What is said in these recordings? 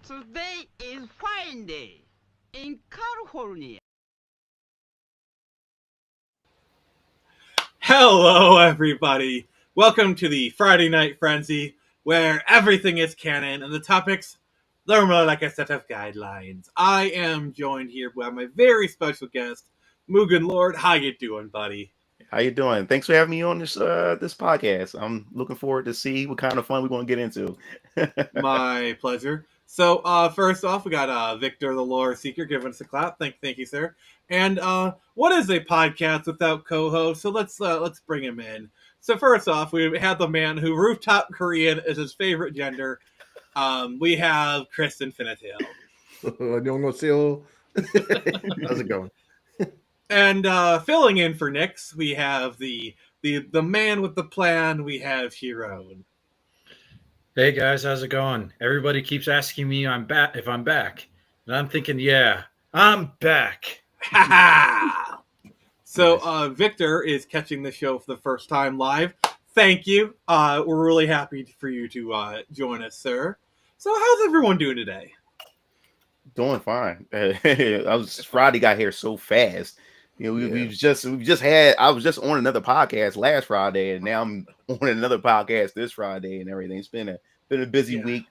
Today is Friday in California. Hello, everybody. Welcome to the Friday Night Frenzy, where everything is canon and the topics, they're more like a set of guidelines. I am joined here by my very special guest, Mugen Lord. How you doing, buddy? How you doing? Thanks for having me on this podcast. I'm looking forward to see what kind of fun we're going to get into. My pleasure. So, first off, we got Victor the Lore Seeker giving us a clap. Thank you, sir. And what is a podcast without co-host? So let's bring him in. So first off, we have the man who rooftop Korean is his favorite gender. We have Kristen Finetail. 안녕하세요. How's it going? And filling in for Nix, we have the man with the plan. We have Hiron. Hey guys, how's it going? Everybody keeps asking me if I'm back. And I'm thinking, yeah, I'm back. So Victor is catching the show for the first time live. Thank you. We're really happy for you to join us, sir. So how's everyone doing today? Doing fine. Friday got here so fast. You know, we've just had. I was just on another podcast last Friday, and now I'm on another podcast this Friday, and everything. It's been a busy week.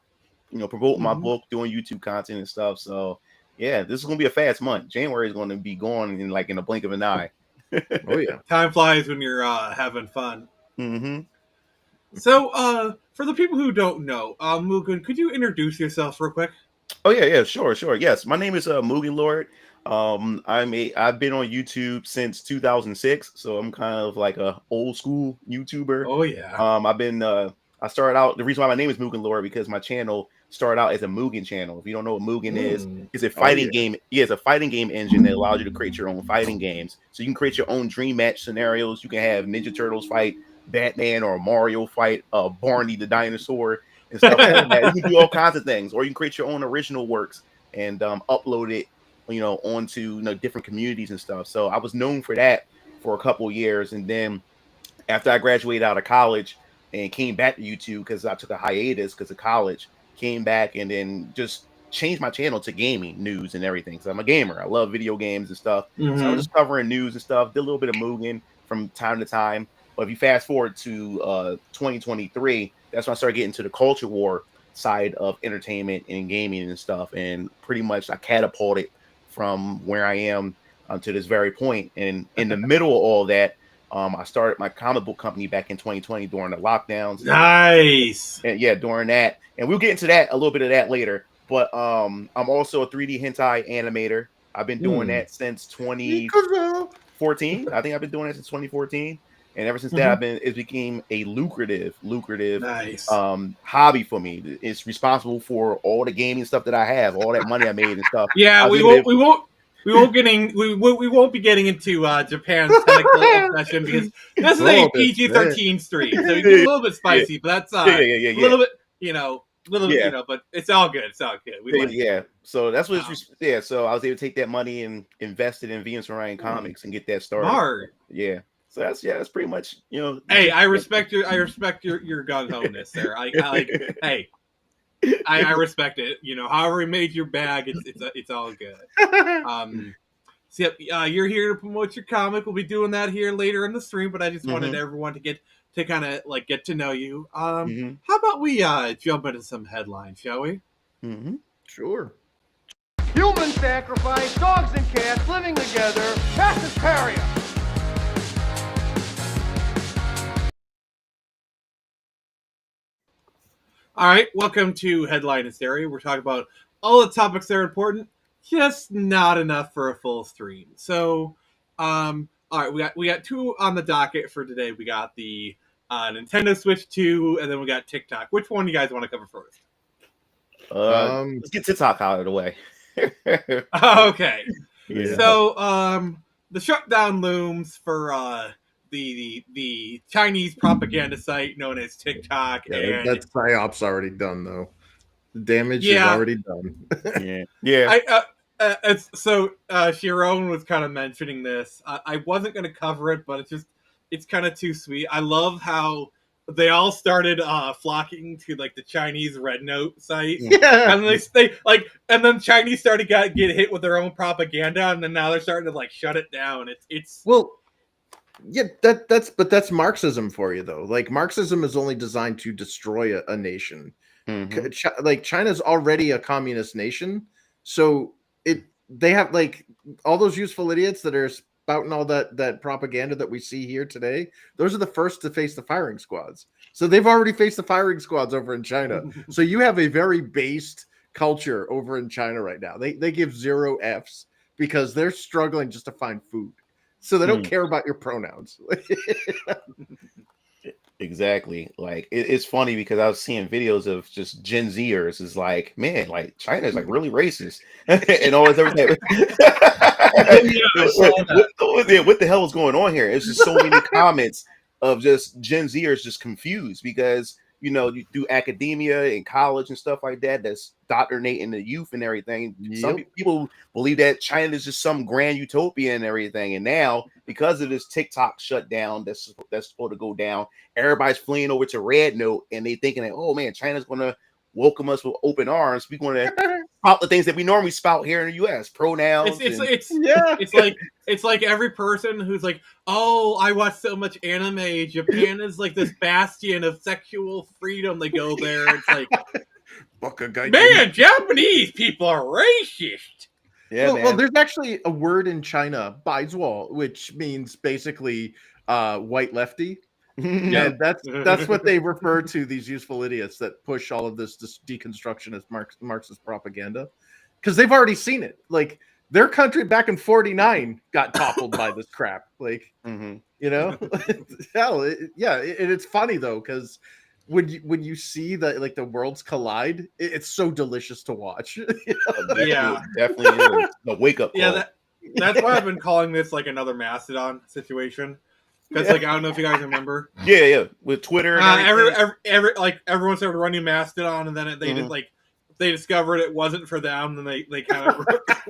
You know, promoting my book, doing YouTube content and stuff. So yeah, this is gonna be a fast month. January is going to be gone in a blink of an eye. Oh yeah, time flies when you're having fun. Mm-hmm. So for the people who don't know, Mugen, could you introduce yourself real quick? Oh yeah, sure. Yes, my name is Mugen Lord. I've been on YouTube since 2006, so I'm kind of like a old school YouTuber. Oh yeah. I started out. The reason why my name is Mugen Lord because my channel started out as a Mugen channel. If you don't know what Mugen is, it's a fighting game. Yeah, it's a fighting game engine that allows you to create your own fighting games. So you can create your own dream match scenarios. You can have Ninja Turtles fight Batman or Mario fight Barney the dinosaur and stuff like that. You can do all kinds of things, or you can create your own original works and upload it, onto different communities and stuff. So I was known for that for a couple of years, and then after I graduated out of college and came back to YouTube because I took a hiatus because of college, came back and then just changed my channel to gaming news and everything. So I'm a gamer. I love video games and stuff. So I was just covering news and stuff. Did a little bit of Mugen from time to time. But if you fast forward to 2023, that's when I started getting to the culture war side of entertainment and gaming and stuff. And pretty much I catapulted from where I am to this very point. And in the middle of all that, I started my comic book company back in 2020 during the lockdowns. Nice. And yeah, during that. And we'll get into that, a little bit of that later. But I'm also a 3D hentai animator. I've been doing that since 2014. I think I've been doing that since 2014. And ever since that, it became a lucrative nice. Hobby for me. It's responsible for all the gaming stuff that I have, all that money I made and stuff. Yeah, we won't be getting into Japan's tentacle obsession because this is a PG-13 stream, so you get a little bit spicy, but that's a little bit, but it's all good. It's all good. So that's what it's. So I was able to take that money and invest it in Venus Orion Comics and get that started. Smart. Yeah. So that's pretty much, Hey, I respect your gung ho-ness there. I respect it. However you made your bag, it's all good. So you're here to promote your comic. We'll be doing that here later in the stream, but I just wanted everyone to get to know you. How about we jump into some headlines, shall we? sure. Human sacrifice, dogs and cats living together, mass hysteria. All right, welcome to Headline Hysteria. We're talking about all the topics that are important, just not enough for a full stream. So, all right, we got two on the docket for today. We got the Nintendo Switch 2, and then we got TikTok. Which one do you guys want to cover first? Let's get TikTok out of the way. Okay. Yeah. So, the shutdown looms for the Chinese propaganda site known as TikTok. Yeah, that psyop's already done, though. The damage is already done. Sharon was kind of mentioning this. I wasn't going to cover it, but it's kind of too sweet. I love how they all started flocking to like the Chinese Red Note site. Yeah. And they like, and then Chinese started get hit with their own propaganda, and then now they're starting to like shut it down. It's Well, yeah, that's Marxism for you though. Like Marxism is only designed to destroy a nation. Mhm. Like China's already a communist nation, so they have like all those useful idiots that are spouting all that propaganda that we see here today. Those are the first to face the firing squads. So they've already faced the firing squads over in China. So you have a very based culture over in China right now. They give 0 Fs because they're struggling just to find food. So they don't care about your pronouns. Exactly. Like it's funny because I was seeing videos of just Gen Zers is like, man, like China is like really racist and all this everything. I saw that. What the hell is going on here? It's just so many comments of just Gen Zers just confused because you do academia and college and stuff like that. That's indoctrinating the youth and everything. Some people believe that China is just some grand utopia and everything. And now, because of this TikTok shutdown that's supposed to go down, everybody's fleeing over to Red Note and they thinking that, oh man, China's going to welcome us with open arms. We're going to spout the things that we normally spout here in the U.S. Pronouns. It's like every person who's like, oh, I watch so much anime. Japan is like this bastion of sexual freedom. They go there. It's like, man, Japanese people are racist. Yeah, well, there's actually a word in China, Baizhuo, which means basically white lefty. Yeah, And that's what they refer to these useful idiots that push all of this deconstructionist Marxist propaganda, because they've already seen it. Like their country back in '49 got toppled by this crap. Like hell, it's funny though because when you see that like the worlds collide, it's so delicious to watch. Definitely is a wake up call. Yeah, that's why I've been calling this like another Mastodon situation. Because like I don't know if you guys remember. Yeah, with Twitter. And everyone started running Mastodon, and then they did like they discovered it wasn't for them, and they kind of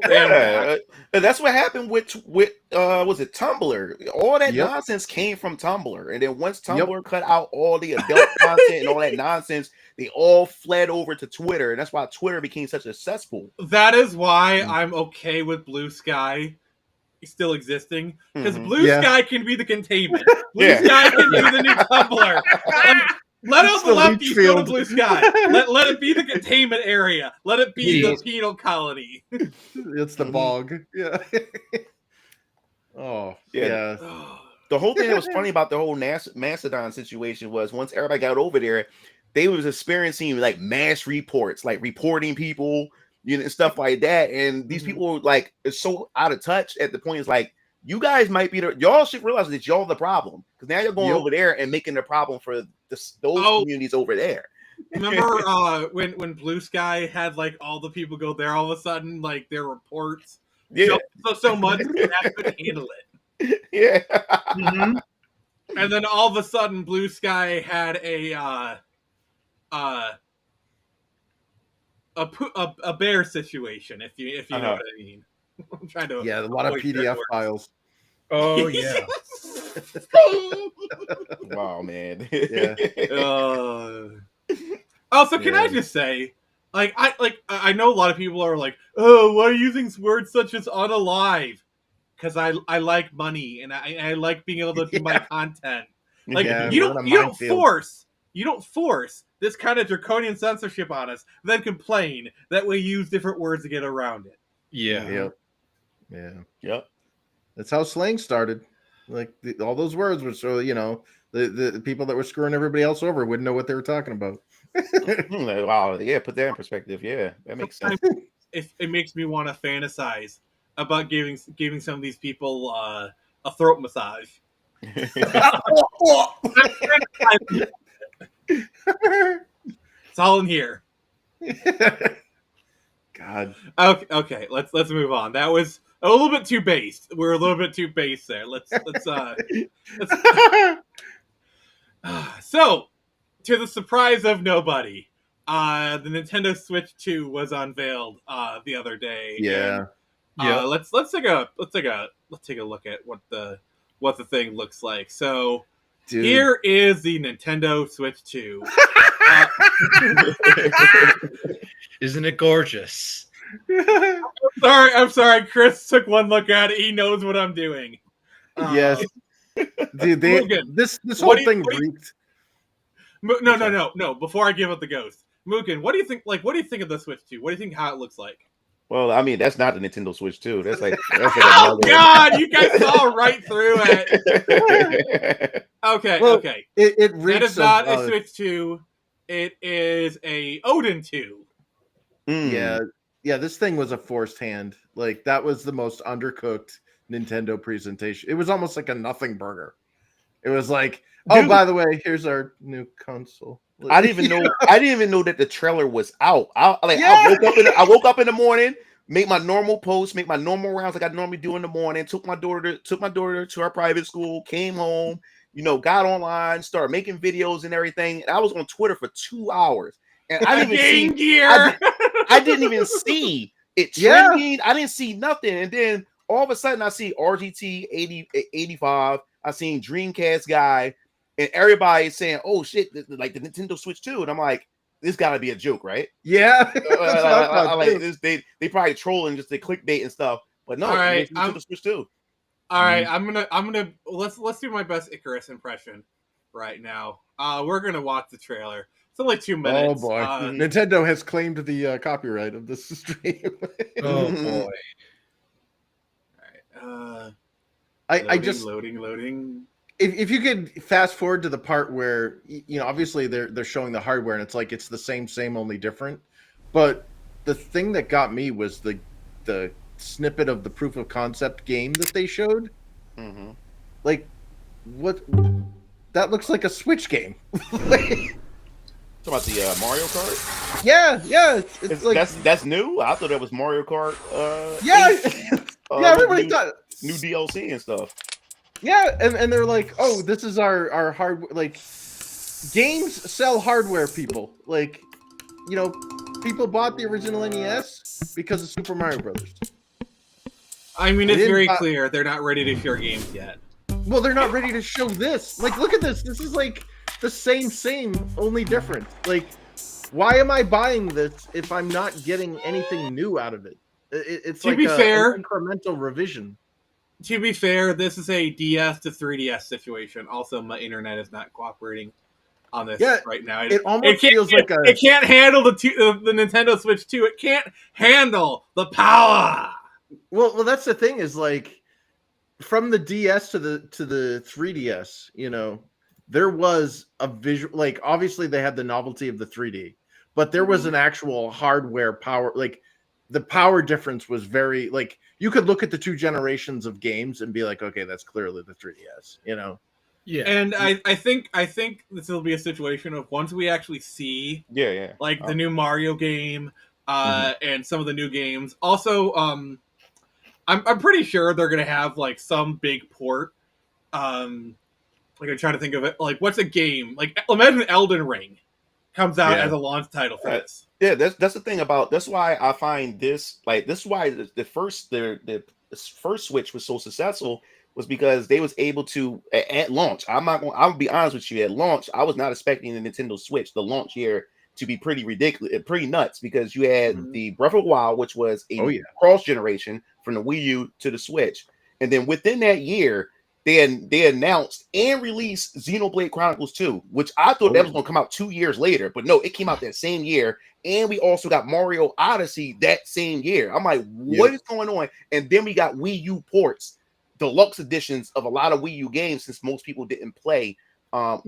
ran back. And that's what happened with was it Tumblr? All that nonsense came from Tumblr, and then once Tumblr cut out all the adult content and all that nonsense, they all fled over to Twitter, and that's why Twitter became such a cesspool. That is why I'm okay with Blue Sky still existing, because Blue Sky can be the containment. Blue Sky can be the new Tumblr. Let all the lefties go to Blue Sky. Let it be the containment area. Let it be the penal colony. It's the bog. Yeah. Oh, yeah. The whole thing that was funny about the whole Mastodon situation was once everybody got over there, they was experiencing like mass reports, like reporting people, and stuff like that. And these people like it's so out of touch at the point. It's like you guys might be y'all should realize that y'all the problem because now you're going over there and making the problem for those communities over there. Remember when Blue Sky had like all the people go there all of a sudden like their reports so much that couldn't handle it. Yeah. And then all of a sudden Blue Sky had a bear situation, if you know what I mean. I'm trying to a lot of PDF files. Oh yeah. Wow, man. Yeah. Also, can I just say, I know a lot of people are like, oh, why are you using words such as unalive? Because I like money and I like being able to do my content. Like you don't force this kind of draconian censorship on us, then complain that we use different words to get around it. Yeah. Yep. That's how slang started. Like all those words were so the people that were screwing everybody else over wouldn't know what they were talking about. Wow. Yeah. Put that in perspective. Yeah, that makes sense. It makes me want to fantasize about giving some of these people a throat massage. It's all in here. God. Okay. Let's move on. That was a little bit too based. We're a little bit too based there. Let's So, to the surprise of nobody, the Nintendo Switch 2 was unveiled the other day. Yeah. And, let's take a look at what the thing looks like. So, Dude. Here is the Nintendo Switch 2. Isn't it gorgeous? I'm sorry. Chris took one look at it. He knows what I'm doing. Yes. Dude, Mugen, this what whole do you- thing what do you- reeked. No. Before I give up the ghost, Mugen, what do you think? Like, what do you think of the Switch 2? What do you think how it looks like? Well, I mean, that's not the Nintendo Switch 2. That's like Oh another. God, you guys saw right through it. Okay, Well, okay. It That reeks is not of, a Switch 2. It is a Odin 2. Yeah, this thing was a forced hand. Like, that was the most undercooked Nintendo presentation. It was almost like a nothing burger. It was like, oh, Dude. by the way, here's our new console. I didn't even know. I didn't even know that the trailer was out. I Yeah. woke up in the morning, make my normal post, make my normal rounds like I normally do in the morning. Took my daughter to our private school. Came home, got online, started making videos and everything. And I was on Twitter for 2 hours, and I didn't even Game see. Gear. I didn't even see it Yeah. trending. I didn't see nothing, and then all of a sudden I see RGT 85. I seen Dreamcast guy. And everybody is saying, "Oh shit!" Like the Nintendo Switch 2, and I'm like, "This got to be a joke, right?" Yeah. That's what I thought, like too. this, they probably trolling just the clickbait and stuff. But no, All right, it's Nintendo Switch 2. All right, I'm gonna let's do my best Icarus impression right now. We're gonna watch the trailer. It's only 2 minutes. Oh boy, Nintendo has claimed the copyright of this stream. Oh boy. All right. I just loading. if you could fast forward to the part where obviously they're showing the hardware and it's like it's the same only different, but the thing that got me was the snippet of the proof of concept game that they showed. Mm-hmm. Like, what? That looks like a Switch game. Talk about the Mario Kart. Yeah, it's like that's new. I thought that was Mario Kart. Yeah, everybody thought new DLC and stuff. Yeah, and they're like, oh, this is our hardware. Like, games sell hardware, people. Like, people bought the original NES because of Super Mario Brothers. I mean, it's very clear they're not ready to share games yet. Well, they're not ready to show this. Like, look at this. This is like the same, only different. Like, why am I buying this if I'm not getting anything new out of it? It's to like be fair, an incremental revision. To be fair, this is a DS to 3DS situation. Also, my internet is not cooperating on this right now. It almost feels like it can't handle the Nintendo Switch 2. It can't handle the power. Well, that's the thing is like from the DS to the 3DS, there was a visual. Like obviously they had the novelty of the 3D, but there was an actual hardware power. Like the power difference was very like you could look at the 2 generations of games and be like, okay, that's clearly the 3DS. Yeah, and I think this will be a situation of once we actually see like the new Mario game and some of the new games. Also, I'm pretty sure they're gonna have like some big port. Like I'm trying to think of it. Like what's a game? Like imagine Elden Ring comes out as a launch title for this. Yeah, that's the thing about. That's why I find this this is why the first Switch was so successful was because they was able to at launch. I'll be honest with you. At launch, I was not expecting the Nintendo Switch, the launch year, to be pretty ridiculous, pretty nuts because you had the Breath of the Wild, which was a cross generation from the Wii U to the Switch, and then within that year, they announced and released Xenoblade Chronicles 2, which I thought that was going to come out 2 years later, but no, it came out that same year. And we also got Mario Odyssey that same year. I'm like, what is going on? And then we got Wii U ports, deluxe editions of a lot of Wii U games, since most people didn't play or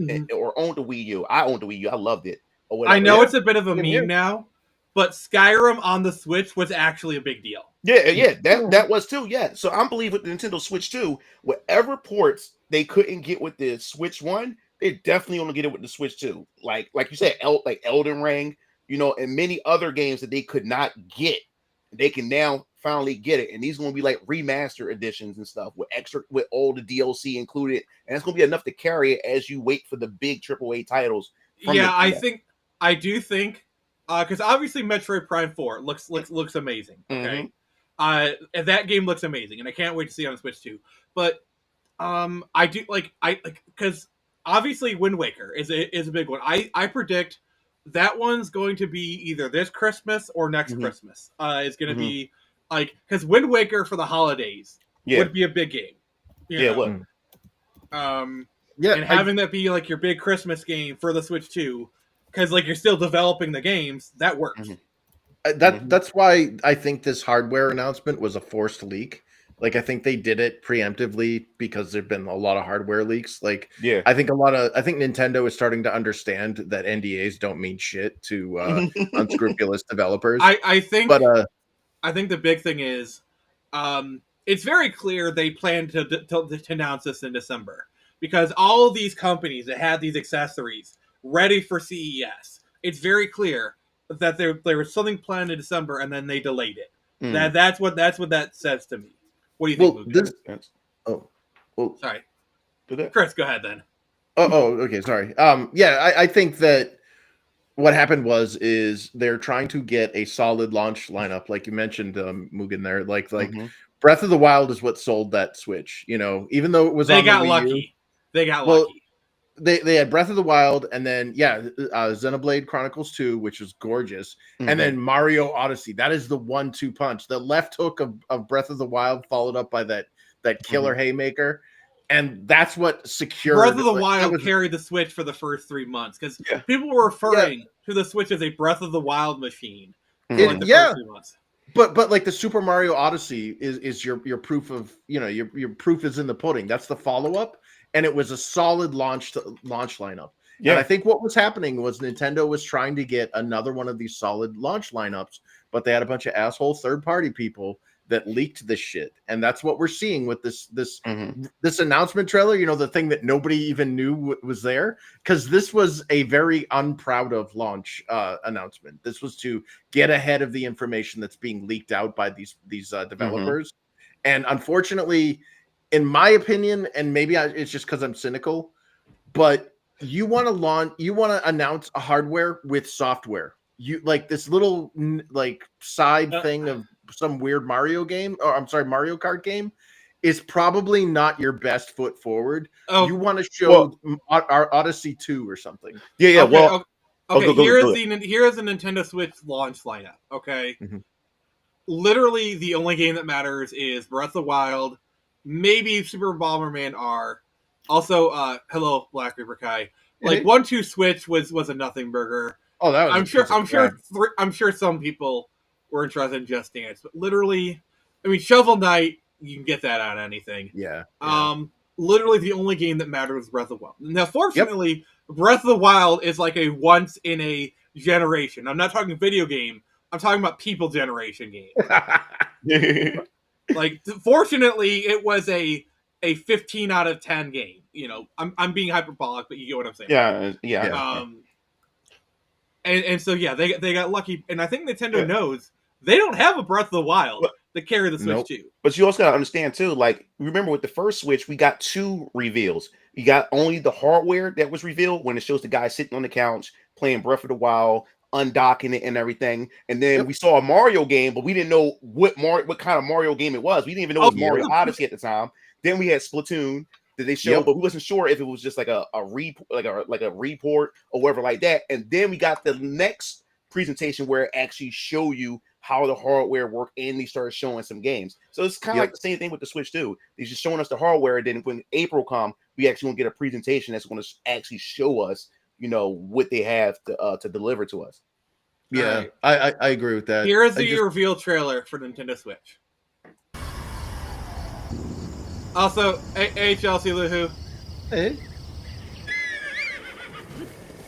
owned the Wii U. I owned the Wii U. I loved it. I know it's a bit of a meme now, but Skyrim on the Switch was actually a big deal. Yeah, that was too. Yeah, so I'm believing with the Nintendo Switch 2, whatever ports they couldn't get with the Switch 1, they definitely gonna get it with the Switch 2. Like you said, like Elden Ring, and many other games that they could not get, they can now finally get it. And these are gonna be like remaster editions and stuff with all the DLC included, and it's gonna be enough to carry it as you wait for the big AAA titles. I do think because obviously Metroid Prime 4 looks amazing. Okay. And that game looks amazing, and I can't wait to see it on Switch 2. But I do because obviously Wind Waker is a big one. I predict that one's going to be either this Christmas or next Christmas. It's going to be like, because Wind Waker for the holidays would be a big game. You know? And having that be like your big Christmas game for the Switch 2, because like you're still developing the games, that works. That's why I think this hardware announcement was a forced leak. Like, I think they did it preemptively because there've been a lot of hardware leaks. Like, I think Nintendo is starting to understand that NDAs don't mean shit to unscrupulous developers. I think the big thing is, it's very clear they plan to announce this in December, because all of these companies that had these accessories ready for CES, it's very clear that there was something planned in December and then they delayed it. That's what that says to me. What do you think? Sorry, Chris, go ahead then. Okay, sorry. I think that what happened is they're trying to get a solid launch lineup, like you mentioned, Mugen there. Like Breath of the Wild is what sold that Switch. You know, even though it was they got lucky. They got lucky. They had Breath of the Wild, and then Xenoblade Chronicles 2, which was gorgeous, and then Mario Odyssey. That is the 1-2 punch. The left hook of Breath of the Wild followed up by that killer haymaker, and that's what secured. Breath of the Wild carried the Switch for the first 3 months, because people were referring to the Switch as a Breath of the Wild machine. For like the first 3 months. But like the Super Mario Odyssey is your proof of, you know, your proof is in the pudding. That's the follow up. And it was a solid launch lineup. Yeah. And I think what was happening was Nintendo was trying to get another one of these solid launch lineups, but they had a bunch of asshole third-party people that leaked this shit. And that's what we're seeing with this announcement trailer, you know, the thing that nobody even knew was there, because this was a very unproud of launch announcement. This was to get ahead of the information that's being leaked out by these developers. And unfortunately, in my opinion, and maybe it's just because I'm cynical, but you want to announce a hardware with software. You like this little like side thing of some weird Mario game, or I'm sorry, Mario Kart game, is probably not your best foot forward. You want to show our Odyssey 2 or something. Here's the Nintendo Switch launch lineup. Okay, literally the only game that matters is Breath of the Wild. Maybe Super Bomberman R. Also, hello, Black River Kai. Like 1-2 Switch was a nothing burger. Oh, that was I'm sure some people were interested in Just Dance, but literally, I mean, Shovel Knight, you can get that on anything. Yeah. Literally the only game that matters is Breath of the Wild. Now, fortunately, Breath of the Wild is like a once in a generation. I'm not talking video game. I'm talking about people generation game. Like, fortunately, it was a 15 out of 10 game. You know, I'm being hyperbolic, but you get what I'm saying. Yeah. And so they got lucky, and I think Nintendo knows they don't have a Breath of the Wild to carry the Switch 2. But you also gotta understand too. Like, remember with the first Switch, we got 2 reveals. You got only the hardware that was revealed when it shows the guy sitting on the couch playing Breath of the Wild, undocking it and everything, and then we saw a Mario game, but we didn't know what kind of Mario game it was. We didn't even know it was Mario Odyssey at the time. Then we had Splatoon that they showed, but we wasn't sure if it was just like a report or whatever like that. And then we got the next presentation where it actually show you how the hardware worked, and they started showing some games. So it's kind of like the same thing with the Switch too. They're just showing us the hardware, and then when April come, we actually want to get a presentation that's going to actually show us, you know, what they have to deliver to us. Yeah, right. I agree with that. Here is the reveal trailer for Nintendo Switch. Also, hey Chelsea Luhu. Hey.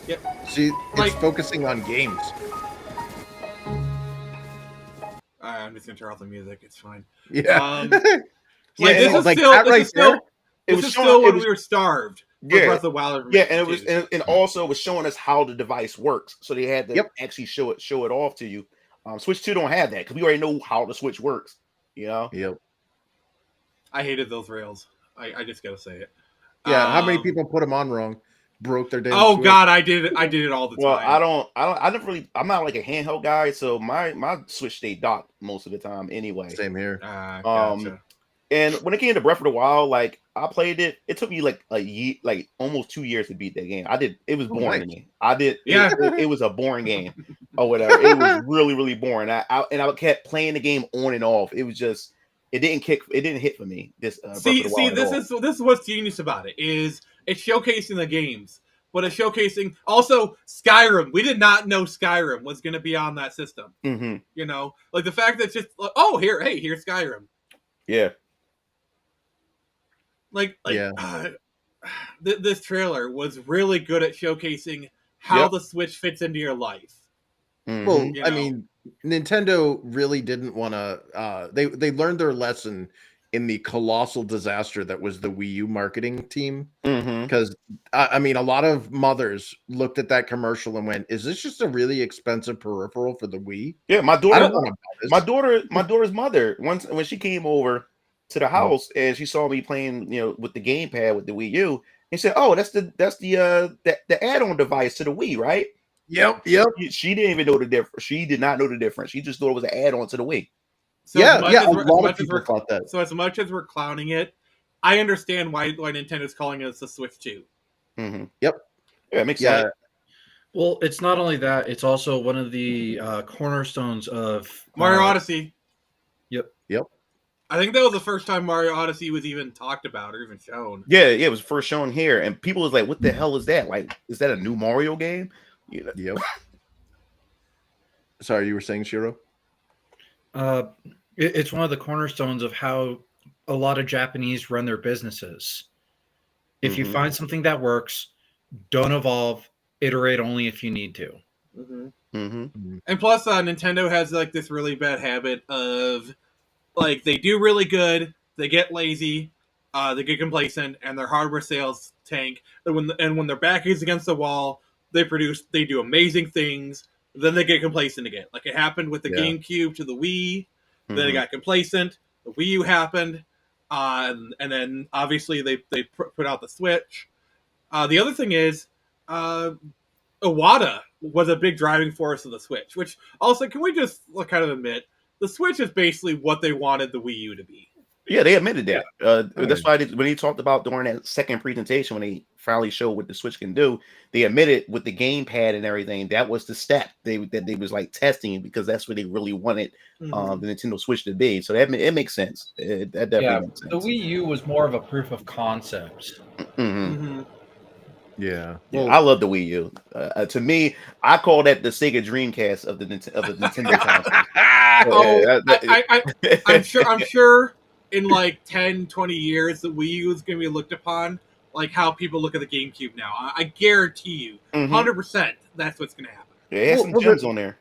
Yep. See, it's focusing on games. I'm just gonna turn off the music. It's fine. Yeah. This is still when we were starved. Breath of the Wild. Yeah, and it was, and also it was showing us how the device works. So they had to actually show it off to you. Switch 2 don't have that because we already know how the Switch works. You know. Yep. I hated those rails. I just gotta say it. Yeah. How many people put them on wrong? Broke their damn Switch. God, I did it all the time. Well, I'm not like a handheld guy, so my Switch stayed docked most of the time anyway. Same here. Gotcha. And when it came to Breath of the Wild, like I played it, it took me like a year, like almost 2 years to beat that game. It was boring to me. It was a boring game or whatever. It was really, really boring. I kept playing the game on and off. It was just, it didn't hit for me. This Breath of the Wild this is what's genius about it is it's showcasing the games, but it's showcasing also Skyrim. We did not know Skyrim was going to be on that system. Mm-hmm. You know, like the fact that it's just here's Skyrim. Yeah. This trailer was really good at showcasing how the Switch fits into your life. Mm-hmm. Well, I mean, Nintendo really didn't want to. They learned their lesson in the colossal disaster that was the Wii U marketing team. Because I mean, a lot of mothers looked at that commercial and went, "Is this just a really expensive peripheral for the Wii?" Yeah, my I don't daughter, want to buy this. my daughter's mother, once when she came over to the house and she saw me playing, with the gamepad with the Wii U, and said, "Oh, that's the add-on device to the Wii, right?" Yep. She didn't even know the difference. She did not know the difference. She just thought it was an add-on to the Wii. So A lot of people thought that. So as much as we're clowning it, I understand why Nintendo's calling it the Switch 2. Mm-hmm. Yep. Yeah, it makes sense. Well, it's not only that; it's also one of the cornerstones of Mario Odyssey. Yep. I think that was the first time Mario Odyssey was even talked about or even shown. Yeah, it was first shown here, and people was like, "What the hell is that? Like, is that a new Mario game?" Yep. Sorry, you were saying, Shiro? It's one of the cornerstones of how a lot of Japanese run their businesses. If you find something that works, don't evolve, iterate only if you need to. And plus, Nintendo has like this really bad habit of like they do really good, they get lazy, they get complacent, and their hardware sales tank. And when their back is against the wall, they do amazing things. Then they get complacent again, like it happened with the GameCube to the Wii. Then they got complacent. The Wii U happened, and then obviously they put out the Switch. The other thing is, Iwata was a big driving force of the Switch. Which also, can we just kind of admit, the Switch is basically what they wanted the Wii U to be. Yeah, they admitted that. That's why when he talked about during that second presentation, when they finally showed what the Switch can do, they admitted with the gamepad and everything, that was the step they was like testing, because that's what they really wanted the Nintendo Switch to be. So it makes sense. That definitely makes sense. The Wii U was more of a proof of concept. Yeah. Well, I love the Wii U. To me, I call that the Sega Dreamcast of the Nintendo console. I'm sure in like 10, 20 years, the Wii U is going to be looked upon like how people look at the GameCube now. I guarantee you, 100%, that's what's going to happen. Yeah, it has some gems on there.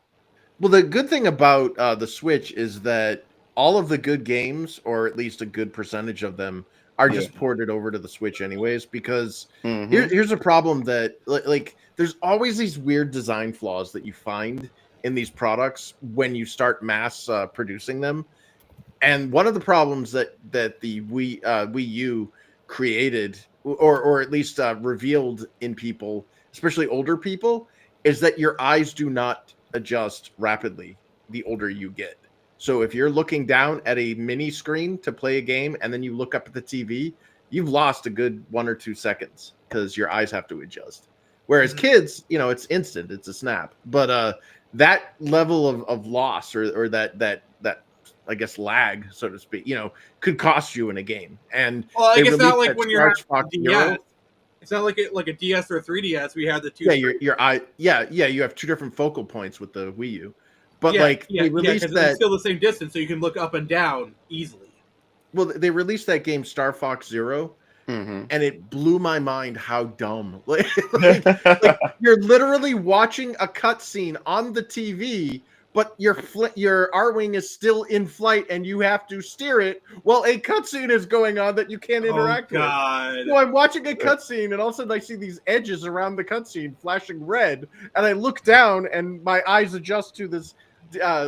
Well, the good thing about the Switch is that all of the good games, or at least a good percentage of them, are just ported over to the Switch anyways, because here's a problem that like there's always these weird design flaws that you find in these products when you start mass producing them. And one of the problems that the Wii U created, or at least revealed in people, especially older people, is that your eyes do not adjust rapidly the older you get. So if you're looking down at a mini screen to play a game and then you look up at the TV, you've lost a good 1 or 2 seconds because your eyes have to adjust. Whereas kids, it's instant, it's a snap. But that level of loss or that I guess lag, so to speak, could cost you in a game. And it's not like when you're DS. It's not like a DS or a 3DS. We had the two. Yeah, your eye. Yeah. You have 2 different focal points with the Wii U, but they released that. It's still the same distance, so you can look up and down easily. Well, they released that game Star Fox Zero, and it blew my mind how dumb. Like, you're literally watching a cutscene on the TV, but your R-Wing is still in flight, and you have to steer it while a cutscene is going on that you can't interact with. So I'm watching a cutscene, and all of a sudden I see these edges around the cutscene flashing red, and I look down, and my eyes adjust to this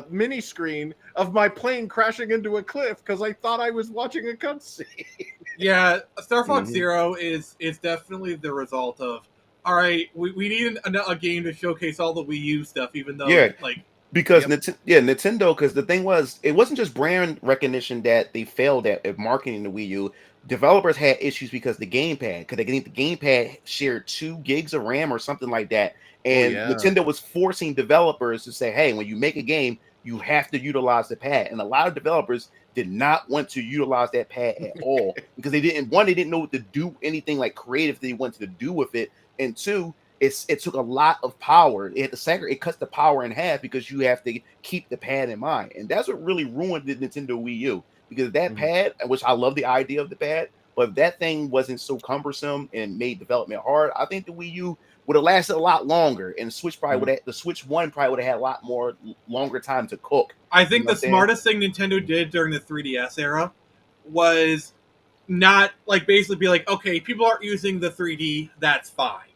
mini screen of my plane crashing into a cliff because I thought I was watching a cutscene. Yeah, Star Fox Zero is definitely the result of, all right, we need a game to showcase all the Wii U stuff, even though Because Nintendo. Because the thing was, it wasn't just brand recognition that they failed at marketing the Wii U. Developers had issues because the gamepad, because they think the gamepad shared 2 gigs of RAM or something like that, and Nintendo was forcing developers to say, "Hey, when you make a game, you have to utilize the pad." And a lot of developers did not want to utilize that pad at all because they didn't know what to do, anything like creative they wanted to do with it, and 2. It took a lot of power. It cuts the power in half because you have to keep the pad in mind, and that's what really ruined the Nintendo Wii U. Because that pad, which I love the idea of the pad, but if that thing wasn't so cumbersome and made development hard, I think the Wii U would have lasted a lot longer, and the Switch the Switch One probably would have had a lot more longer time to cook. I think the smartest thing Nintendo did during the 3DS era was not like basically be like, okay, people aren't using the 3D, that's fine.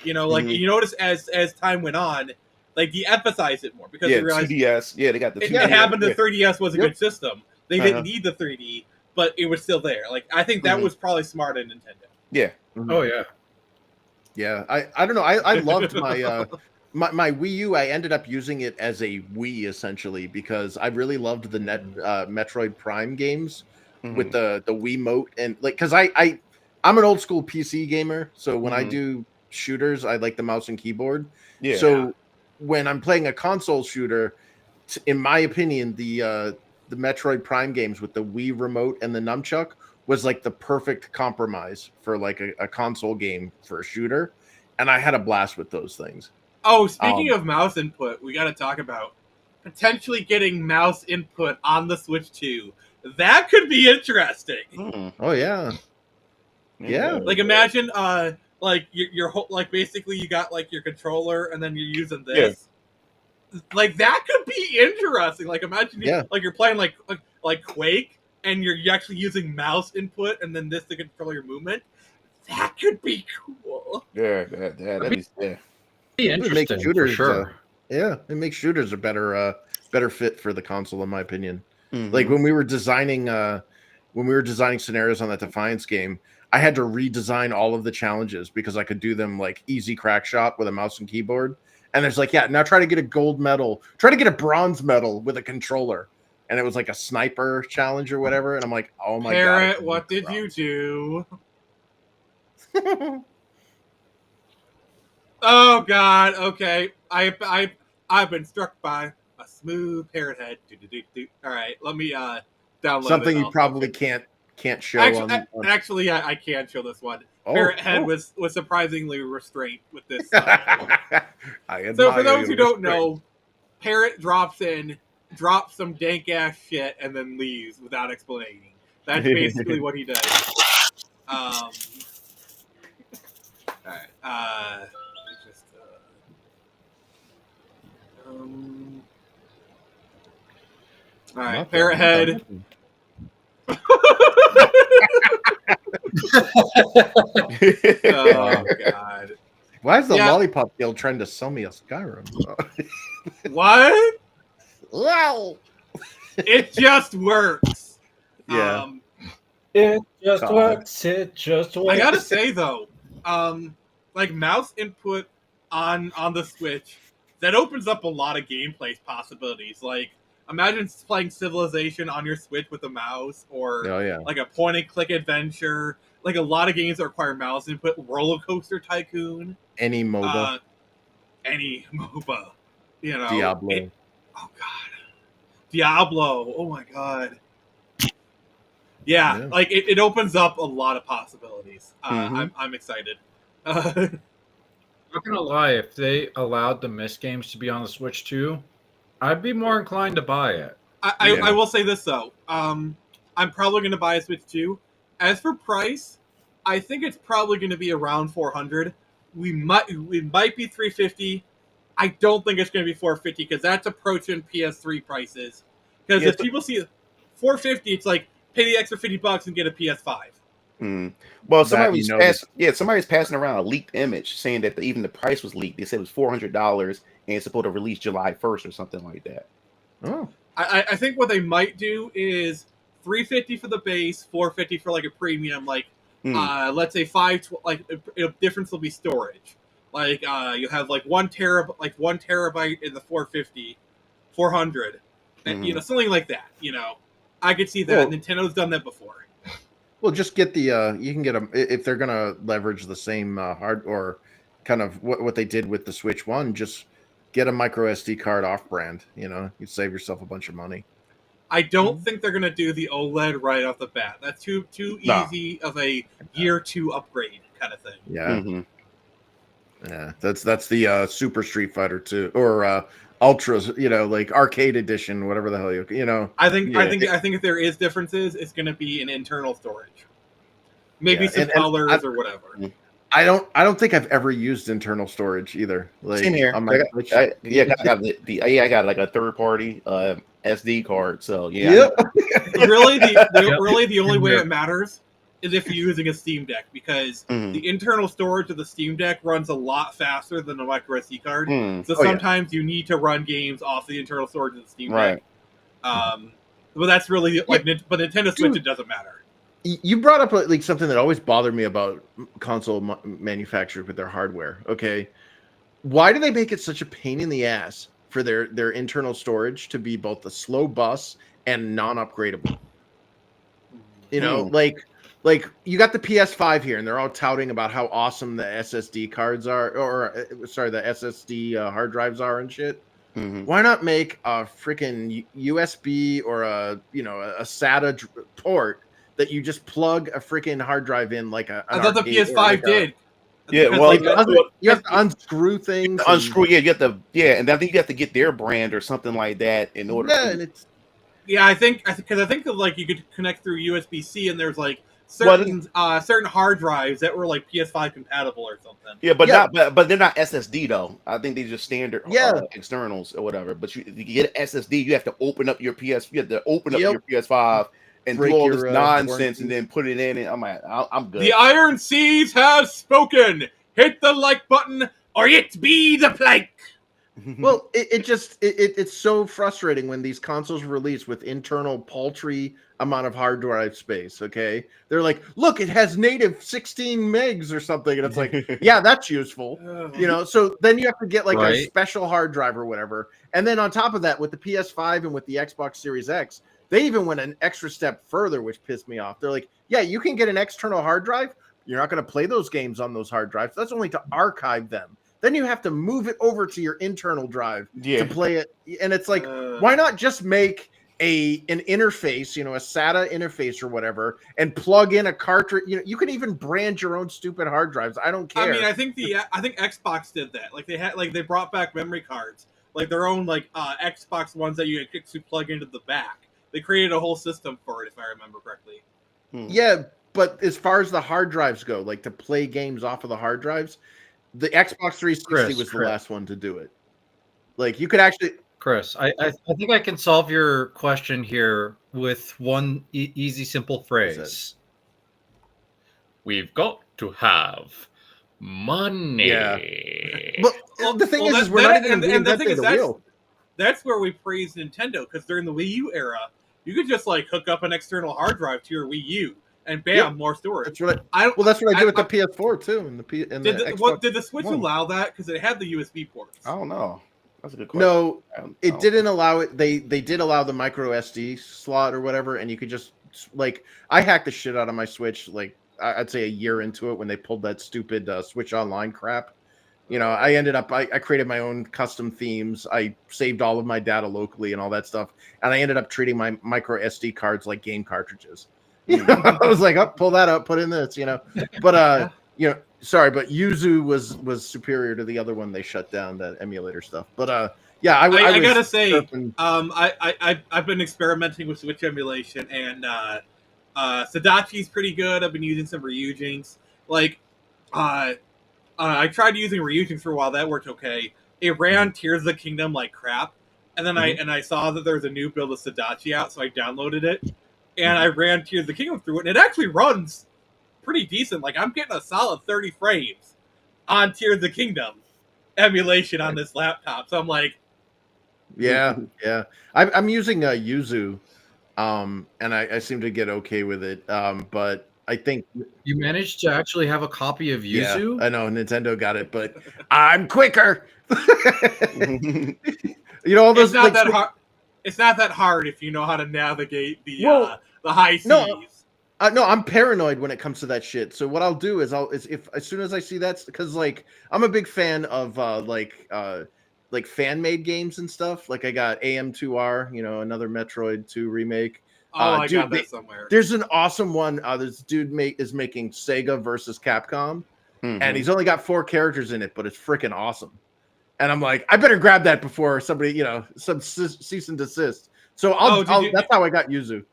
You know, like you notice as time went on, like de-emphasize it more because they realized 2DS. Yeah, they got the 2DS. It happened. The 3DS was a good system. They didn't need the 3D, but it was still there. Like I think that was probably smart in Nintendo. Yeah. Oh yeah. Yeah. I don't know. I loved my my Wii U. I ended up using it as a Wii essentially because I really loved the Metroid Prime games with the Wiimote and like because I'm an old school PC gamer, so when I do shooters, I like the mouse and keyboard. Yeah. So when I'm playing a console shooter, in my opinion, the Metroid Prime games with the Wii remote and the nunchuck was like the perfect compromise for like a console game for a shooter, and I had a blast with those things. Oh, speaking of mouse input, we got to talk about potentially getting mouse input on the Switch 2. That could be interesting. Oh yeah. Like imagine like your whole like basically you got like your controller and then you're using this. Like that could be interesting. Like imagine like you're playing like Quake and you're actually using mouse input and then this to control your movement. That could be cool. That'd be interesting. Make shooters, for sure. It makes shooters a better fit for the console, in my opinion. Like when we were designing scenarios on that Defiance game, I had to redesign all of the challenges because I could do them like easy crack shot with a mouse and keyboard. And there's like, now try to get a gold medal, try to get a bronze medal with a controller. And it was like a sniper challenge or whatever. And I'm like, oh my Parrot, God. what did you do? Oh God, okay. I've been struck by a smooth parrot head. All right, let me download something it. You probably can't show. Actually, I can show this one. Parrot head was surprisingly restrained with this. So for those who don't know, Parrot drops some dank ass shit and then leaves without explaining. That's basically what he does. All right. All right, Parrot head. Oh God! Why is the Lollipop Guild trying to sell me a Skyrim? What? Wow! It just works. Yeah. It just works. It just works. I gotta say though, like mouse input on the Switch, that opens up a lot of gameplay possibilities. Like, imagine playing Civilization on your Switch with a mouse, or like a point-and-click adventure. Like a lot of games that require mouse input. Roller Coaster Tycoon. Any MOBA. You know. Diablo. Oh God. Diablo. Oh my God. Yeah. Like it opens up a lot of possibilities. I'm excited. I'm not gonna lie, if they allowed the Myst games to be on the Switch too, I'd be more inclined to buy it. I will say this though. I'm probably gonna buy a Switch 2. As for price, I think it's probably gonna be around $400. We might be $350. I don't think it's gonna be $450 because that's approaching PS3 prices. Because if people see $450, it's like pay the extra $50 and get a PS5. Well, somebody was passing around a leaked image saying that even the price was leaked. They said it was $400 and it's supposed to release July 1st or something like that. Oh, I think what they might do is $350 for the base, $450 for like a premium. Like, let's say the difference will be storage. Like, you have like 1 terabyte in the $450, 400, and you know, something like that. You know, I could see that. Well- Nintendo's done that before. Well, just get the you can get them if they're gonna leverage the same hard or kind of what they did with the Switch One. Just get a micro SD card off brand. You know, you save yourself a bunch of money. I don't think they're gonna do the OLED right off the bat. That's too No. easy of a year 2 upgrade kind of thing. Yeah, Mhm. yeah. That's the Super Street Fighter 2 or Ultras. You know, like arcade edition, whatever the hell you know. I think Yeah. I think if there is differences, it's gonna be in internal storage, maybe Yeah, some and colors or whatever. I don't think I've ever used internal storage either. Like Same here. on my Switch. I got I got like a third party SD card. So yeah. Yep. Really, Yep. really the only way Yeah. it matters is if you're using a Steam Deck, because Mhm. the internal storage of the Steam Deck runs a lot faster than the micro SD card. Mm. So Oh, yeah. sometimes you need to run games off the internal storage of the Steam Right. Deck. But that's really like, but Nintendo Switch, it doesn't matter. You brought up like something that always bothered me about console manufacturers with their hardware. Okay, why do they make it such a pain in the ass for their internal storage to be both a slow bus and non-upgradable? You know, like you got the PS5 here, and they're all touting about how awesome the SSD cards are, or the SSD hard drives are and shit. Mhm. Why not make a freaking USB or a SATA port that you just plug a freaking hard drive in like a? I thought the an arcade or PS5 like did. Yeah, Because, well, like, you have to unscrew things. unscrew. Yeah, you have to. Yeah, and I think you have to get their brand or something like that in order. Yeah, and it's yeah, I think that like you could connect through USB-C, and there's like certain hard drives that were like PS5 compatible or something. Yeah, but Yeah. but they're not SSD though. I think they're just standard Yeah. externals or whatever. But you get an SSD, you have to open up your PS. You have to open up Yep. your PS5 and Break do all your, this nonsense warranty. and then put it in. And I'm like, I'm good. The Iron Seas have spoken. Hit the like button, or it be the plank. well, it's so frustrating when these consoles release with internal paltry amount of hard drive space. Okay, they're like, look, it has native 16 megs or something, and it's like, yeah, that's useful. You know, so then you have to get like a Right. special hard drive or whatever. And then on top of that, with the PS5 and with the Xbox Series X, they even went an extra step further, which pissed me off. They're like, yeah, you can get an external hard drive. You're not going to play those games on those hard drives. That's only to archive them. Then you have to move it over to your internal drive Yeah. to play it. And it's like, why not just make an interface, you know, a SATA interface or whatever, and plug in a cartridge? You know, you can even brand your own stupid hard drives. I don't care. I mean, I think Xbox did that. Like they brought back memory cards, like their own like Xbox ones that you could actually plug into the back. They created a whole system for it, if I remember correctly. Yeah, but as far as the hard drives go, like to play games off of the hard drives, the Xbox 360 was the last one to do it. Like you could actually, Chris, I think I can solve your question here with one easy, simple phrase. We've got to have money. Yeah. But the thing is we're not even reinventing the wheel. That's where we praise Nintendo, because during the Wii U era, you could just like hook up an external hard drive to your Wii U, and bam, Yep. more storage. That's what That's I did with the PS4 too, and the Xbox did the Switch One. allow that? Because it had the USB ports. I don't know. That's a good question. No, I don't it know. didn't allow it. They did allow the micro SD slot or whatever, and you could just like I hacked the shit out of my Switch. Like I'd say a year into it when they pulled that stupid Switch Online crap. You know, I ended up I created my own custom themes. I saved all of my data locally and all that stuff, and I ended up treating my micro SD cards like game cartridges. You know, I was like, oh, pull that up, put in this. You know, but you know. Sorry, but Yuzu was superior to the other one they shut down, that emulator stuff. But yeah, I gotta say, surfing. I've been experimenting with Switch emulation, and Sadachi's pretty good. I've been using some Ryujinks. Like, I tried using Ryujinks for a while. That worked okay. It ran Tears of the Kingdom like crap, and then I saw that there was a new build of Sadachi out, so I downloaded it, and I ran Tears of the Kingdom through it, and it actually runs pretty decent. Like, I'm getting a solid 30 frames on Tears of the Kingdom emulation on this laptop. So I'm like, yeah. I'm using Yuzu, and I seem to get okay with it. But I think You managed to actually have a copy of Yuzu? I know Nintendo got it, but I'm quicker. You know, all those It's not like, that hard. It's not that hard if you know how to navigate the high seas. No, no, I'm paranoid when it comes to that shit. So what I'll do is if as soon as I see that, because like I'm a big fan of like fan made games and stuff. Like I got AM2R, you know, another Metroid 2 remake. I got that somewhere. There's an awesome one. This dude is making Sega versus Capcom, and he's only got 4 characters in it, but it's freaking awesome. And I'm like, I better grab that before somebody, you know, some cease and desist. So that's how I got Yuzu.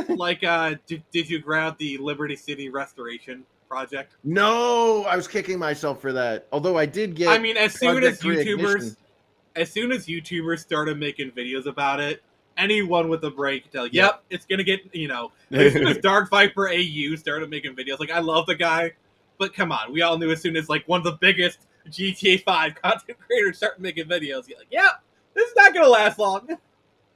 Like, did you grab the Liberty City restoration project? No, I was kicking myself for that. Although I did get. I mean, as soon as YouTubers started making videos about it, anyone with a brain can tell, yep, it's gonna get, you know. As soon as Dark Viper AU started making videos, like I love the guy, but come on, we all knew as soon as like one of the biggest GTA 5 content creators started making videos, you're like, yep, this is not gonna last long.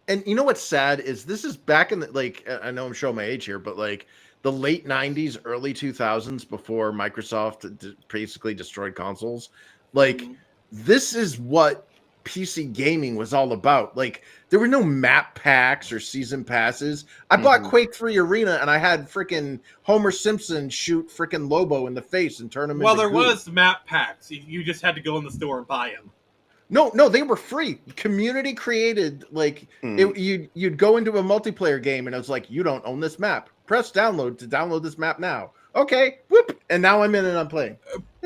And you know what's sad is this is back in the, like, I know I'm showing my age here, but like the late 90s, early 2000s, before Microsoft basically destroyed consoles. Like, this is what PC gaming was all about. Like, there were no map packs or season passes. I bought Quake 3 Arena and I had freaking Homer Simpson shoot freaking Lobo in the face and turn him into there goo. was map packs. You just had to go in the store and buy them. No, they were free. Community created, like, you'd go into a multiplayer game and it was like, you don't own this map. Press download to download this map now. Okay, whoop, and now I'm in and I'm playing.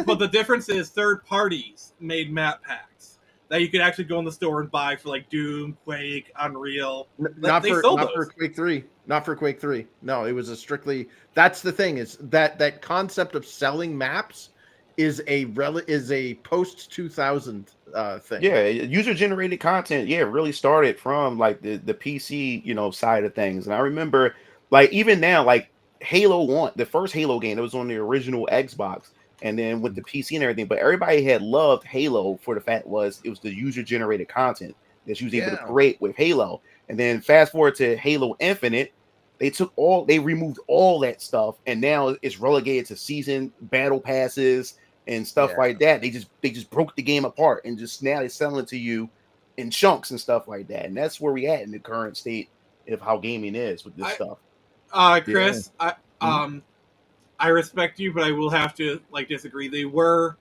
But the difference is third parties made map packs that you could actually go in the store and buy for like Doom, Quake, Unreal. Not for Quake 3. Not for Quake 3. No, it was a strictly. That's the thing, is that concept of selling maps is a post 2000 thing. Yeah, user generated content. Yeah, really started from like the PC, you know, side of things. And I remember, like, even now, like Halo 1, the first Halo game that was on the original Xbox, and then with the PC and everything. But everybody had loved Halo for the fact it was the user generated content that you was able to create with Halo. And then fast forward to Halo Infinite, they removed all that stuff, and now it's relegated to season battle passes and stuff like that. They just broke the game apart, and just now they're selling it to you in chunks and stuff like that. And that's where we at in the current state of how gaming is with this stuff. Chris, I respect you, but I will have to like disagree. They were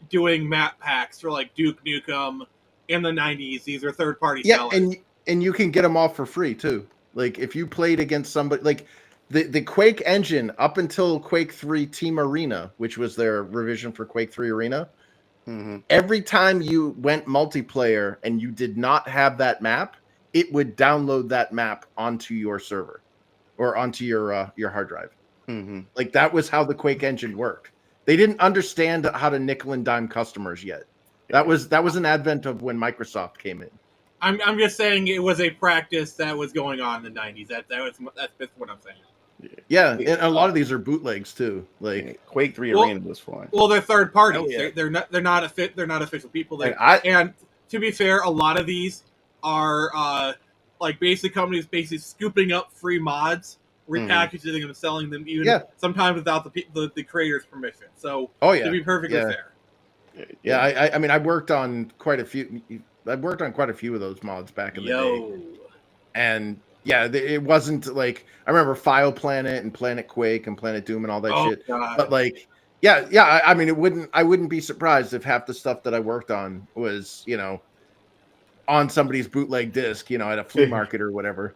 doing map packs for like Duke Nukem in the 90s. These are third party sellers. and you can get them all for free too. Like if you played against somebody, like the Quake engine up until Quake 3 Team Arena, which was their revision for Quake 3 Arena, every time you went multiplayer and you did not have that map, it would download that map onto your server or onto your hard drive. Like that was how the Quake engine worked. They didn't understand how to nickel and dime customers yet. That was an advent of when Microsoft came in. I'm just saying it was a practice that was going on in the 90s. That's what I'm saying. Yeah, and a lot of these are bootlegs too. Like Quake 3 Arena was fun. Well, they're third parties. Oh, yeah. They're not official people. And to be fair, a lot of these are like basic companies basically scooping up free mods, repackaging them and selling them, even sometimes without the creator's permission. So to be perfectly fair. Yeah, I mean, I worked on quite a few. I've worked on quite a few of those mods back in the day, and it wasn't like I remember File Planet and Planet Quake and Planet Doom and all that shit. God. But like, I mean, I wouldn't be surprised if half the stuff that I worked on was, you know, on somebody's bootleg disc, you know, at a flea market or whatever.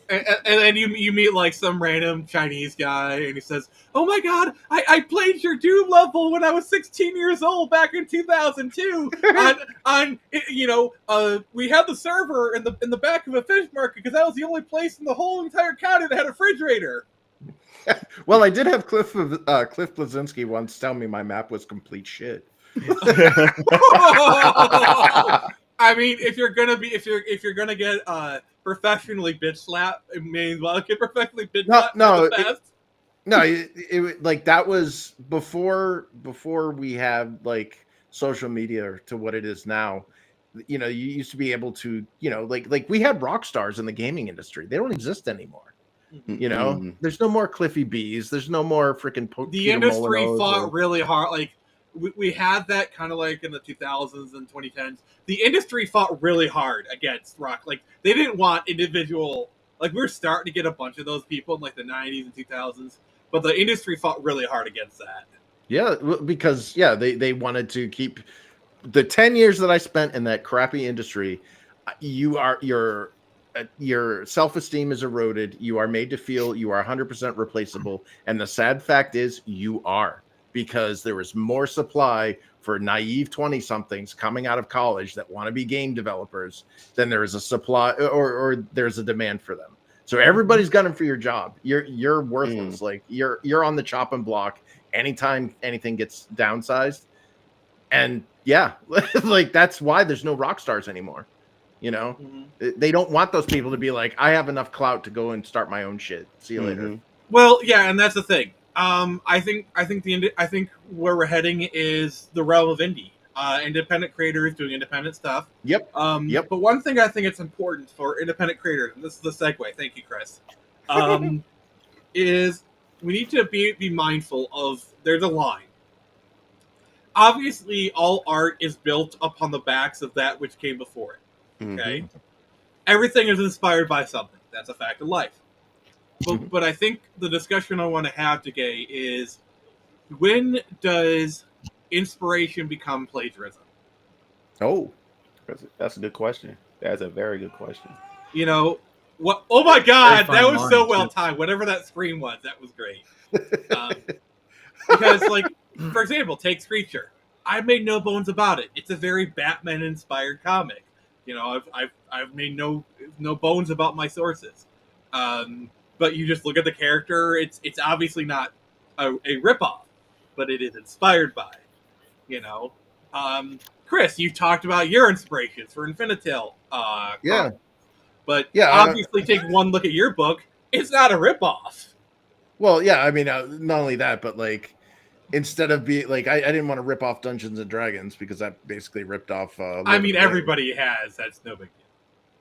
and then you meet like some random Chinese guy and he says, "Oh my God, I played your Doom level when I was 16 years old back in 2002 on you know, we had the server in the back of a fish market because that was the only place in the whole entire county that had a refrigerator." Well, I did have Cliff Blazinski once tell me my map was complete shit. I mean, if you're gonna get professionally bitch slap, it may as well get professionally bitch slap. It like that was before we had like social media to what it is now. You know, you used to be able to, you know, like we had rock stars in the gaming industry. They don't exist anymore. You know, there's no more Cliffy B's. There's no more freaking. The industry fought really hard. Like we had that kind of like in the 2000s and 2010s. The industry fought really hard against rock. Like they didn't want individual. Like we were starting to get a bunch of those people in like the 90s and 2000s, but the industry fought really hard against that. Yeah, because they wanted to keep the 10 years that I spent in that crappy industry. Your self-esteem is eroded. You are made to feel you are 100% replaceable, and the sad fact is you are, because there is more supply for naive 20-somethings coming out of college that want to be game developers than there is a supply or there's a demand for them. So everybody's gunning for your job. You're worthless. Like you're on the chopping block anytime anything gets downsized. And yeah, like that's why there's no rock stars anymore. You know, they don't want those people to be like, I have enough clout to go and start my own shit. See you later. Well, yeah, and that's the thing. I think where we're heading is the realm of indie, independent creators doing independent stuff. Yep. But one thing I think it's important for independent creators, and this is the segue. Thank you, Chris. Is we need to be mindful of there's a line. Obviously, all art is built upon the backs of that which came before it. Okay, everything is inspired by something. That's a fact of life. But I think the discussion I want to have today is, when does inspiration become plagiarism? Oh, that's a good question. That's a very good question. You know what? Oh my God, that was so well too. timed. Whatever that scream was, that was great. Because, like, for example, take Screecher. I've made no bones about it. It's a very Batman-inspired comic. You know, I've made no bones about my sources. But you just look at the character; it's obviously not a ripoff, but it is inspired by. You know, Chris, you talked about your inspirations for Infinitil. But obviously, take one look at your book; it's not a ripoff. Well, yeah, I mean, not only that, but like, instead of being like, I didn't want to rip off Dungeons and Dragons because that basically ripped off. I mean, everybody has. That's no big deal.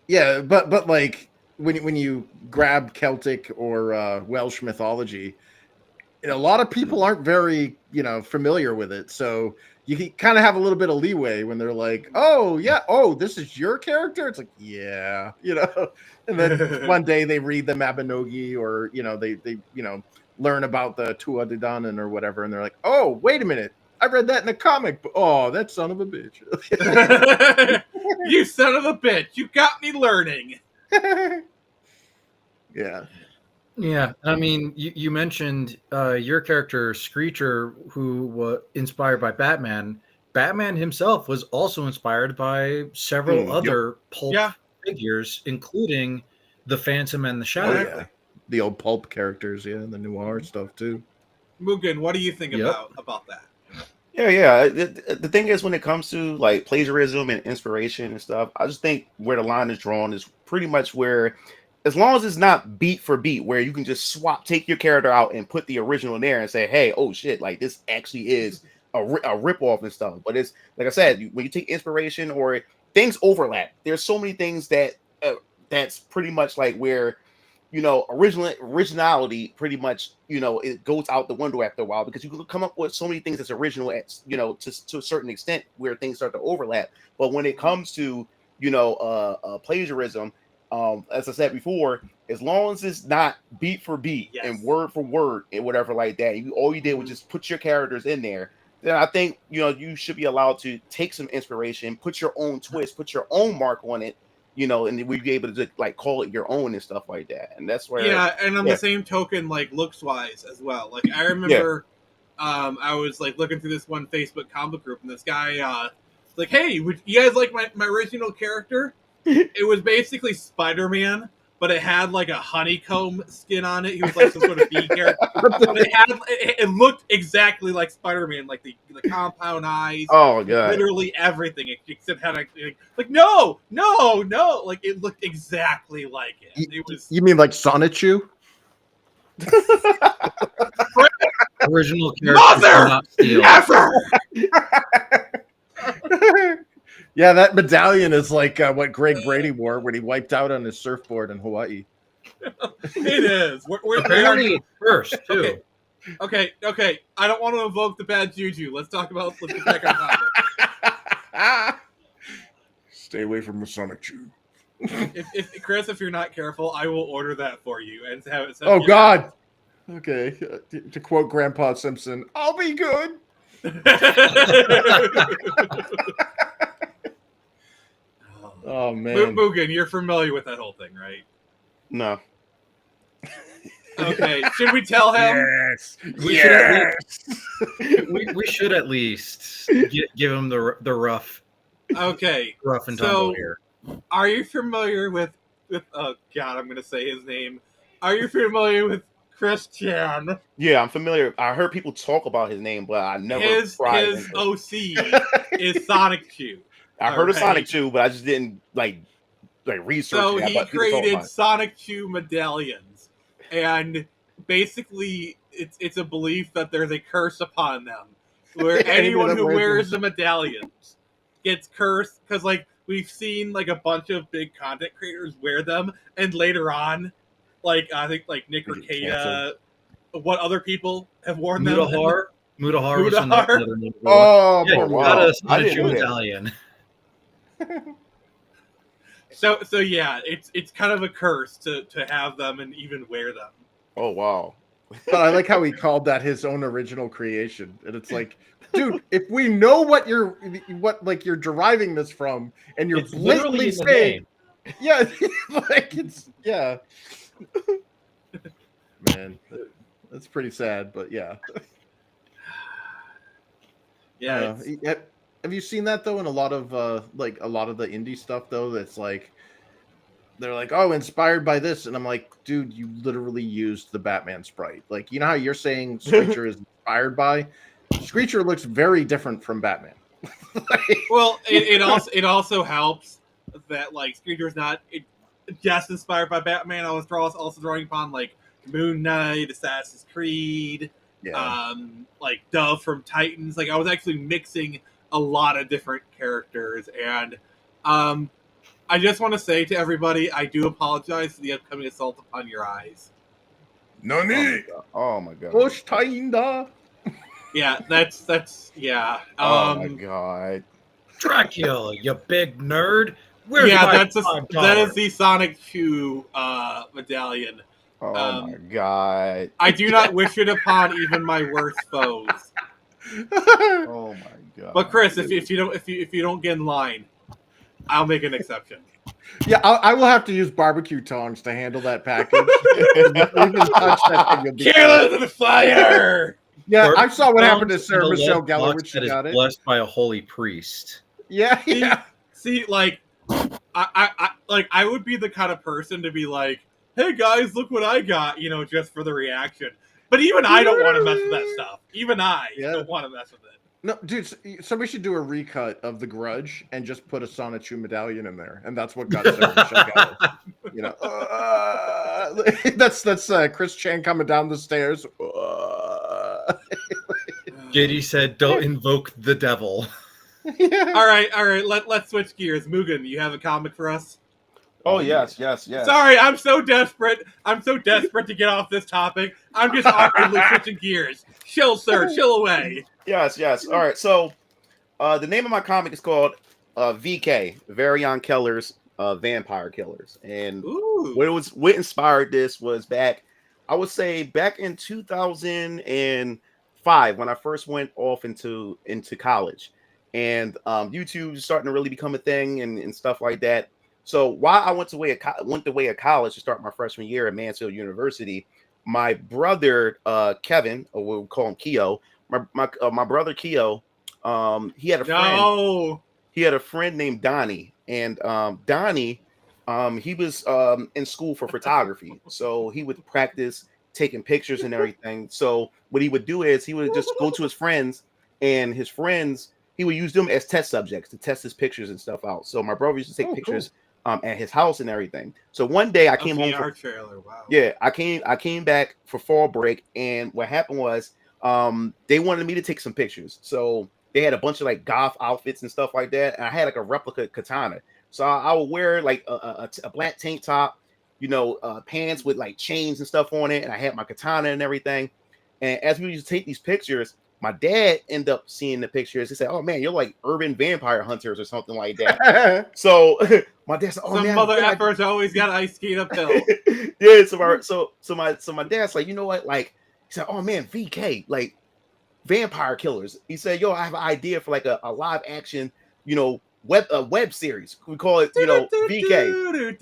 Yeah, but like when you grab Celtic or Welsh mythology, a lot of people aren't very familiar with it, so you kind of have a little bit of leeway when they're like, oh yeah, oh this is your character. It's like, yeah, and then one day they read the Mabinogi or they learn about the Tua de Danann or whatever, and they're like, oh wait a minute, I read that in a comic book. Oh, that son of a bitch. You son of a bitch, you got me learning. Yeah. Yeah, I mean, you mentioned your character Screecher, who was inspired by Batman. Batman himself was also inspired by several other pulp figures, including the Phantom and the Shadow. Oh, yeah. The old pulp characters, the noir stuff too. Mugen, what do you think about that? Yeah. The thing is, when it comes to like plagiarism and inspiration and stuff, I just think where the line is drawn is pretty much where, as long as it's not beat for beat, where you can just take your character out and put the original in there and say, hey, oh shit, like this actually is a rip-off and stuff. But it's like I said, when you take inspiration or things overlap, there's so many things that that's pretty much like where originality pretty much it goes out the window after a while, because you can come up with so many things that's original at to a certain extent where things start to overlap. But when it comes to plagiarism, as I said before, as long as it's not beat for beat and word for word and whatever like that, all you did was just put your characters in there, then I think you should be allowed to take some inspiration, put your own twist, put your own mark on it, and we'd be able to like call it your own and stuff like that. And that's where and on the same token, like looks wise as well. Like I remember I was like looking through this one Facebook comic group, and this guy was like, hey, would you guys like my original character? It was basically Spider-Man, but it had like a honeycomb skin on it. He was like some sort of bee character. But it looked exactly like Spider-Man, like the compound eyes. Oh god, literally everything except had like no, like it looked exactly like it. It was. You mean like Sonichu? Original character, not steal. Yeah, that medallion is like what Greg Brady wore when he wiped out on his surfboard in Hawaii. It is. Apparently it's first too. Okay. Okay. I don't want to invoke the bad juju. Let's get back on topic. Stay away from Masonic Jew. If Chris, if you're not careful, I will order that for you and have it sent. Oh God. Okay. To quote Grandpa Simpson, "I'll be good." Oh man. Mugen, you're familiar with that whole thing, right? No. Okay. Should we tell him? Yes. We should at least give him the rough. Okay. Rough and tumble So, here. are you familiar with oh God, I'm gonna say his name. Are you familiar with Christian? Yeah, I'm familiar. I heard people talk about his name, but I never tried. His OC is Sonic Chew. I heard of Sonic Chew, but I just didn't like research. So it, he but people talk created about it. Sonic Chew medallions, and basically it's a belief that there's a curse upon them, where anyone who wears the medallions gets cursed, because like we've seen like a bunch of big content creators wear them, and later on, like I think like Nick Ricada, what other people have worn them? Mudahar was another name. Oh, Yeah, poor you got wow. a I didn't Sonic know that. medallion. So yeah, it's kind of a curse to have them and even wear them. Oh wow. But I like how he called that his own original creation, and it's like, dude, if we know what you're deriving this from, and you're It's literally blatantly in the saying, name. yeah, like it's man, that's pretty sad, but yeah. Yeah. Have you seen that though in a lot of the indie stuff though? That's like they're like, oh, inspired by this, and I'm like, dude, you literally used the Batman sprite. Like, you know how you're saying Screecher is inspired by? Screecher looks very different from Batman. Well, it also helps that like Screecher's not just inspired by Batman. I was also drawing upon like Moon Knight, Assassin's Creed, like Dove from Titans. Like I was actually mixing a lot of different characters, and I just want to say to everybody, I do apologize for the upcoming assault upon your eyes. Nani? Oh my god. Oshtainda. Yeah, that's yeah. Oh my god. Dracula, you big nerd. Where's that is the Sonic Chew medallion. Oh my god. I do not wish it upon even my worst foes. Oh my god. But Chris, if you don't get in line, I'll make an exception. Yeah, I will have to use barbecue tongs to handle that package. If you even touch that thing, you'll be Kill the fire! Yeah, I saw what happened to Bones Sarah in a Michelle lead Gellar when box she that is got it. blessed by a holy priest. Yeah. See, like, I would be the kind of person to be like, hey guys, look what I got, just for the reaction. But even I don't want to mess with that stuff. Even I don't want to mess with it. No, dude, somebody should do a recut of The Grudge and just put a Sonic Chew medallion in there, and that's what got Sarah Michelle Gellar. That's Chris Chan coming down the stairs. JD said, "Don't invoke the devil." Yeah. All right. Let's switch gears. Mugen, you have a comic for us? Oh yes. Sorry, I'm so desperate. To get off this topic. I'm just awkwardly switching gears. Chill, sir. Chill away. Yes. All right. So, the name of my comic is called VK, Varion Keller's Vampire Killers, and what inspired this was back in 2005 when I first went off into college, and YouTube is starting to really become a thing and stuff like that. So while I went the way of college to start my freshman year at Mansfield University, my brother Kevin, or we'll call him Keo, my brother Keo, he had a friend. He had a friend named Donnie, and Donnie, he was in school for photography, so he would practice taking pictures and everything. So what he would do is he would just go to his friends, and his friends, he would use them as test subjects to test his pictures and stuff out. So my brother used to take pictures at his house and everything. So one day I came home for trailer. Wow. Yeah, I came back for fall break, and what happened was they wanted me to take some pictures. So they had a bunch of like goth outfits and stuff like that, and I had like a replica katana. So I would wear like a black tank top, pants with like chains and stuff on it, and I had my katana and everything. And as we used to take these pictures, my dad ended up seeing the pictures. He said, "Oh man, you're like urban vampire hunters or something like that." So my dad said, "Oh Some man, mother efforts always got ice skate uphill. yeah." So my dad's like, you know what? Like, he said, "Oh man, VK, like vampire killers." He said, "Yo, I have an idea for like a live action, web series. We call it, VK,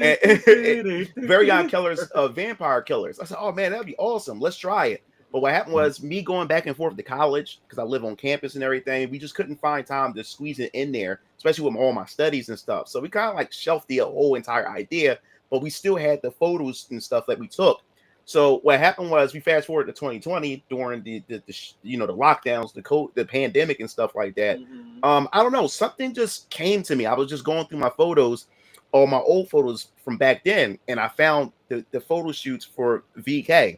Very Young Killers, Vampire Killers." I said, "Oh man, that'd be awesome. Let's try it." But what happened was me going back and forth to college because I live on campus and everything. We just couldn't find time to squeeze it in there, especially with all my studies and stuff. So we kind of like shelved the whole entire idea, but we still had the photos and stuff that we took. So what happened was we fast forward to 2020 during the lockdowns, the pandemic and stuff like that. I don't know, something just came to me. I was just going through my photos, all my old photos from back then, and I found the photo shoots for VK.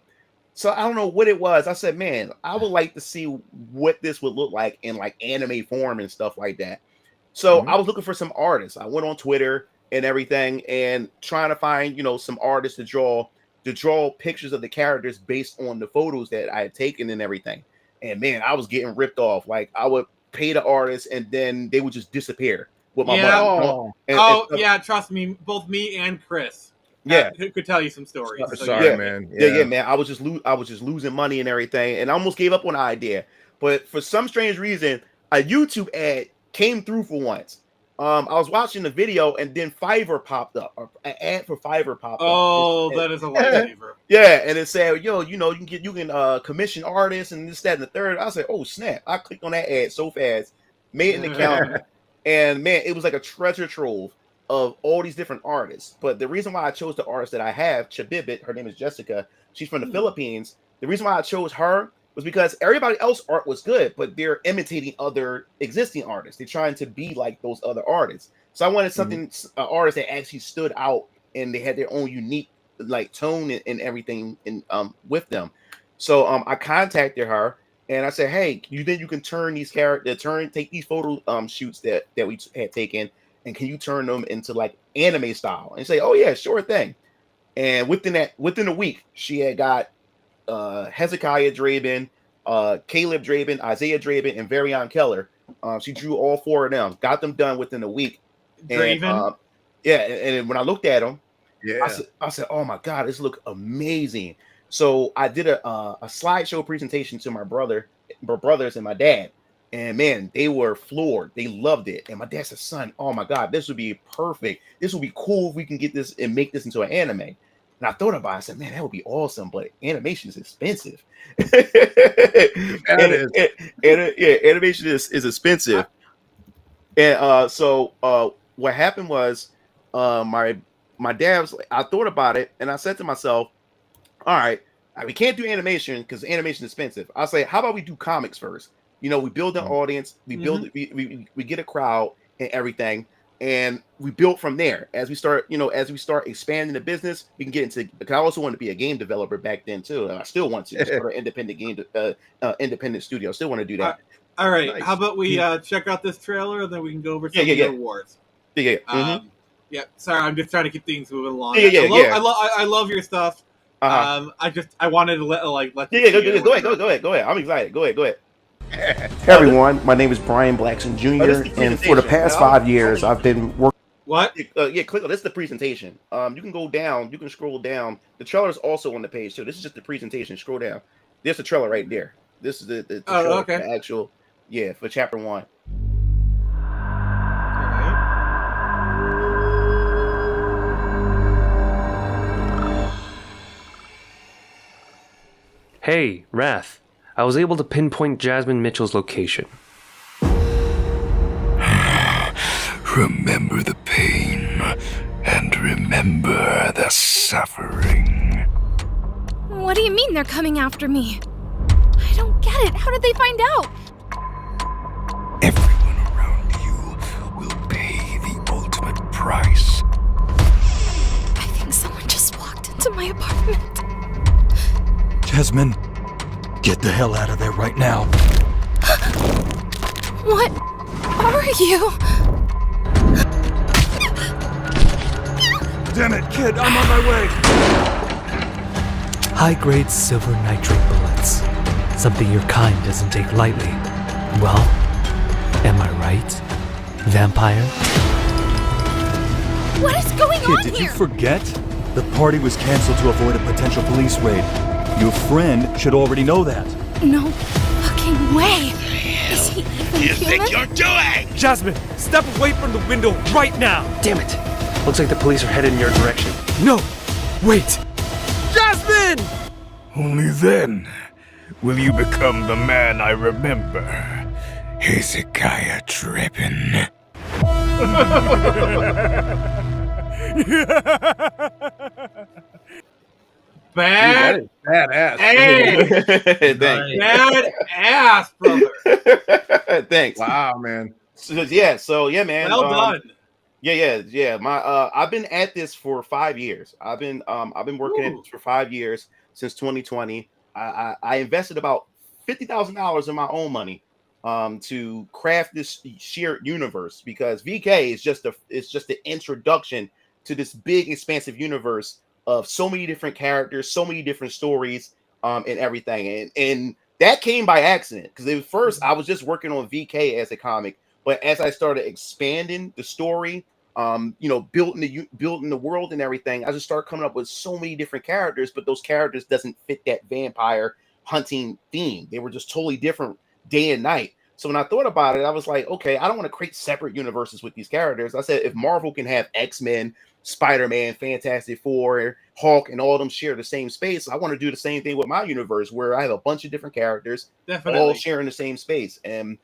So I don't know what it was. I said, man, I would like to see what this would look like in like anime form and stuff like that. So I was looking for some artists. I went on Twitter and everything and trying to find, some artists to draw pictures of the characters based on the photos that I had taken and everything. And man, I was getting ripped off. Like I would pay the artists and then they would just disappear with my money. Yeah, trust me, both me and Chris. Could tell you some stories. Sorry, man. Yeah, man. I was just losing money and everything, and I almost gave up on the idea. But for some strange reason, a YouTube ad came through for once. I was watching the video, and then Fiverr popped up, or an ad for Fiverr popped up. Oh, that is a lifesaver. Yeah, and it said, "Yo, you can commission artists and this, that, and the third." I said, "Oh snap!" I clicked on that ad so fast, made an account, and man, it was like a treasure trove of all these different artists. But the reason why I chose the artist that I have, Chabibit, her name is Jessica, she's from the Philippines. The reason why I chose her was because everybody else's art was good, but they're imitating other existing artists. They're trying to be like those other artists. So I wanted something, an artist that actually stood out and they had their own unique like tone and everything with them. So I contacted her and I said, "Hey, you think you can turn these take these photo shoots that we had taken, and can you turn them into like anime style?" And say, "Oh yeah, sure thing." And within a week, she had got Hezekiah Draben, Caleb Draben, Isaiah Draben, and Varian Keller. She drew all 4 of them, got them done within a week. Draven? And when I looked at them, I said, "Oh my god, this look amazing." So I did a slideshow presentation to my brothers and my dad. And man, they were floored. They loved it. And my dad said, "Son, oh my god, this would be perfect. This would be cool if we can get this and make this into an anime." And I thought about it. I said, "Man, that would be awesome, but animation is expensive." Animation is expensive. And so what happened was my dad was like, I thought about it and I said to myself, "All right, we can't do animation because animation is expensive." I say, "How about we do comics first? We build an audience, we build we get a crowd and everything, and we build from there. As we start expanding the business, we can get into, because I also want to be a game developer back then too, and I still want to start an independent studio. I still want to do that." All right, Nice. how about we check out this trailer and then we can go over some of the awards. Yeah. Sorry, I'm just trying to keep things moving along. I love your stuff. I wanted to let you. Go ahead. I'm excited. Go ahead. Hey everyone, my name is Brian Blackson Jr. And for the past 5 years, I've been working. What? Click on this. Is the presentation. You can go down. You can scroll down. The trailer is also on the page too. This is just the presentation. Scroll down. There's the trailer right there. This is the trailer okay. for the actual, for chapter 1. Hey, Wrath. I was able to pinpoint Jasmine Mitchell's location. Remember the pain, and remember the suffering. What do you mean they're coming after me? I don't get it. How did they find out? Everyone around you will pay the ultimate price. I think someone just walked into my apartment. Jasmine, get the hell out of there right now. What are you? Damn it, kid, I'm on my way. High-grade silver nitrate bullets. something your kind doesn't take lightly. Well, am I right, vampire? What is going on Did here? you forget? The party was canceled to avoid a potential police raid. Your friend should already know that. No fucking way. Is he even human? You're doing? Jasmine, step away from the window right now! Damn it. Looks like the police are headed in your direction. No! Wait! Jasmine! Only then will you become the man I remember. Hezekiah Drippin. Bad. Dude, that is badass. Hey, Thanks. bad ass, brother. Thanks. Wow, man. So yeah, man. Well done. Yeah. I've been at this for 5 years. I've been working at this for 5 years since 2020. I invested about $50,000 in my own money to craft this shared universe, because VK is just the introduction to this big expansive universe of so many different characters, so many different stories, and everything. And that came by accident, because at first I was just working on VK as a comic, but as I started expanding the story, building the world and everything, I just started coming up with so many different characters, but those characters doesn't fit that vampire hunting theme. They were just totally different day and night. So when I thought about it, I was like, okay, I don't want to create separate universes with these characters. I said, if Marvel can have X-Men, Spider-Man, Fantastic Four, Hulk, and all of them share the same space, I want to do the same thing with my universe, where I have a bunch of different characters all sharing the same space. And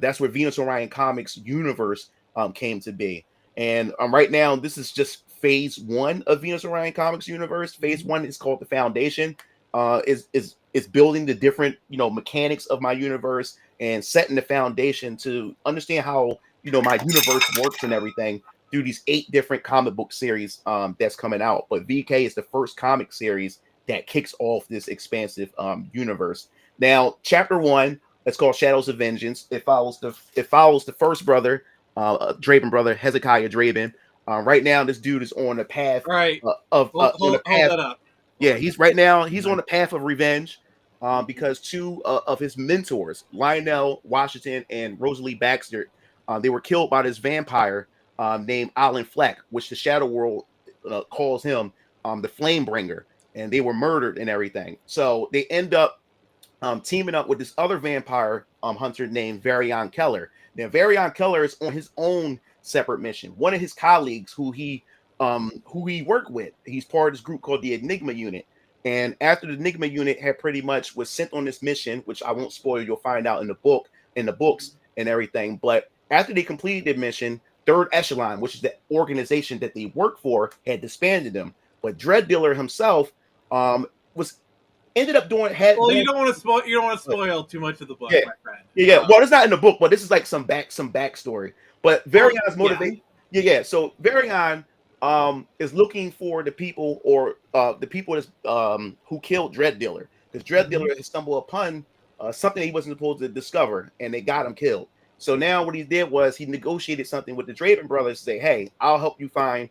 that's where Venus Orion Comics universe came to be. And right now, this is just phase 1 of Venus Orion Comics universe. Phase 1 is called the Foundation. Is building the different mechanics of my universe and setting the foundation to understand how my universe works and everything through these 8 different comic book series that's coming out. But VK is the first comic series that kicks off this expansive universe. Now, chapter 1, it's called Shadows of Vengeance. It follows the first brother, Draven brother, Hezekiah Draven. Right now, this dude is on the path hold that up. Yeah, he's on the path of revenge, because 2 of his mentors, Lionel Washington and Rosalie Baxter, they were killed by this vampire named Alan Fleck, which the Shadow World calls him the Flamebringer, and they were murdered and everything. So they end up teaming up with this other vampire hunter named Varian Keller. Now, Varian Keller is on his own separate mission. One of his colleagues who he worked with, he's part of this group called the Enigma Unit. And after the Enigma Unit had pretty much was sent on this mission, which I won't spoil, you'll find out in the books and everything. But after they completed their mission, Third Echelon, which is the organization that they work for, had disbanded them. But Dread Dealer himself ended up doing. You don't want to spoil too much of the book, my friend. Yeah. Well, it's not in the book, but this is like some backstory. But Varian's motivation. Yeah. So Varian is looking for the people who killed Dread Dealer, because Dread Dealer had stumbled upon something he wasn't supposed to discover, and they got him killed. So now what he did was he negotiated something with the Draven brothers to say, hey, I'll help you find,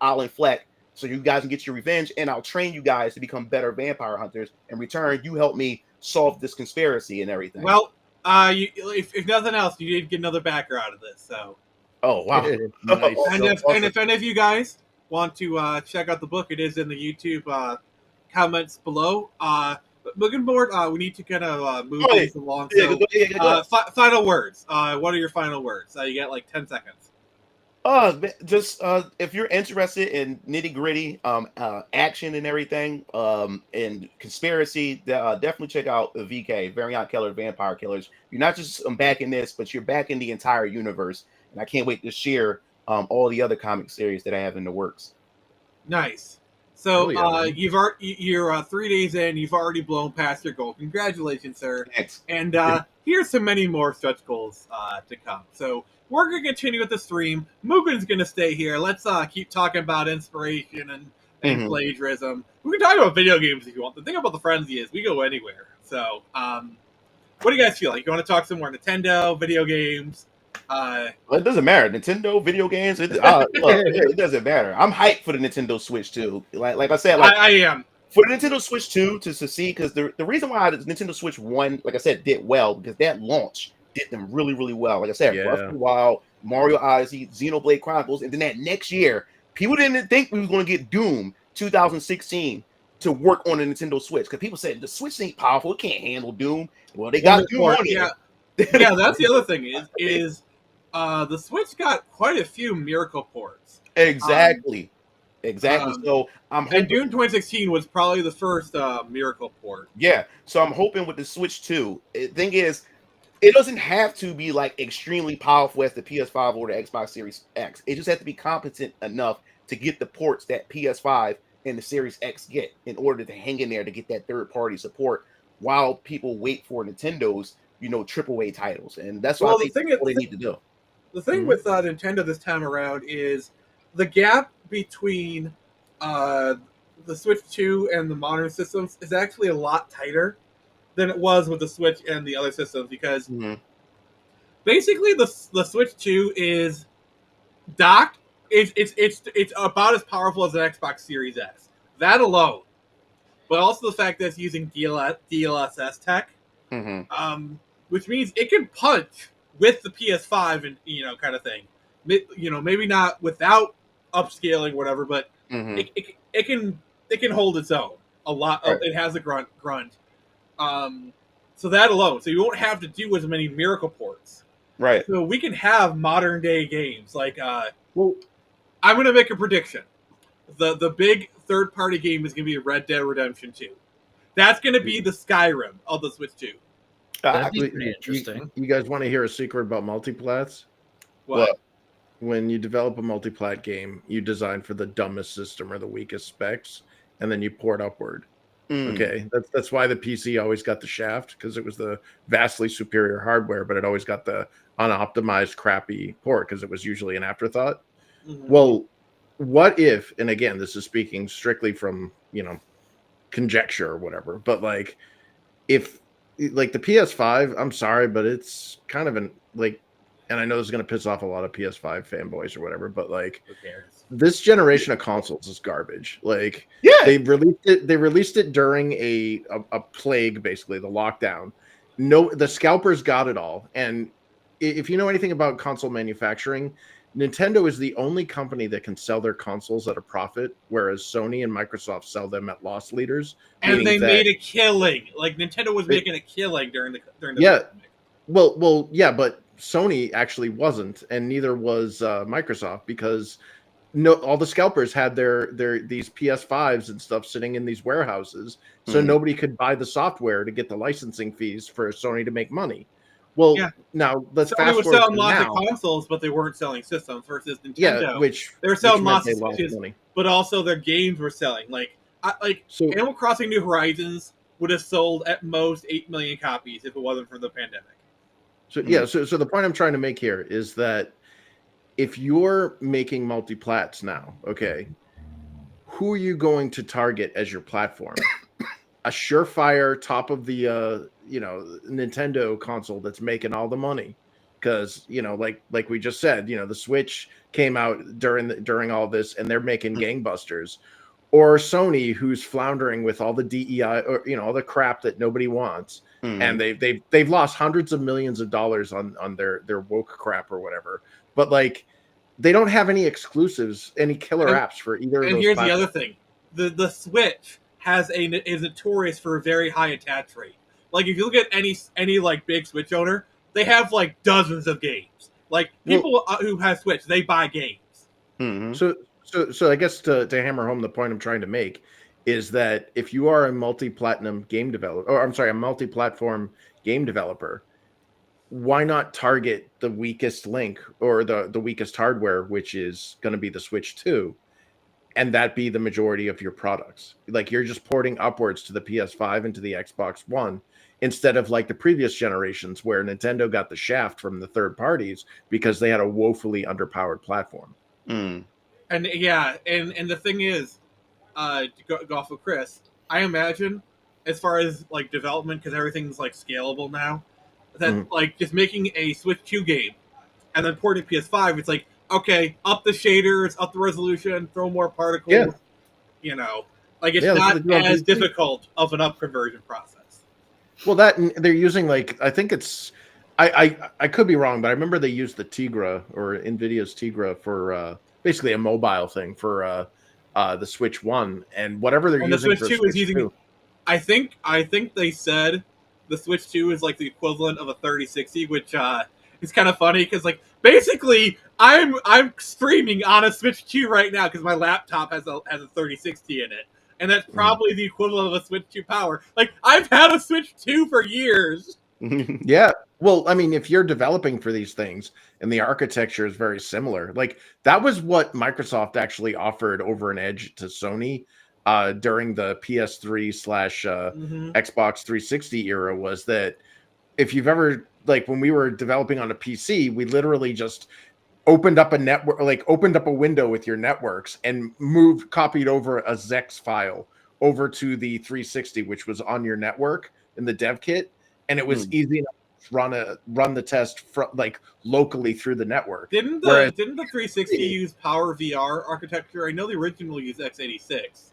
Alan Fleck, so you guys can get your revenge, and I'll train you guys to become better vampire hunters. In return, you help me solve this conspiracy and everything. Well, if nothing else, you did get another backer out of this. So. Oh wow! Nice. And if any of you guys want to check out the book, it is in the YouTube comments below. Mugen Lord, we need to kind of move things along. So, final words. What are your final words? You get like 10 seconds. Just if you're interested in nitty gritty action and everything, and conspiracy, definitely check out the VK, Variant Keller, Vampire Killers. You're not just back in this, but you're back in the entire universe, and I can't wait to share all the other comic series that I have in the works. Nice. So you're 3 days in. You've already blown past your goal. Congratulations, sir. Thanks. And here's so many more stretch goals to come. So we're going to continue with the stream. Mugen's going to stay here. Let's keep talking about inspiration and plagiarism. We can talk about video games if you want. The thing about the Frenzy is we go anywhere. So what do you guys feel like? You want to talk some more Nintendo, video games? It doesn't matter. Nintendo, video games, it doesn't matter. I'm hyped for the Nintendo Switch too. Like I said, I am. For the Nintendo Switch 2 to succeed, because the reason why the Nintendo Switch 1, like I said, did well, because that launch did them really, really well. Like I said, Breath of the Wild, Mario Odyssey, Xenoblade Chronicles, and then that next year, people didn't think we was going to get Doom 2016 to work on the Nintendo Switch, because people said the Switch ain't powerful, it can't handle Doom. Well, they got Doom on it. Yeah, that's the other thing is the Switch got quite a few miracle ports. Exactly. So I'm hoping, and Doom 2016 was probably the first miracle port. Yeah, so I'm hoping with the Switch 2. The thing is, it doesn't have to be like extremely powerful as the PS5 or the Xbox Series X. It just has to be competent enough to get the ports that PS5 and the Series X get in order to hang in there to get that third-party support while people wait for Nintendo's, AAA titles. And that's what I think what they need to do. The thing with Nintendo this time around is the gap between the Switch 2 and the modern systems is actually a lot tighter than it was with the Switch and the other systems, because basically the Switch 2 is docked. It's about as powerful as an Xbox Series S. That alone, but also the fact that it's using DLSS tech, which means it can punch with the PS5 and kind of thing. Maybe not without upscaling, whatever, but it can hold its own a lot. Right. It has a grunt. So that alone, so you won't have to do as many miracle ports. Right. So we can have modern day games like. I'm going to make a prediction. The big third party game is going to be Red Dead Redemption 2. That's going to be the Skyrim of the Switch 2. That'd be pretty interesting. You guys want to hear a secret about multiplats? What? When you develop a multiplat game, you design for the dumbest system or the weakest specs, and then you port upward. Okay, that's why the PC always got the shaft, because it was the vastly superior hardware, but it always got the unoptimized, crappy port because it was usually an afterthought. Well, what if, and again, this is speaking strictly from conjecture or whatever, but like if like the PS5, I'm sorry, but it's kind of and I know this is going to piss off a lot of PS5 fanboys or whatever, but like this generation of consoles is garbage. Like, they released it during a plague, basically the lockdown. The scalpers got it all. And if you know anything about console manufacturing, Nintendo is the only company that can sell their consoles at a profit, whereas Sony and Microsoft sell them at loss leaders. And they made a killing. Like Nintendo was making a killing during the pandemic. Well, yeah, but Sony actually wasn't, and neither was Microsoft, because all the scalpers had their these PS5s and stuff sitting in these warehouses, so nobody could buy the software to get the licensing fees for Sony to make money. Well, now let's fast forward. They were selling lots of consoles, but they weren't selling systems. Versus Nintendo, which they were selling lots of switches, but also their games were selling. So Animal Crossing: New Horizons would have sold at most 8 million copies if it wasn't for the pandemic. So so the point I'm trying to make here is that if you're making multi-plats now, okay, who are you going to target as your platform? A surefire top of the Nintendo console that's making all the money, because like we just said, the Switch came out during all this and they're making gangbusters, or Sony, who's floundering with all the DEI or all the crap that nobody wants, and they've lost hundreds of millions of dollars on their woke crap or whatever, but like they don't have any exclusives, any killer apps for either of those. And here's platforms. the other thing: the Switch is notorious for a very high attach rate. Like if you look at any like big Switch owner, they have like dozens of games. Like people who have Switch, they buy games. So I guess to hammer home the point I'm trying to make is that if you are a multi-platinum game developer, or I'm sorry, a multi-platform game developer, why not target the weakest link or the weakest hardware, which is going to be the Switch 2, and that be the majority of your products? Like you're just porting upwards to the PS5 and to the Xbox One, instead of like the previous generations where Nintendo got the shaft from the third parties because they had a woefully underpowered platform. And the thing is, to go off of Chris, I imagine as far as like development, because everything's like scalable now, that like just making a Switch 2 game and then porting PS5, it's like, okay, up the shaders, up the resolution, throw more particles, Like it's not as difficult of an up conversion process. Well, that they're using like I think it's I could be wrong, but I remember they used the Tegra or Nvidia's Tegra for basically a mobile thing for the Switch 1 and whatever they're using the for Switch 2 Switch is using 2. I think they said the Switch 2 is like the equivalent of a 3060, which is kind of funny because like basically I'm streaming on a Switch 2 right now because my laptop has a 3060 in it. And that's probably the equivalent of a Switch 2 power. Like, I've had a Switch 2 for years. Yeah. Well, I mean, if you're developing for these things and the architecture is very similar, like that was what Microsoft actually offered over an edge to Sony during the PS3 slash Xbox 360 era, was that if you've ever, like when we were developing on a PC, we literally just opened up a network, like opened up a window with your networks and copied over a Zex file over to the 360, which was on your network in the dev kit. And it was easy enough to run the test like locally through the network. Didn't the 360 use Power VR architecture? I know the original used x86.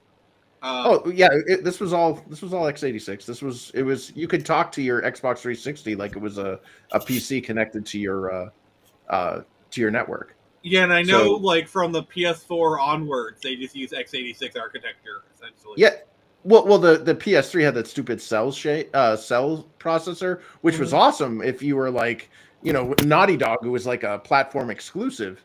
This was all x86. It was you could talk to your Xbox 360 like it was a PC connected to your network. Yeah, and I know like from the PS4 onwards, they just use x86 architecture essentially. Yeah. Well, the PS3 had that stupid cell processor, which was awesome if you were like, Naughty Dog, who was like a platform exclusive,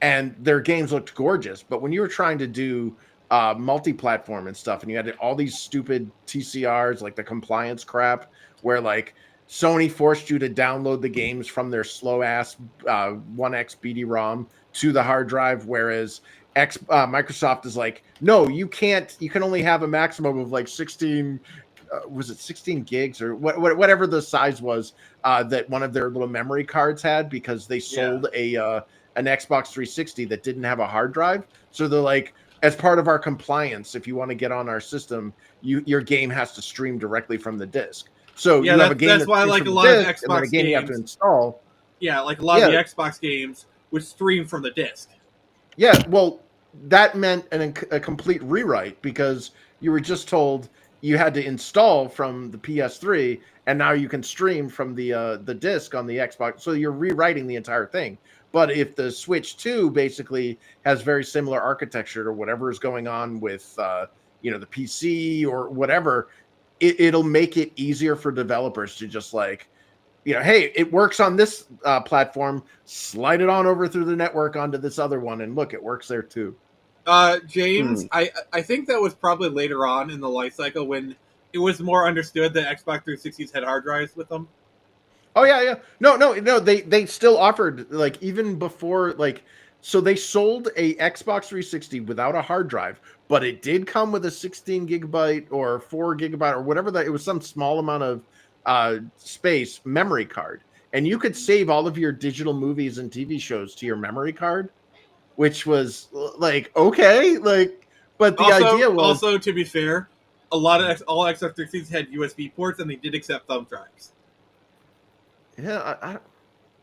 and their games looked gorgeous. But when you were trying to do multi-platform and stuff, and you had all these stupid TCRs, like the compliance crap, where like Sony forced you to download the games from their slow-ass 1X BD-ROM to the hard drive, whereas Microsoft is like, no, you can't. You can only have a maximum of like 16. Was it 16 gigs or whatever the size was that one of their little memory cards had, because they sold an Xbox 360 that didn't have a hard drive. So they're like, as part of our compliance, if you want to get on our system, your game has to stream directly from the disc. So you have a game that's why like a lot of Xbox games you have to install. Yeah, like a lot of the Xbox games would stream from the disc. Yeah, well, that meant a complete rewrite, because you were just told you had to install from the PS3, and now you can stream from the disc on the Xbox. So you're rewriting the entire thing. But if the Switch 2 basically has very similar architecture to whatever is going on with the PC or whatever, it'll make it easier for developers to just like, hey, it works on this platform, slide it on over through the network onto this other one, and look, it works there too. James, I think that was probably later on in the life cycle when it was more understood that Xbox 360s had hard drives with them. Oh yeah. No. They still offered, like, even before, like, so they sold a Xbox 360 without a hard drive, but it did come with a 16 gigabyte or 4 gigabyte or whatever that it was, some small amount of space memory card, and you could save all of your digital movies and TV shows to your memory card, which was like, okay, like, but the idea was also, to be fair, all Xbox 360s had USB ports, and they did accept thumb drives. Yeah,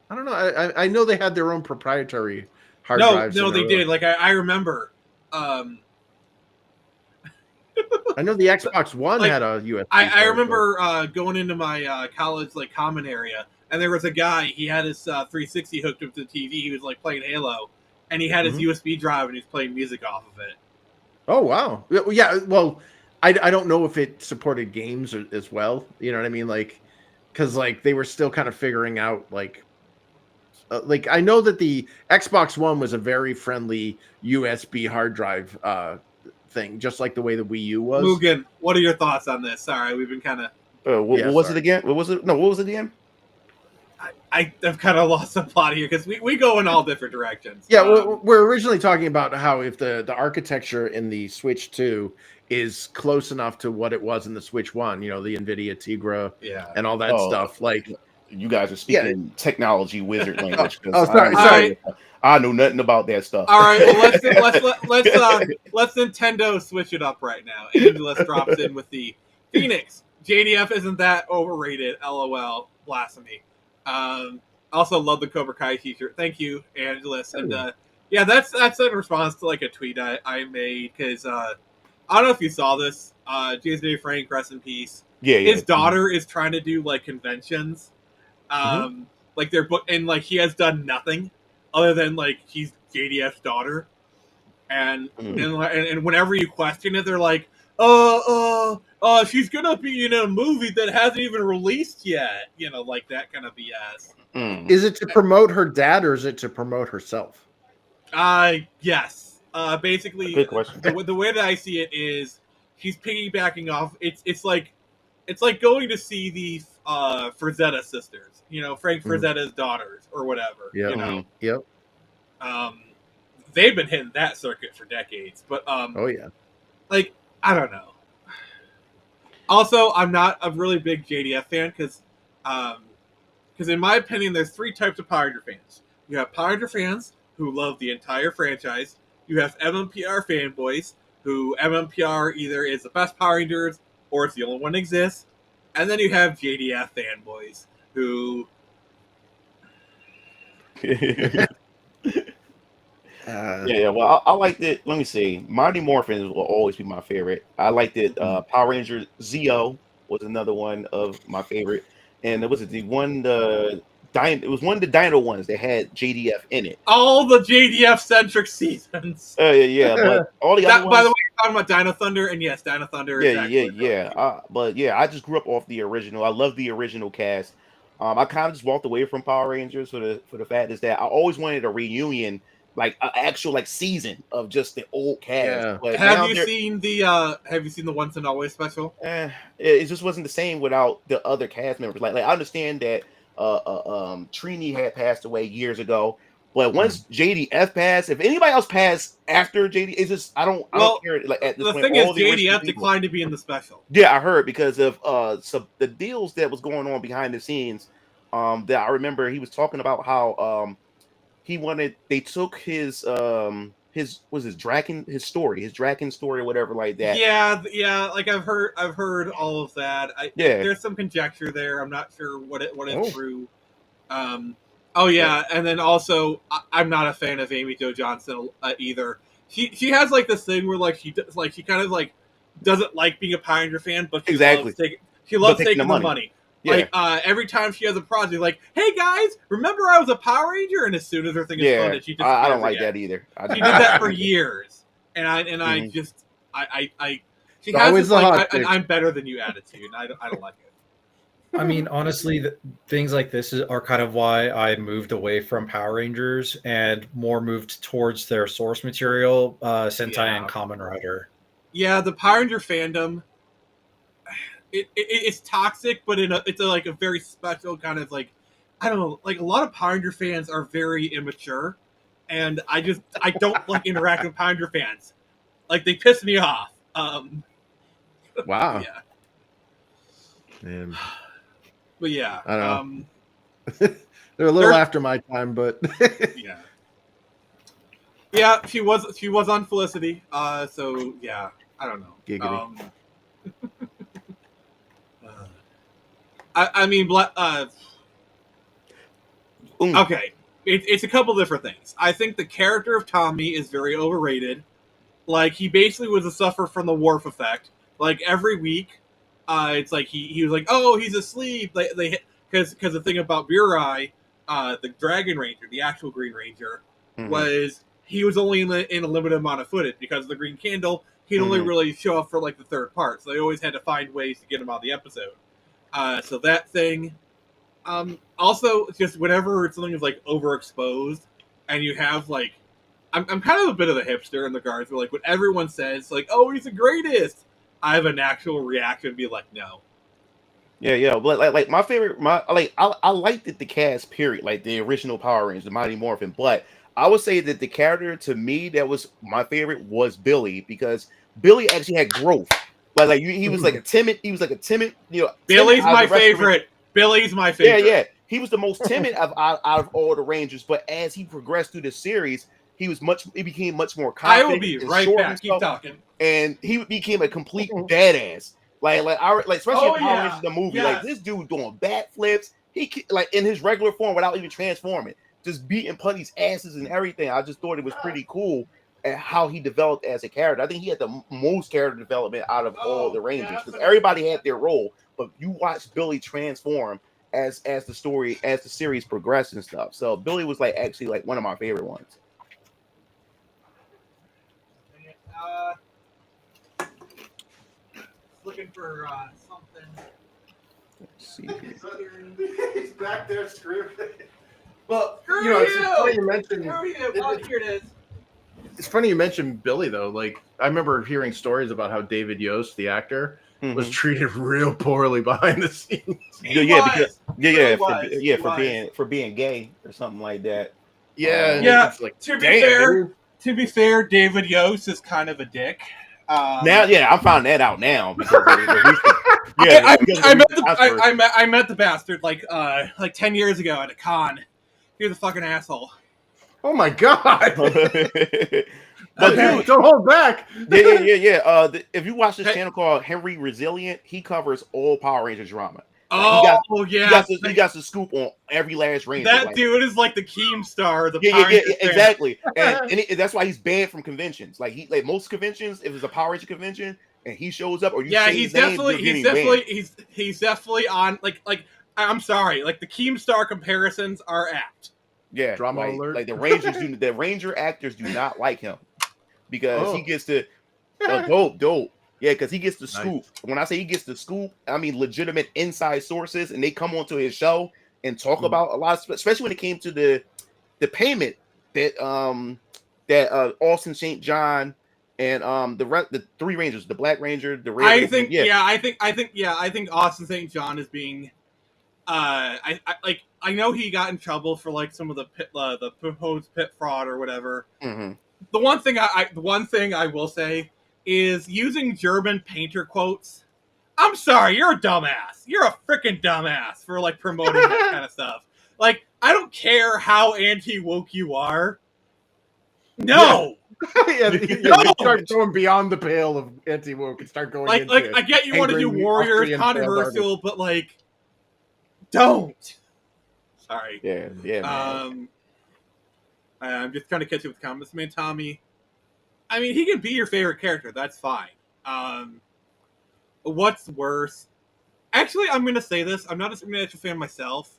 I don't know. I know they had their own proprietary hard drives. No, they did. Like I remember. I know the Xbox One had a USB. I remember going into my college like common area, and there was a guy. He had his 360 hooked up to the TV. He was like playing Halo, and he had his USB drive, and he's playing music off of it. Oh wow! Yeah. Well, I don't know if it supported games as well. You know what I mean? Like, because like they were still kind of figuring out like I know that the Xbox One was a very friendly USB hard drive thing, just like the way the Wii U was. Mugen, what are your thoughts on this? Sorry, we've been kind of. What was it again? What was it? No, what was it again? I've kind of lost the plot here because we go in all different directions. Yeah, we're originally talking about how if the architecture in the Switch 2 is close enough to what it was in the Switch 1, the NVIDIA Tegra and all that stuff. Like, you guys are speaking technology wizard language. Sorry. I know nothing about that stuff. All right, well, let's Nintendo switch it up right now. Angelus drops in with the Phoenix. JDF isn't that overrated. LOL. Blasphemy. Also love the Cobra Kai t-shirt. Thank you, Angelus. And that's in response to like a tweet I made because I don't know if you saw this. Jason A. Frank, rest in peace. Yeah, His daughter is trying to do like conventions, like their book, and like he has done nothing other than like he's JDF's daughter, and whenever you question it, they're like, she's gonna be in a movie that hasn't even released yet, like that kind of BS. Is it to promote her dad or is it to promote herself? Yes. Basically, good question. The way that I see it is he's piggybacking off. It's like going to see the Frazetta sisters, Frank Frazetta's daughters or whatever. Yep. Yep. They've been hitting that circuit for decades, but oh yeah, like I don't know. Also, I'm not a really big JDF fan because in my opinion, there's three types of Power Ranger fans. You have Power Ranger fans who love the entire franchise. You have MMPR fanboys who MMPR either is the best Power Rangers or it's the only one that exists. And then you have JDF fanboys who... well, I liked it. Let me see. Mighty Morphins will always be my favorite. I liked it. Power Ranger Zeo was another one of my favorite. And it was the one... it was one of the Dino ones that had JDF in it. All the JDF centric seasons. Yeah, but all the other ones. By the way, you're talking about Dino Thunder, and yes, Dino Thunder. But yeah, I just grew up off the original. I love the original cast. I kind of just walked away from Power Rangers for the fact is that I always wanted a reunion, like an actual like season of just the old cast. Yeah. But have you seen the Once and Always special? It just wasn't the same without the other cast members. Like I understand that. Trini had passed away years ago, but once JDF passed, if anybody else passed after JD, it's just I don't care. Like at this the point, thing is, JDF declined to be in the special. Yeah, I heard because of the deals that was going on behind the scenes. That I remember he was talking about how they took his Draken story or whatever like that. Yeah, like I've heard all of that. There's some conjecture there. I'm not sure what is true. And then also I'm not a fan of Amy Jo Johnson either. She has like this thing where like she kind of like doesn't like being a Power Ranger fan, but she loves taking the money. Yeah. Like every time she has a project, like, "Hey guys, remember I was a Power Ranger?" And as soon as her thing is funded, she just I don't like that either. She did that for years, and I just she has this like I'm better than you attitude, and I don't like it. I mean, honestly, things like this are kind of why I moved away from Power Rangers and more moved towards their source material, Sentai and Kamen Rider. Yeah, the Power Ranger fandom. It's toxic, but it's a very special kind of like, I don't know, like a lot of Power Ranger fans are very immature, and I don't like interacting with Power Ranger fans. Like they piss me off. Wow. Yeah. Man. But yeah, I don't know. They're a little after my time, but yeah. Yeah, she was on Felicity. So yeah, I don't know. Giggity. I mean, okay, it's a couple different things. I think the character of Tommy is very overrated. Like, he basically was a sufferer from the Worf effect. Like, every week, it's like he was like, oh, he's asleep. Because the thing about Burai, the Dragon Ranger, the actual Green Ranger, was he was only in a limited amount of footage because of the Green Candle. He'd only really show up for like the third part, so they always had to find ways to get him out of the episode. So that thing. Also, just whenever something is like overexposed, and you have like, I'm kind of a bit of a hipster in the regards where like when everyone says like, "Oh, he's the greatest," I have an actual reaction to be like, "No." Yeah, but like my favorite, I liked the cast period, like the original Power Rangers, the Mighty Morphin, but I would say that the character to me that was my favorite was Billy because Billy actually had growth. He was like a timid. He was like a timid. Billy's my favorite. Billy's my favorite. Yeah. He was the most timid out of all the Rangers. But as he progressed through the series, he became much more confident. I will be right back. Keep talking. And he became a complete badass. Especially in Power Rangers the movie. Yes. Like this dude doing backflips. He like in his regular form without even transforming, just beating Putty's asses and everything. I just thought it was pretty cool. at how he developed as a character. I think he had the most character development out of all the Rangers because everybody had their role, but you watch Billy transform as the series progressed and stuff. So Billy was like actually like one of my favorite ones. Looking for something. Let's see here. He's back there screaming. Well, Screw it's funny you mentioned. Here it is. It's funny you mentioned Billy though. Like I remember hearing stories about how David Yost, the actor, was treated real poorly behind the scenes. For being gay or something like that. Yeah. It's like, to be fair, David Yost is kind of a dick. I'm finding that out now because I met the bastard like 10 years ago at a con. He was a fucking asshole. Oh my god! But dude, don't hold back. Yeah. If you watch this channel called Henry Resilient, he covers all Power Rangers drama. He got the scoop on every last Ranger. That dude is like the Keemstar. Exactly. And that's why he's banned from conventions. Like most conventions, if it's a Power Ranger convention and he shows up, or he's definitely on like I'm sorry, like the Keemstar comparisons are apt. Yeah, drama alert. Like the Ranger actors do not like him because he gets to dope. Yeah, because he gets the scoop. When I say he gets the scoop, I mean legitimate inside sources, and they come onto his show and talk about a lot, especially when it came to the payment that Austin St. John and the three Rangers, the Black Ranger, the Red I think Austin St. John is being I know he got in trouble for like some of the proposed pit fraud or whatever. Mm-hmm. The one thing I will say is using German painter quotes. I'm sorry, you're a dumbass. You're a freaking dumbass for like promoting that kind of stuff. Like, I don't care how anti-woke you are. No. You start going beyond the pale of anti-woke and start going like I get you want to do Warriors controversial, but like don't. Sorry. Yeah, man. I'm just trying to catch you with comments, man. Tommy, I mean, he can be your favorite character. That's fine. What's worse? Actually, I'm going to say this. I'm not a Supernatural fan myself,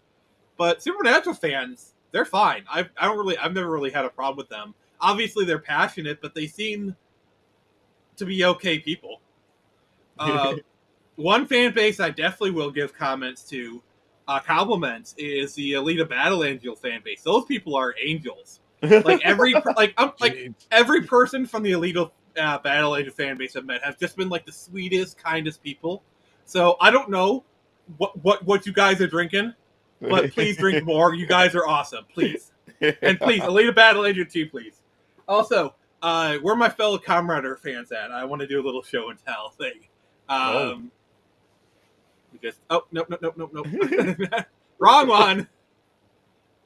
but Supernatural fans, they're fine. I've never really had a problem with them. Obviously, they're passionate, but they seem to be okay people. One fan base I definitely will give comments to, compliments, is the Alita Battle Angel fan base. Those people are angels. Like every person from the Alita Battle Angel fan base I've met have just been like the sweetest, kindest people. So I don't know what you guys are drinking, but please drink more. You guys are awesome. Please. And please, Alita Battle Angel 2, please. Also, where are my fellow Comrader fans at? I want to do a little show and tell thing. Nope. Wrong one.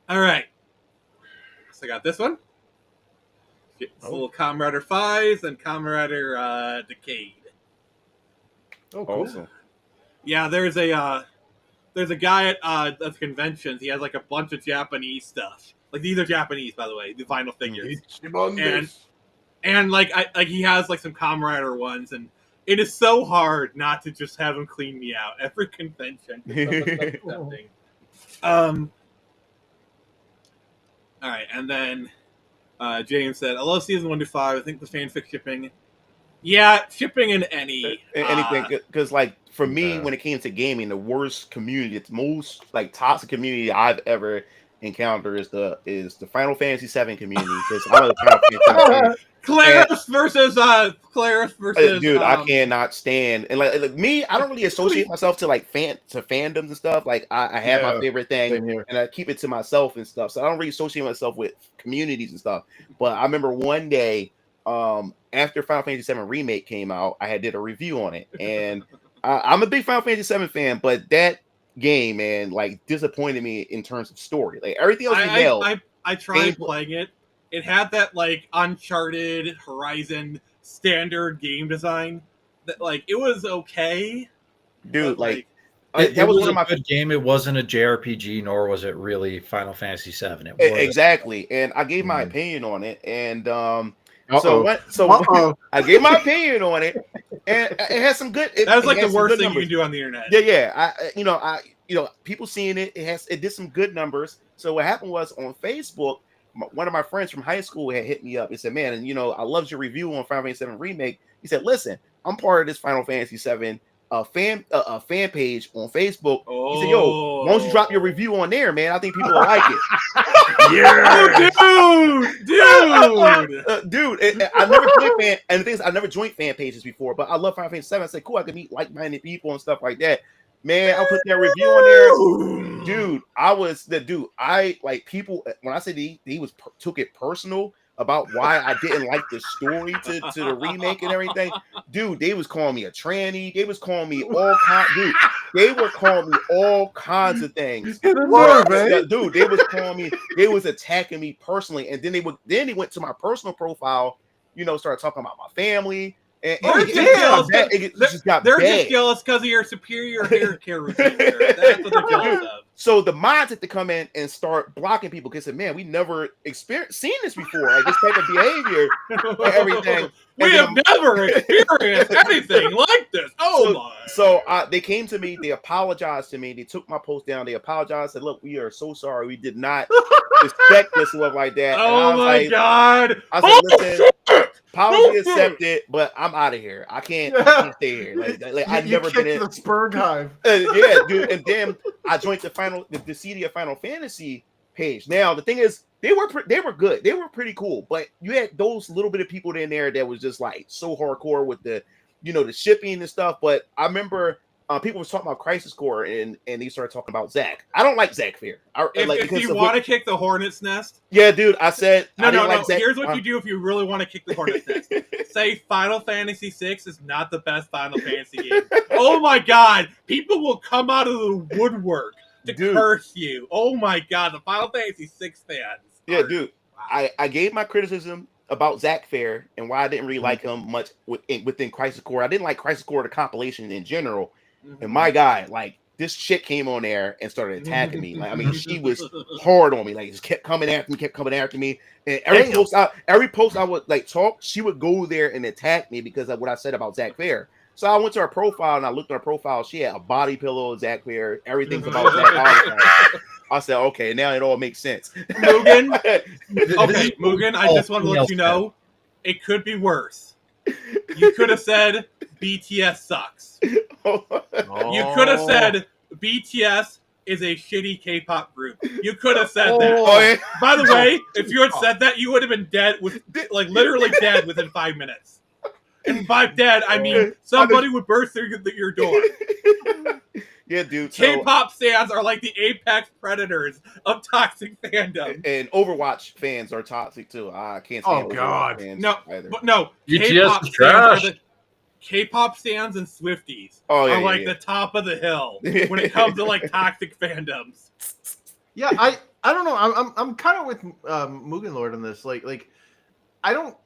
All right. So I got this one. It's a little Comrader 5s and Comrader Decade. Oh, cool. Awesome. Yeah, there's a guy at the conventions. He has like a bunch of Japanese stuff. Like these are Japanese, by the way, the vinyl figures. And like he has like some Comrader ones, and it is so hard not to just have him clean me out every convention. All right, and then James said, "I love season 1 to 5. I think the fanfic shipping, shipping in anything, because like for me, when it came to gaming, the worst community, it's most like toxic community I've ever encountered is the Final Fantasy VII community. Because I'm a Final Fantasy Claris versus dude, I cannot stand, and like me, I don't really associate myself to like fandoms and stuff. Like I have my favorite thing and I keep it to myself and stuff. So I don't really associate myself with communities and stuff. But I remember one day after Final Fantasy VII Remake came out, I did a review on it, and I'm a big Final Fantasy VII fan, but that game, man, like disappointed me in terms of story. Like everything else I tried playing it. It had that like Uncharted Horizon standard game design that like it was okay, dude. Like that was one of my good game. It wasn't a JRPG, nor was it really Final Fantasy VII. Exactly, and I gave my opinion on it, and I gave my opinion on it, and it has some good. That was like the worst thing you can do on the internet. Yeah. People seeing it. It did some good numbers. So what happened was on Facebook, one of my friends from high school had hit me up. He said, "Man, and I loved your review on Final Fantasy VII Remake." He said, "Listen, I'm part of this Final Fantasy VII fan page on Facebook." He said, "Yo, why don't you drop your review on there, man? I think people will like it." Dude! I never joined fan, and the thing is, I never joined fan pages before, but I love Final Fantasy VII. I said, "Cool, I can meet like-minded people and stuff like that." Man, I'll put that review on there, dude. I like people when I said he took it personal about why I didn't like the story to the remake and everything. Dude, they was calling me a tranny. They was calling me all kinds. They were calling me all kinds of things. Dude, they was calling me. They was attacking me personally, and then they went to my personal profile. Started talking about my family. And they're just jealous because of your superior hair care routine. That's what they're jealous of. So the mods had to come in and start blocking people because, man, we never seen this before, like this type of behavior and everything. We have never experienced anything like this. So they came to me, they apologized to me, they took my post down, they apologized, said, "Look, we are so sorry, we did not expect this stuff like that." Oh my God! I said, "Listen, apology accepted, but I'm out of here. I can't stay here. Like I've never been in the Spurg Hive." Yeah, dude. And then I joined the CD of Final Fantasy page. Now the thing is, they were good. They were pretty cool, but you had those little bit of people in there that was just like so hardcore with the shipping and stuff. But I remember people was talking about Crisis Core and they started talking about Zack. I don't like Zack Fair. If you want to kick the hornet's nest, yeah, dude. I said no. Here's what you do if you really want to kick the hornet's nest. Say Final Fantasy VI is not the best Final Fantasy game. Oh my God, people will come out of the woodwork to curse you. Oh my God, the Final Fantasy VI fans. Yeah, dude. Wow. I gave my criticism about Zack Fair and why I didn't really like him much within Crisis Core. I didn't like Crisis Core, the compilation in general. And my guy, like, this chick came on there and started attacking me. Like, I mean, she was hard on me. Like, just kept coming after me. And every post I would like talk, she would go there and attack me because of what I said about Zack Fair. So I went to her profile and I looked at her profile. She had a body pillow of Zack Fair. Everything's about Zack. I said, okay, now it all makes sense. Mugen, I just want to let you know, it could be worse. You could have said BTS sucks. You could have said BTS is a shitty K-pop group. You could have said that. By the way, if you had said that, you would have been dead literally dead within 5 minutes. And by dead, I mean somebody would burst through your door. Yeah, dude. K-pop fans are like the apex predators of toxic fandom. And Overwatch fans are toxic too. I can't stand Overwatch fans either. K-pop fans are the K-pop stands and Swifties are like the top of the hill when it comes to like toxic fandoms. Yeah, I don't know. I'm kind of with Mugen Lord on this. Like I don't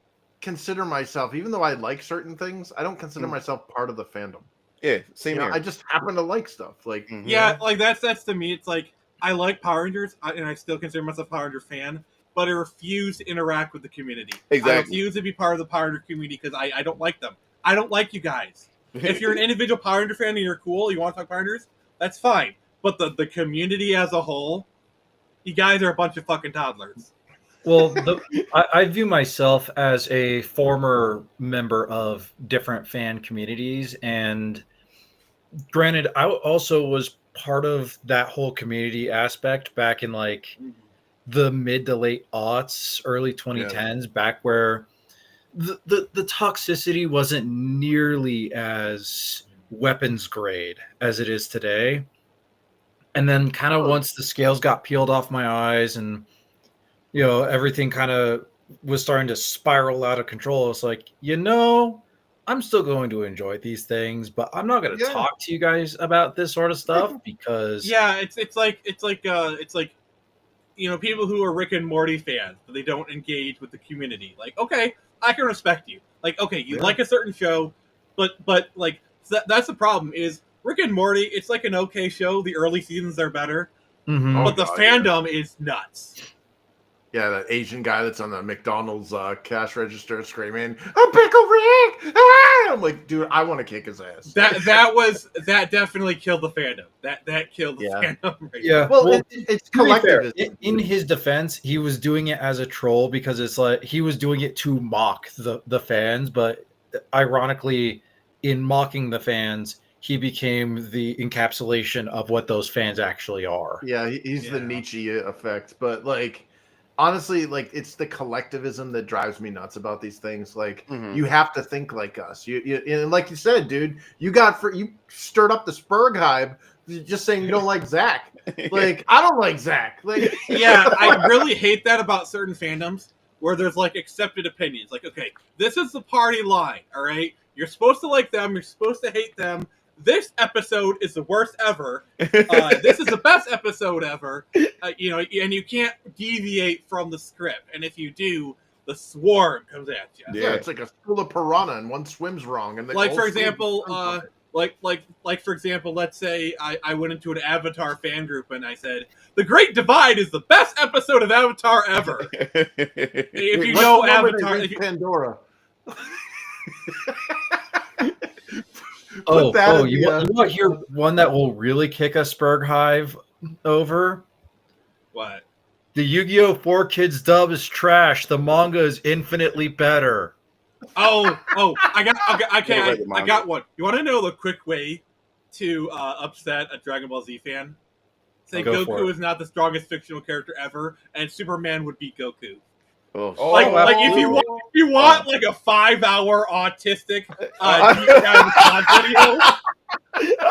consider myself, even though I like certain things, I don't consider myself part of the fandom. Yeah, same here. I just happen to like stuff. Like like that's to me. It's like I like Power Rangers, and I still consider myself a Power Ranger fan, but I refuse to interact with the community. Exactly. I refuse to be part of the Power Ranger community because I don't like them. I don't like you guys. If you're an individual Power Ranger fan and you're cool, you want to talk Power Rangers, that's fine. But the community as a whole, you guys are a bunch of fucking toddlers. Well, I view myself as a former member of different fan communities, and granted, I also was part of that whole community aspect back in like the mid to late aughts, early 2010s, back where the toxicity wasn't nearly as weapons grade as it is today. And then kind of once the scales got peeled off my eyes and everything kind of was starting to spiral out of control, it's like, I'm still going to enjoy these things, but I'm not going to talk to you guys about this sort of stuff because it's like people who are Rick and Morty fans, but they don't engage with the community. Like, okay, I can respect you. Like, okay, you like a certain show, but like that's the problem is Rick and Morty. It's like an okay show. The early seasons are better, but the fandom is nuts. Yeah, that Asian guy that's on the McDonald's cash register screaming, "A pickle Rick!" Ah! I'm like, dude, I want to kick his ass. That definitely killed the fandom. That killed the fandom. Right Yeah. Well, it's collective. In his defense, he was doing it as a troll because it's like he was doing it to mock the fans, but ironically, in mocking the fans, he became the encapsulation of what those fans actually are. Yeah, he's the Nietzsche effect, but like honestly, like it's the collectivism that drives me nuts about these things. Like you have to think like us. You and like you said, dude, you stirred up the Spurg hype just saying you don't like Zach. Like I don't like Zach. Like yeah, I really hate that about certain fandoms where there's like accepted opinions. Like, okay, this is the party line, all right? You're supposed to like them, you're supposed to hate them. This episode is the worst ever. This is the best episode ever. And you can't deviate from the script. And if you do, the swarm comes at you. Yeah, it's like a school of piranha, and one swims wrong. And like for example, for example, let's say I went into an Avatar fan group and I said, "The Great Divide is the best episode of Avatar ever." If you know Avatar, Pandora. You want to hear one that will really kick a Spurg hive over? What? The Yu-Gi-Oh! 4 Kids dub is trash. The manga is infinitely better. I got one. You want to know the quick way to upset a Dragon Ball Z fan? Say Goku is not the strongest fictional character ever, and Superman would beat Goku. If you want like a 5-hour autistic deep dive response video,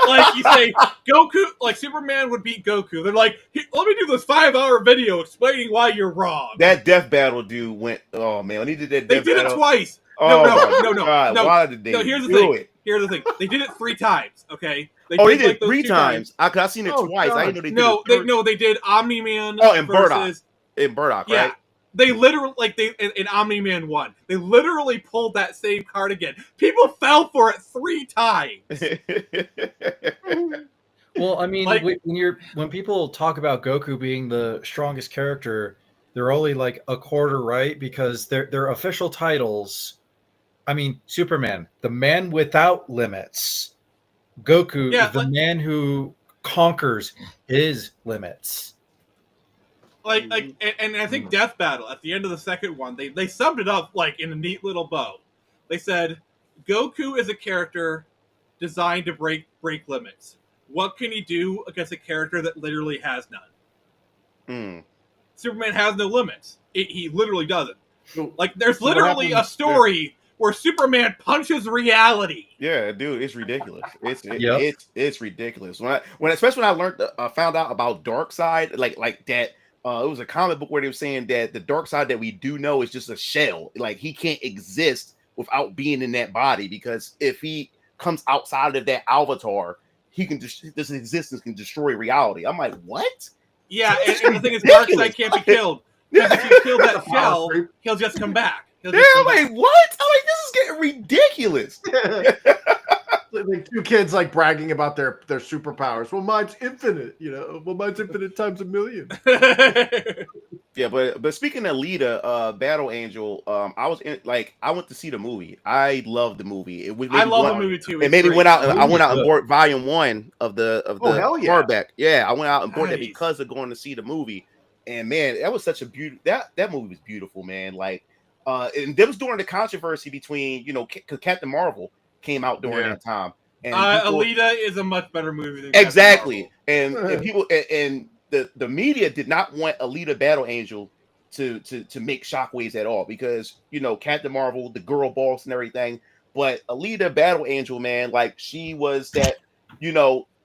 like you say Goku, like Superman would beat Goku. They're like, let me do this 5-hour video explaining why you're wrong. That death battle dude went. Oh man, when he did that, they did it twice. No. Why did they here's the do thing. it? Here's the thing. They did it 3 times. Okay. They did it 3 times. I seen it twice. God. I didn't know they did it. They did Omni-Man. And versus Burdock, yeah. right? They literally, in Omni-Man 1, they literally pulled that same card again. People fell for it 3 times. Well, I mean, when people talk about Goku being the strongest character, they're only like a quarter right because their official titles. I mean, Superman, the man without limits. Goku, the man who conquers his limits. And I think Death Battle at the end of the second one, they summed it up like in a neat little bow. They said Goku is a character designed to break limits. What can he do against a character that literally has none? Superman has no limits. He literally doesn't. Like there's literally a story where Superman punches reality. Yeah, dude, it's ridiculous. It's ridiculous. Especially when I learned, found out about Darkseid, like that. It was a comic book where they were saying that the dark side that we do know is just a shell. Like he can't exist without being in that body because if he comes outside of that avatar, he can this existence can destroy reality. I'm like, what? Yeah, and the thing is, Darkseid can't be killed because if you kill that shell, he'll just come back. I'm like, what? I'm like, this is getting ridiculous. Like 2 kids like bragging about their superpowers. Well, mine's infinite, Well, mine's infinite times 1,000,000. Yeah, but speaking of Lita, Battle Angel, I went to see the movie. I love the movie. I love the movie too. And maybe I went out and bought volume 1 of the hardback. Yeah, I went out and bought that because of going to see the movie. And man, that was such a beautiful. That movie was beautiful, man. Like, and that was during the controversy between because Captain Marvel came out during that time. And Alita is a much better movie than exactly. And people and the media did not want Alita Battle Angel to make shockwaves at all because Captain Marvel, the girl boss and everything. But Alita Battle Angel, man, like she was that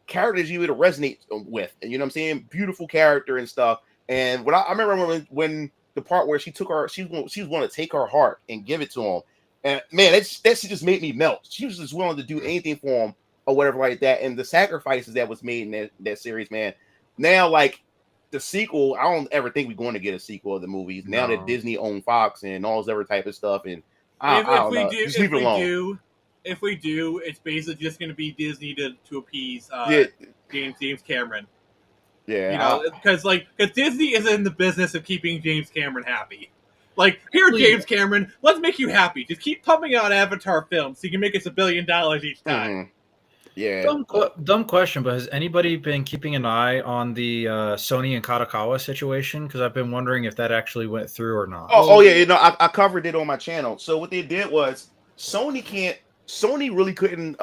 character you would resonate with, and what I'm saying, beautiful character and stuff. And when I remember when the part where she was going to take her heart and give it to him. And man, that shit just made me melt. She was just willing to do anything for him or whatever like that. And the sacrifices that was made in that series, man. Now, like the sequel, I don't ever think we're going to get a sequel of the movies. Now that Disney owns Fox and all this other type of stuff, and if we do, it's basically just going to be Disney to appease James Cameron. Yeah, You know, because Disney is in the business of keeping James Cameron happy. Like, here, James Cameron, let's make you happy. Just keep pumping out Avatar films so you can make us $1 billion each time. Mm-hmm. Yeah. Dumb question, but has anybody been keeping an eye on the Sony and Kadokawa situation? Because I've been wondering if that actually went through or not. Oh yeah, I covered it on my channel. So what they did was Sony really couldn't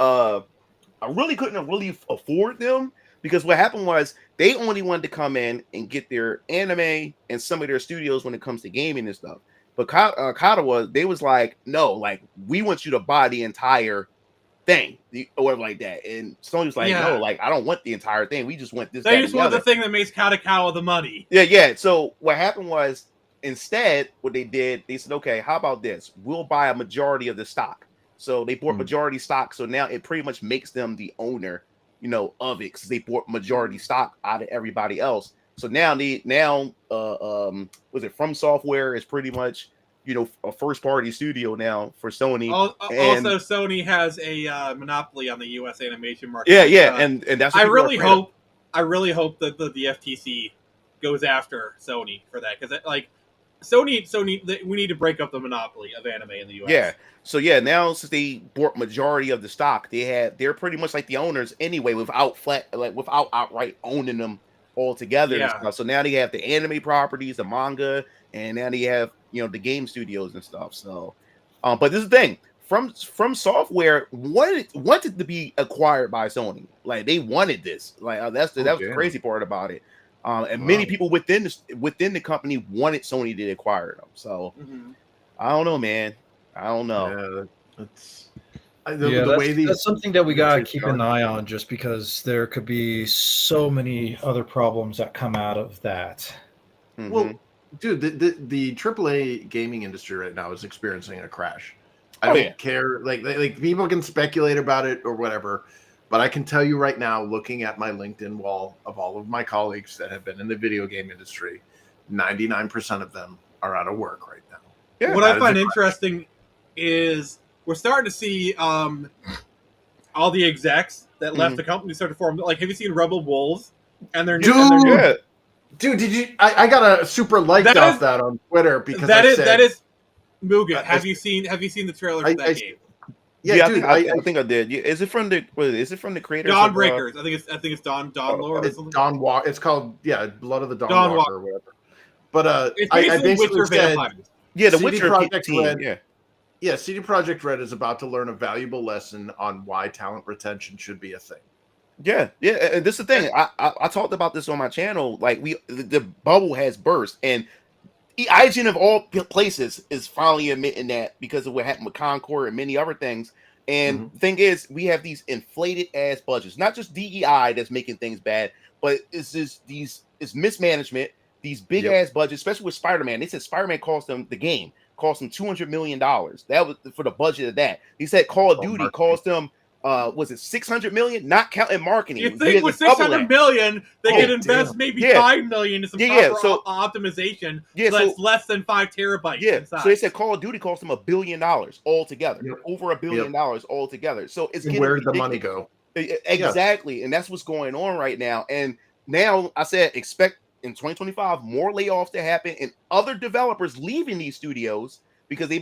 afford them, because what happened was they only wanted to come in and get their anime and some of their studios when it comes to gaming and stuff. But Katawa, they was like, no, like, we want you to buy the entire thing or whatever like that. And Sony was like, no, like, I don't want the entire thing. We just want this. They just want the thing that makes Kadokawa the money. Yeah. So what happened was, instead, what they did, they said, okay, how about this? We'll buy a majority of the stock. So they bought majority stock. So now it pretty much makes them the owner, of it, because they bought majority stock out of everybody else. So now was it From Software is pretty much, a first party studio now for Sony. Also, Sony has a monopoly on the U.S. animation market. Yeah, and that's what I really hope that the FTC goes after Sony for that, because Sony, we need to break up the monopoly of anime in the U.S. Yeah. So now since they bought majority of the stock, they're pretty much like the owners anyway, without outright owning them all together. Yeah. And stuff. So now they have the anime properties, the manga, and now they have the game studios and stuff. So, but this is the thing. From Software wanted to be acquired by Sony. Like, they wanted this. Like, that was the crazy part about it. And many people within the company wanted Sony to acquire them. So I don't know, man. I don't know. Yeah, that's something that we gotta keep an eye on, just because there could be so many other problems that come out of that. Well, dude, the AAA gaming industry right now is experiencing a crash. I don't care. Like people can speculate about it or whatever, but I can tell you right now, looking at my LinkedIn wall of all of my colleagues that have been in the video game industry, 99% of them are out of work right now. Yeah, what I find interesting is we're starting to see all the execs that left the company start to form. Like, have you seen Rebel Wolves? And they're Dude, did you? I got a super like off that on Twitter because that is Mugen. Have you seen the trailer for that game? Yeah, dude, I think I did. Yeah, is it from the creators? Dawnbreakers. I think it's Dawn Lord. It's Dawn Walk. It's called Blood of the Dawn Walker or whatever. But I basically said, the Witcher team. Yeah, CD Projekt Red is about to learn a valuable lesson on why talent retention should be a thing. Yeah, and this is the thing. I talked about this on my channel. Like, the bubble has burst, and IGN of all places is finally admitting that because of what happened with Concord and many other things. And the thing is, we have these inflated ass budgets, not just DEI that's making things bad, but it's mismanagement, these big ass budgets, especially with Spider-Man. They said Spider-Man cost them $200 million. That was for the budget of that. He said Call of Duty cost them was it 600 million, not counting marketing? You think with 600 million they could invest maybe 5 million in some proper optimization? So that's less than 5 terabytes. So they said Call of Duty cost them $1 billion altogether, over $1 billion altogether. So it's getting where did the money go? Exactly, and that's what's going on right now. And now I said expect in 2025 more layoffs to happen and other developers leaving these studios, because a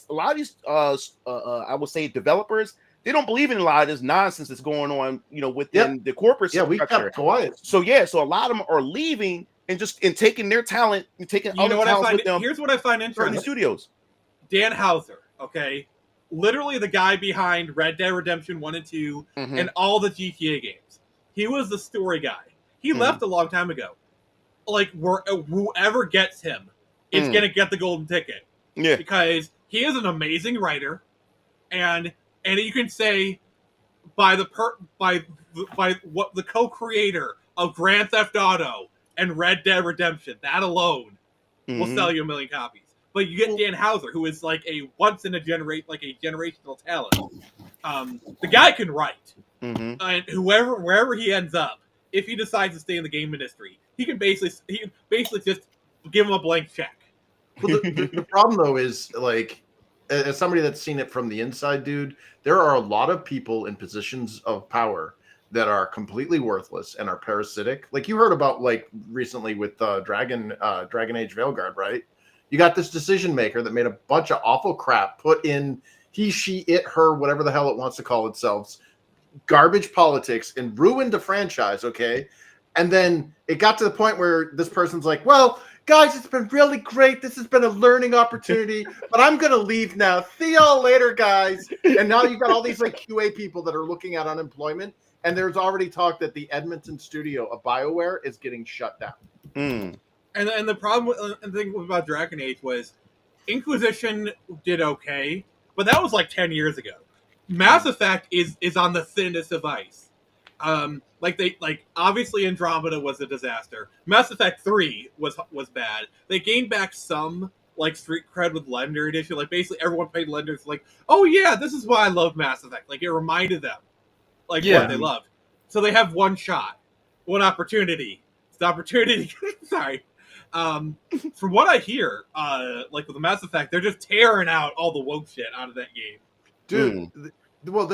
lot of these I would say developers, they don't believe in a lot of this nonsense that's going on, within the corporate structure. We kept quiet. So a lot of them are leaving and taking their talent and taking other talents with them. Here's what I find interesting. The studios. Dan Houser, literally the guy behind Red Dead Redemption 1 and 2 and all the GTA games. He was the story guy. He left a long time ago. Like, whoever gets him is going to get the golden ticket. Yeah. Because he is an amazing writer, and you can say by what the co-creator of Grand Theft Auto and Red Dead Redemption, that alone will sell you 1 million copies. But you get Dan Houser, who is like a generational talent. The guy can write, and wherever he ends up, if he decides to stay in the game industry, he can basically just give him a blank check. Well, the problem though is, like, as somebody that's seen it from the inside, dude, there are a lot of people in positions of power that are completely worthless and are parasitic. Like you heard about like recently with Dragon Age Veilguard, right? You got this decision maker that made a bunch of awful crap, put in he, she, it, her, whatever the hell it wants to call itself, garbage politics, and ruined the franchise, okay? And then it got to the point where this person's like, well, guys, it's been really great. This has been a learning opportunity, but I'm going to leave now. See y'all later, guys. And now you've got all these like QA people that are looking at unemployment, and there's already talk that the Edmonton studio of BioWare is getting shut down. And the problem with the thing about Dragon Age was Inquisition did okay, but that was like 10 years ago. Mass Effect is on the thinnest of ice. Obviously Andromeda was a disaster. Mass Effect 3 was bad. They gained back some like street cred with Legendary Edition. Like basically everyone played Legendary. It's like, oh yeah, this is why I love Mass Effect. Like it reminded them what they loved. So they have one shot, one opportunity. It's the opportunity. Sorry. From what I hear, like with the Mass Effect, they're just tearing out all the woke shit out of that game. Dude, well,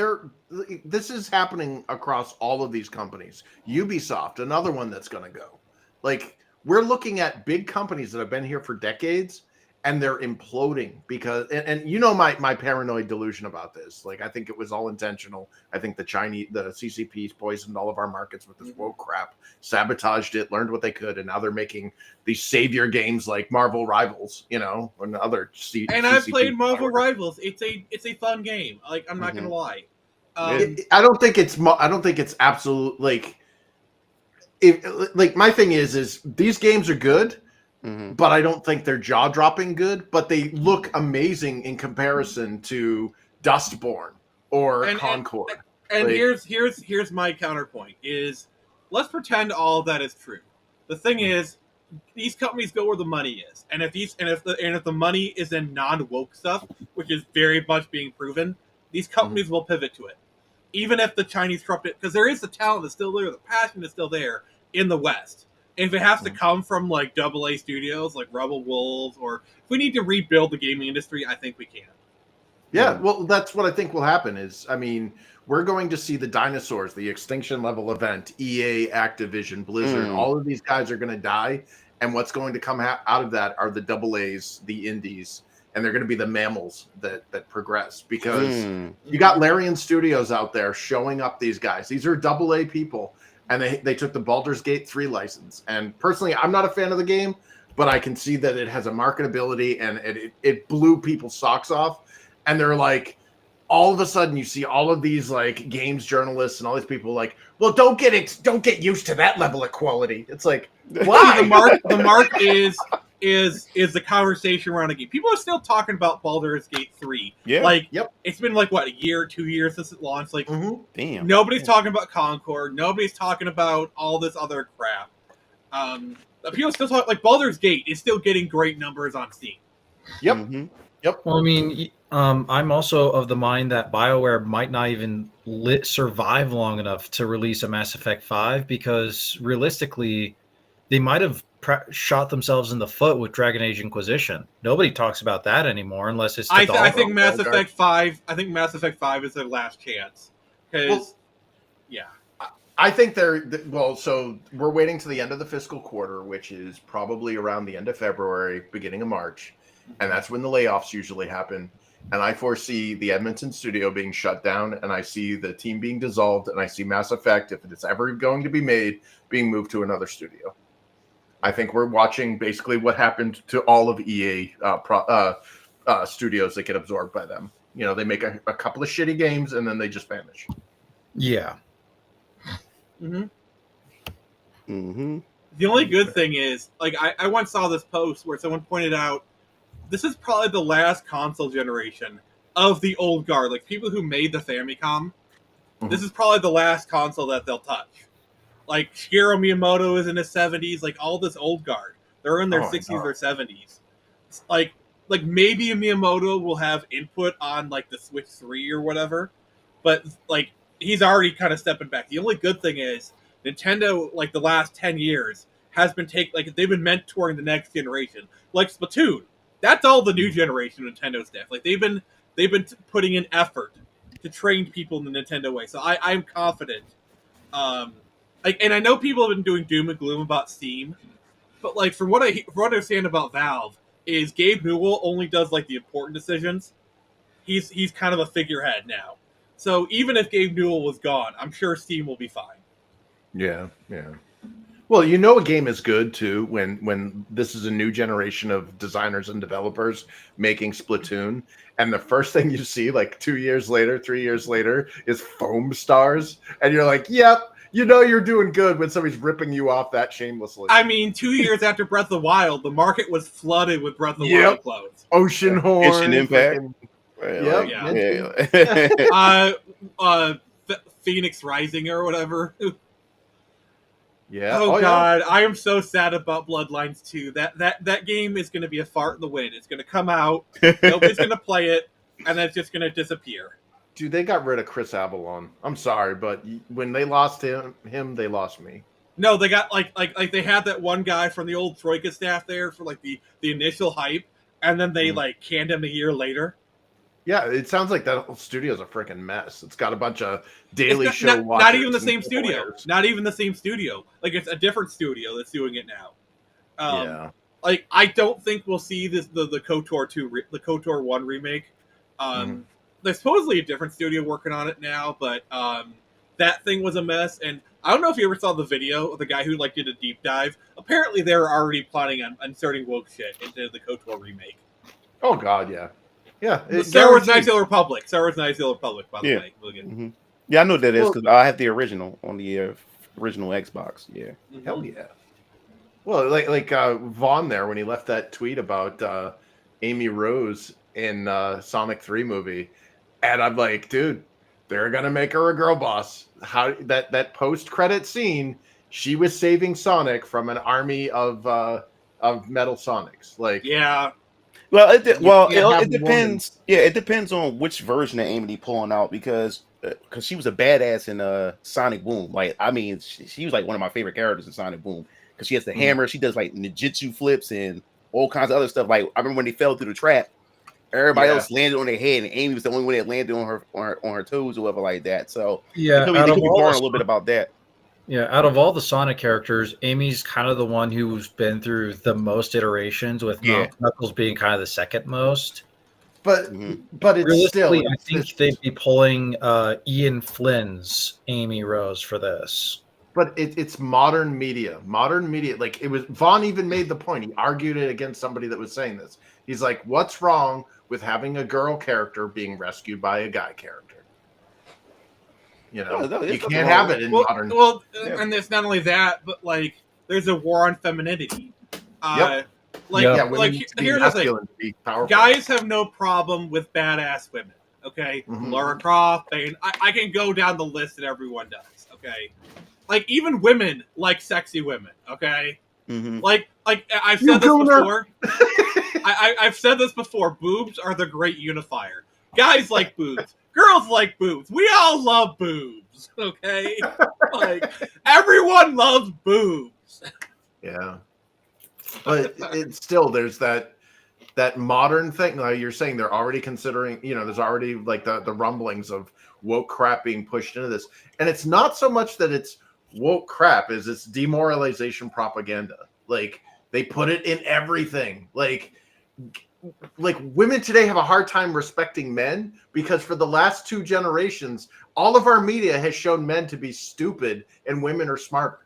this is happening across all of these companies. Ubisoft, another one that's going to go. Like, we're looking at big companies that have been here for decades, and they're imploding because, and you know my paranoid delusion about this. Like, I think it was all intentional. I think the CCPs poisoned all of our markets with this woke crap, sabotaged it, learned what they could, and now they're making these savior games like Marvel Rivals, you know, and other. And I've played Marvel Rivals. It's a fun game. Like I'm not gonna lie. I don't think it's absolute like. My thing is these games are good. But I don't think they're jaw-dropping good, but they look amazing in comparison to Dustborn or Concord. And here's my counterpoint is let's pretend all of that is true. The thing is, these companies go where the money is. And if the money is in non-woke stuff, which is very much being proven, these companies will pivot to it. Even if the Chinese corrupt it, because there is the talent that's still there, the passion is still there in the West. If it has to come from like AA studios like Rebel Wolves, or if we need to rebuild the gaming industry, I think we can. Yeah, well, that's what I think will happen is, I mean, we're going to see the dinosaurs, the extinction level event, EA, Activision, Blizzard, all of these guys are going to die. And what's going to come out of that are the AA's, the indies, and they're going to be the mammals that progress because you got Larian Studios out there showing up these guys. These are AA people. And they took the Baldur's Gate 3 license. And personally, I'm not a fan of the game, but I can see that it has a marketability and it blew people's socks off. And they're like, all of a sudden you see all of these like games journalists and all these people like, well, don't get used to that level of quality. It's like, why? the mark is the conversation around a game. People are still talking about Baldur's Gate 3. Yeah. Like, it's been like, what, a year, 2 years since it launched? Like, damn. Nobody's talking about Concord. Nobody's talking about all this other crap. People still talk, like, Baldur's Gate is still getting great numbers on Steam. Yep. Well, I mean, I'm also of the mind that BioWare might not even survive long enough to release a Mass Effect 5 because realistically, they might have shot themselves in the foot with Dragon Age Inquisition. Nobody talks about that anymore unless it's. I think Mass Effect 5. I think Mass Effect 5 is their last chance. Because, I think so we're waiting to the end of the fiscal quarter, which is probably around the end of February, beginning of March, and that's when the layoffs usually happen. And I foresee the Edmonton studio being shut down, and I see the team being dissolved, and I see Mass Effect, if it's ever going to be made, being moved to another studio. I think we're watching basically what happened to all of EA studios that get absorbed by them. You know, they make a couple of shitty games and then they just vanish. Yeah. The only good thing is, like, I once saw this post where someone pointed out this is probably the last console generation of the old guard, like people who made the Famicom. This is probably the last console that they'll touch. Like, Shigeru Miyamoto is in his 70s, like, all this old guard. They're in their 60s or 70s. Like maybe Miyamoto will have input on, like, the Switch 3 or whatever, but, like, he's already kind of stepping back. The only good thing is, Nintendo, like, the last 10 years, has been they've been mentoring the next generation. Like Splatoon, that's all the new generation of Nintendo staff. Like, they've been putting in effort to train people in the Nintendo way. So I'm confident like, and I know people have been doing doom and gloom about Steam, but like from what I understand about Valve is Gabe Newell only does like the important decisions. He's kind of a figurehead now. So even if Gabe Newell was gone, I'm sure Steam will be fine. Yeah, yeah. Well, you know a game is good too when this is a new generation of designers and developers making Splatoon, and the first thing you see like 2 years later, 3 years later is foam stars, and you're like, yep, you know you're doing good when somebody's ripping you off that shamelessly. I mean, 2 years after Breath of the Wild, the market was flooded with Breath of the Wild clones. Ocean Horn, Genshin Impact. Phoenix Rising or whatever. Yeah. Oh God, I am so sad about Bloodlines 2. That game is going to be a fart in the wind. It's going to come out, nobody's going to play it, and then it's just going to disappear. Dude, they got rid of Chris Avalon. I'm sorry, but when they lost him, they lost me. No, they got like they had that one guy from the old Troika staff there for like the initial hype, and then they like canned him a year later. Yeah, it sounds like that whole studio's a freaking mess. It's got a bunch of Daily Show watchers. Not even the same studio. Not even the same studio. Like, it's a different studio that's doing it now. Yeah. Like, I don't think we'll see the KOTOR 2, the KOTOR 1 remake. There's supposedly a different studio working on it now, but that thing was a mess. And I don't know if you ever saw the video of the guy who like did a deep dive. Apparently, they were already planning on inserting woke shit into the KOTOR remake. Oh God, yeah. Yeah, Star Wars Knights of the Republic. Star Wars Knights of the Republic, by the way. Yeah, I know what that is because I have the original on the original Xbox. Yeah. Hell yeah. Well, like Vaughn there when he left that tweet about Amy Rose in Sonic 3 movie, and I'm like, dude, they're gonna make her a girl boss. How that post credit scene, she was saving Sonic from an army of metal Sonics. Like, yeah. Well, it depends. Yeah, it depends on which version of Amy they pulling out because she was a badass in Sonic Boom. Like, I mean, she was like one of my favorite characters in Sonic Boom because she has the hammer. She does like ninjutsu flips and all kinds of other stuff. Like, I remember when they fell through the trap, everybody else landed on their head, and Amy was the only one that landed on her toes or whatever like that. So yeah, they could be borrowing a little bit about that. Yeah, out of all the Sonic characters, Amy's kind of the one who's been through the most iterations, with Knuckles being kind of the second most. But it's still. I think they'd be pulling Ian Flynn's Amy Rose for this. But it's modern media. Modern media, like it was. Vaughn even made the point. He argued it against somebody that was saying this. He's like, "What's wrong with having a girl character being rescued by a guy character?" You know, you can't have it in modern. Well, and there's not only that, but like there's a war on femininity. Here's the thing: guys have no problem with badass women. Okay, Lara Croft, Bane. I can go down the list that everyone does. Okay, like even women like sexy women. Okay, like I've said this before. I've said this before. Boobs are the great unifier. Guys like boobs. Girls like boobs. We all love boobs, okay? Like, everyone loves boobs. Yeah. But it's still, there's that modern thing. Like you're saying they're already considering, there's already like the rumblings of woke crap being pushed into this. And it's not so much that it's woke crap, as it's demoralization propaganda. Like, they put it in everything. Like women today have a hard time respecting men because for the last 2 generations, all of our media has shown men to be stupid and women are smarter.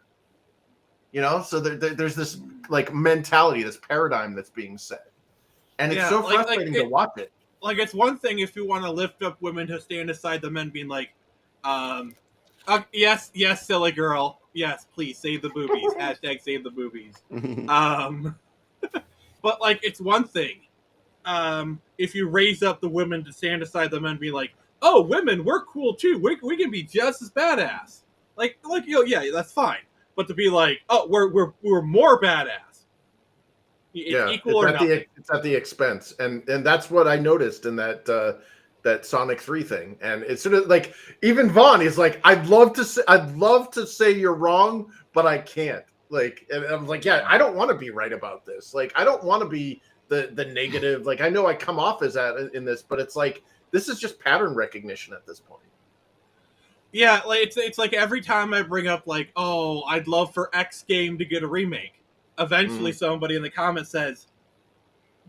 So there's this like mentality, this paradigm that's being set, and it's so frustrating to watch it. Like, it's one thing if you want to lift up women to stand aside the men, being like, yes, silly girl, yes, please save the boobies. Hashtag save the boobies. But like, it's one thing. If you raise up the women to stand aside the men, be like, "Oh, women, we're cool too. We can be just as badass." Yeah, that's fine. But to be like, "Oh, we're more badass." It's at the expense, and that's what I noticed in that Sonic 3 thing. And it's sort of like even Vaughn is like, I'd love to say you're wrong, but I can't. Like, and I was like, yeah, I don't want to be right about this. Like, I don't want to be the negative. Like, I know I come off as that in this, but it's like, this is just pattern recognition at this point. Yeah, like it's like every time I bring up like, oh, I'd love for X game to get a remake. Eventually, somebody in the comments says,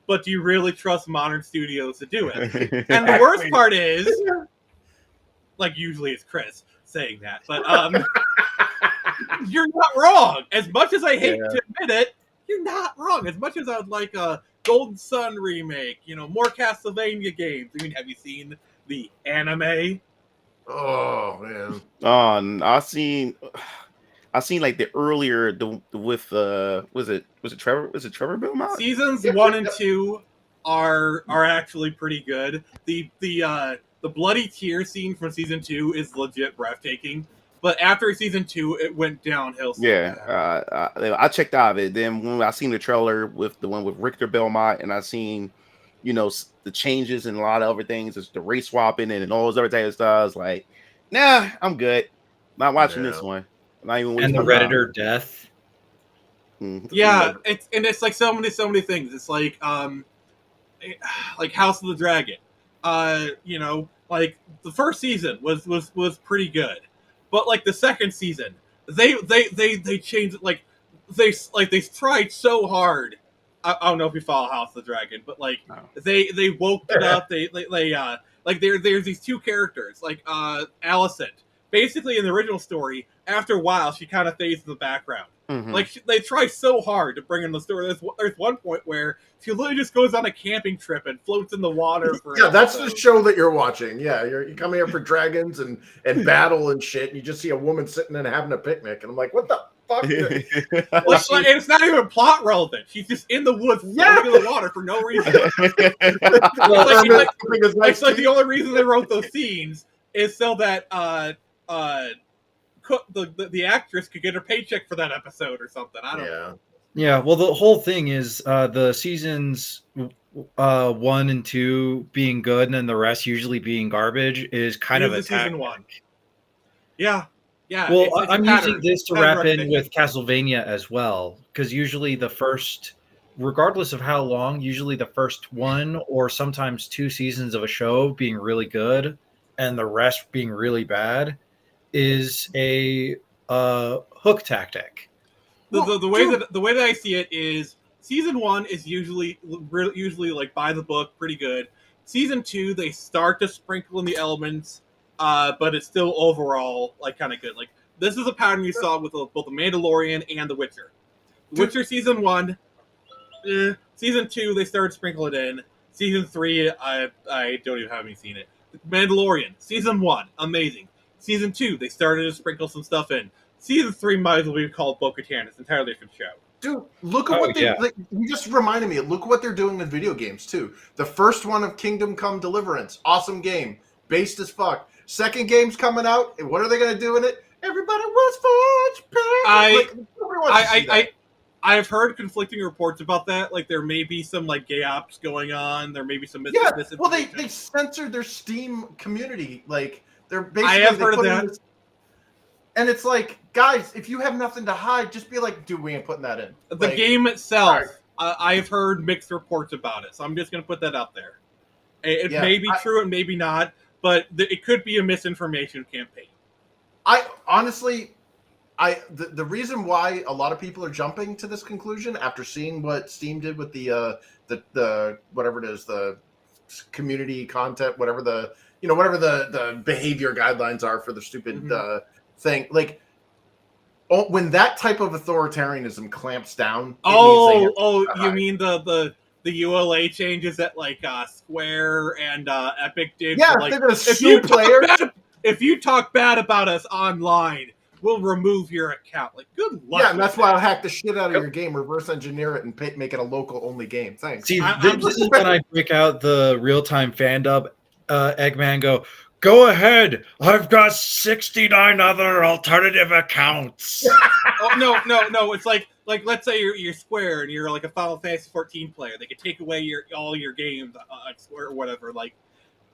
"But do you really trust modern studios to do it?" And the worst part is, like, usually it's Chris saying that, but you're not wrong. As much as I hate to admit it, you're not wrong. As much as I would like a Golden Sun remake, more Castlevania games. I mean, have you seen the anime? Oh man. I seen like the earlier with was it Trevor Belmont? Seasons 1 and 2 are actually pretty good. The bloody tear scene from season 2 is legit breathtaking. But after season 2, it went downhill. I checked out of it. Then when I seen the trailer with the one with Richter Belmont, and I seen, the changes and a lot of other things, it's the race swapping and all those other type of stuff. I was like, nah, I'm good. Not watching this one. Not even. And the Redditor death. Yeah, it's like so many things. It's like House of the Dragon. Like the first season was pretty good. But like the second season, they changed it. Like they tried so hard. I don't know if you follow House of the Dragon, but like they woke it up. There's these two characters like Alicent. Basically, in the original story, after a while, she kind of fades in the background. Mm-hmm. Like they try so hard to bring in the story. There's one point where she literally just goes on a camping trip and floats in the water. That's the show that you're watching. Yeah, you come here for dragons and battle and shit. And you just see a woman sitting and having a picnic, and I'm like, what the fuck? And it's not even plot relevant. She's just in the woods, floating in the water for no reason. It's like the only reason they wrote those scenes is so that the actress could get her paycheck for that episode or something. I don't know. Yeah, well, the whole thing is the seasons 1 and 2 being good, and then the rest usually being garbage is kind of a season 1. Yeah. Well, I'm using this to wrap in with Castlevania as well, because usually the first, regardless of how long, usually the first 1 or sometimes 2 seasons of a show being really good and the rest being really bad is a hook tactic. The way that I see it is season 1 is usually like by the book, pretty good. Season 2 they start to sprinkle in the elements, but it's still overall like kind of good. Like this is a pattern you saw with both the Mandalorian and The Witcher. The Witcher season 1, season 2 they started to sprinkle it in. Season 3 I don't even have seen it. Mandalorian season 1 amazing. Season 2 they started to sprinkle some stuff in. Season 3 might as well be called Bo-Katan. It's an entirely different show. Dude, look at what they... Like, you just reminded me. Look what they're doing with video games, too. The first one of Kingdom Come Deliverance. Awesome game. Based as fuck. Second game's coming out. And what are they going to do in it? Everybody was for I've heard conflicting reports about that. Like, there may be some, like, gay ops going on. There may be some misinformation. Well, they censored their Steam community. Like, they're basically... I have heard of that. And it's like, guys, if you have nothing to hide, just be like, dude, we ain't putting that in. The game itself, I've heard mixed reports about it, so I'm just going to put that out there. It may be true and maybe not, but it could be a misinformation campaign. The reason why a lot of people are jumping to this conclusion after seeing what Steam did with the whatever it is, the community content, whatever the behavior guidelines are for the stupid thing, like when that type of authoritarianism clamps down. You mean the ULA changes that like Square and Epic did? Yeah, like, they're gonna sue players. If you talk bad about us online, we'll remove your account. Like, good luck. Yeah, and that's why I'll hack the shit out of your game, reverse engineer it, and make it a local only game. Thanks. See, this is when I break out the real-time fan dub. Eggman go ahead. I've got 69 other alternative accounts. No. It's like let's say you're Square and you're like a Final Fantasy 14 player. They could take away all your games on Square or whatever. Like,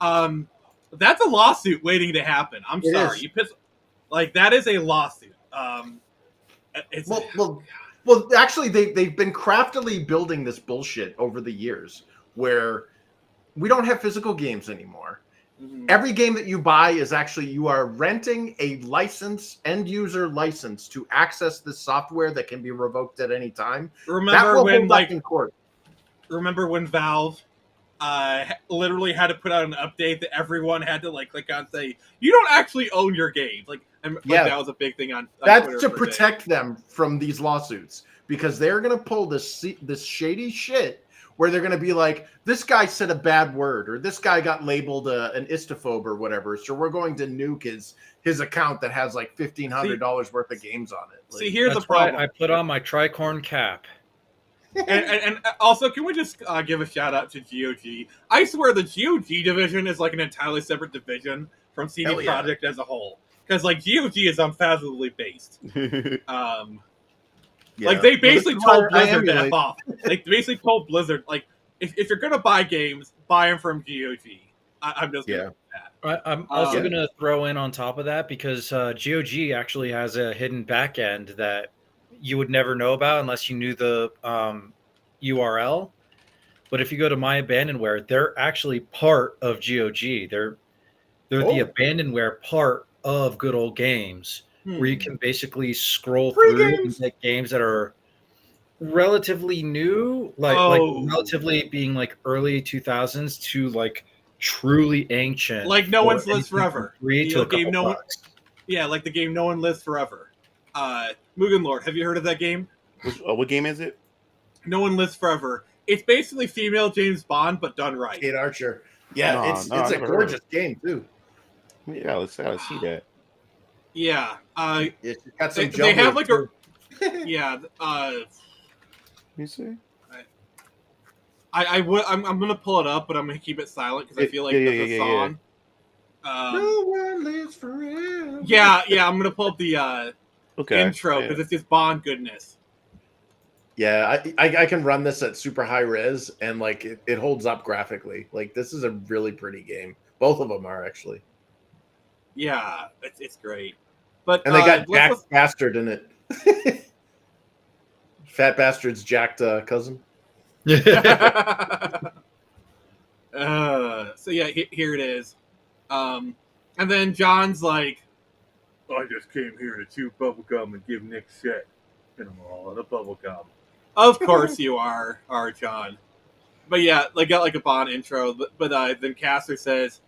that's a lawsuit waiting to happen. I'm sorry. You piss. Like, that is a lawsuit. Well, actually, they've been craftily building this bullshit over the years where we don't have physical games anymore. Every game that you buy is actually you are renting a license, end user license to access this software that can be revoked at any time. Remember when in court. Remember when Valve literally had to put out an update that everyone had to like click on and say you don't actually own your game. Like that was a big thing on that's Twitter to protect them from these lawsuits because they're going to pull this shady shit where they're going to be like, this guy said a bad word or this guy got labeled an istophobe or whatever, so we're going to nuke his account that has like $1,500 worth of games on it. See, here's the problem. I put on my tricorn cap. and also, can we just give a shout out to GOG? I swear the GOG division is like an entirely separate division from CD Projekt as a whole. Because like GOG is unfathomably based. Like they basically told Blizzard to F off. They basically told Blizzard, like, if you're gonna buy games, buy them from GOG. I'm just gonna do that. I'm also gonna throw in on top of that because GOG actually has a hidden back end that you would never know about unless you knew the URL. But if you go to My Abandonware, they're actually part of GOG. They're the abandonware part of Good Old Games, where you can basically scroll through and get games that are relatively new, like relatively being like early 2000s to like truly ancient. Like No One's Lives Forever. The game like the game No One Lives Forever. Mugen Lord, have you heard of that game? What game is it? No One Lives Forever. It's basically female James Bond, but done right. Kate Archer. Yeah, it's a gorgeous game too. Yeah, gotta see that. Yeah, it's got some they have like too. You see? I'm gonna pull it up, but I'm gonna keep it silent because I feel like that's a song. No one lives forever. Yeah, I'm gonna pull up the intro because it's just Bond goodness. Yeah, I can run this at super high res and like it holds up graphically. Like this is a really pretty game. Both of them are actually. Yeah, it's great. But and they got Jack Bastard in it. Fat Bastard's jacked cousin. So yeah, here it is. And then John's like, I just came here to chew bubblegum and give Nick shit. And I'm all out of bubblegum. Of course you are John. But yeah, they got like a Bond intro. But then Caster says,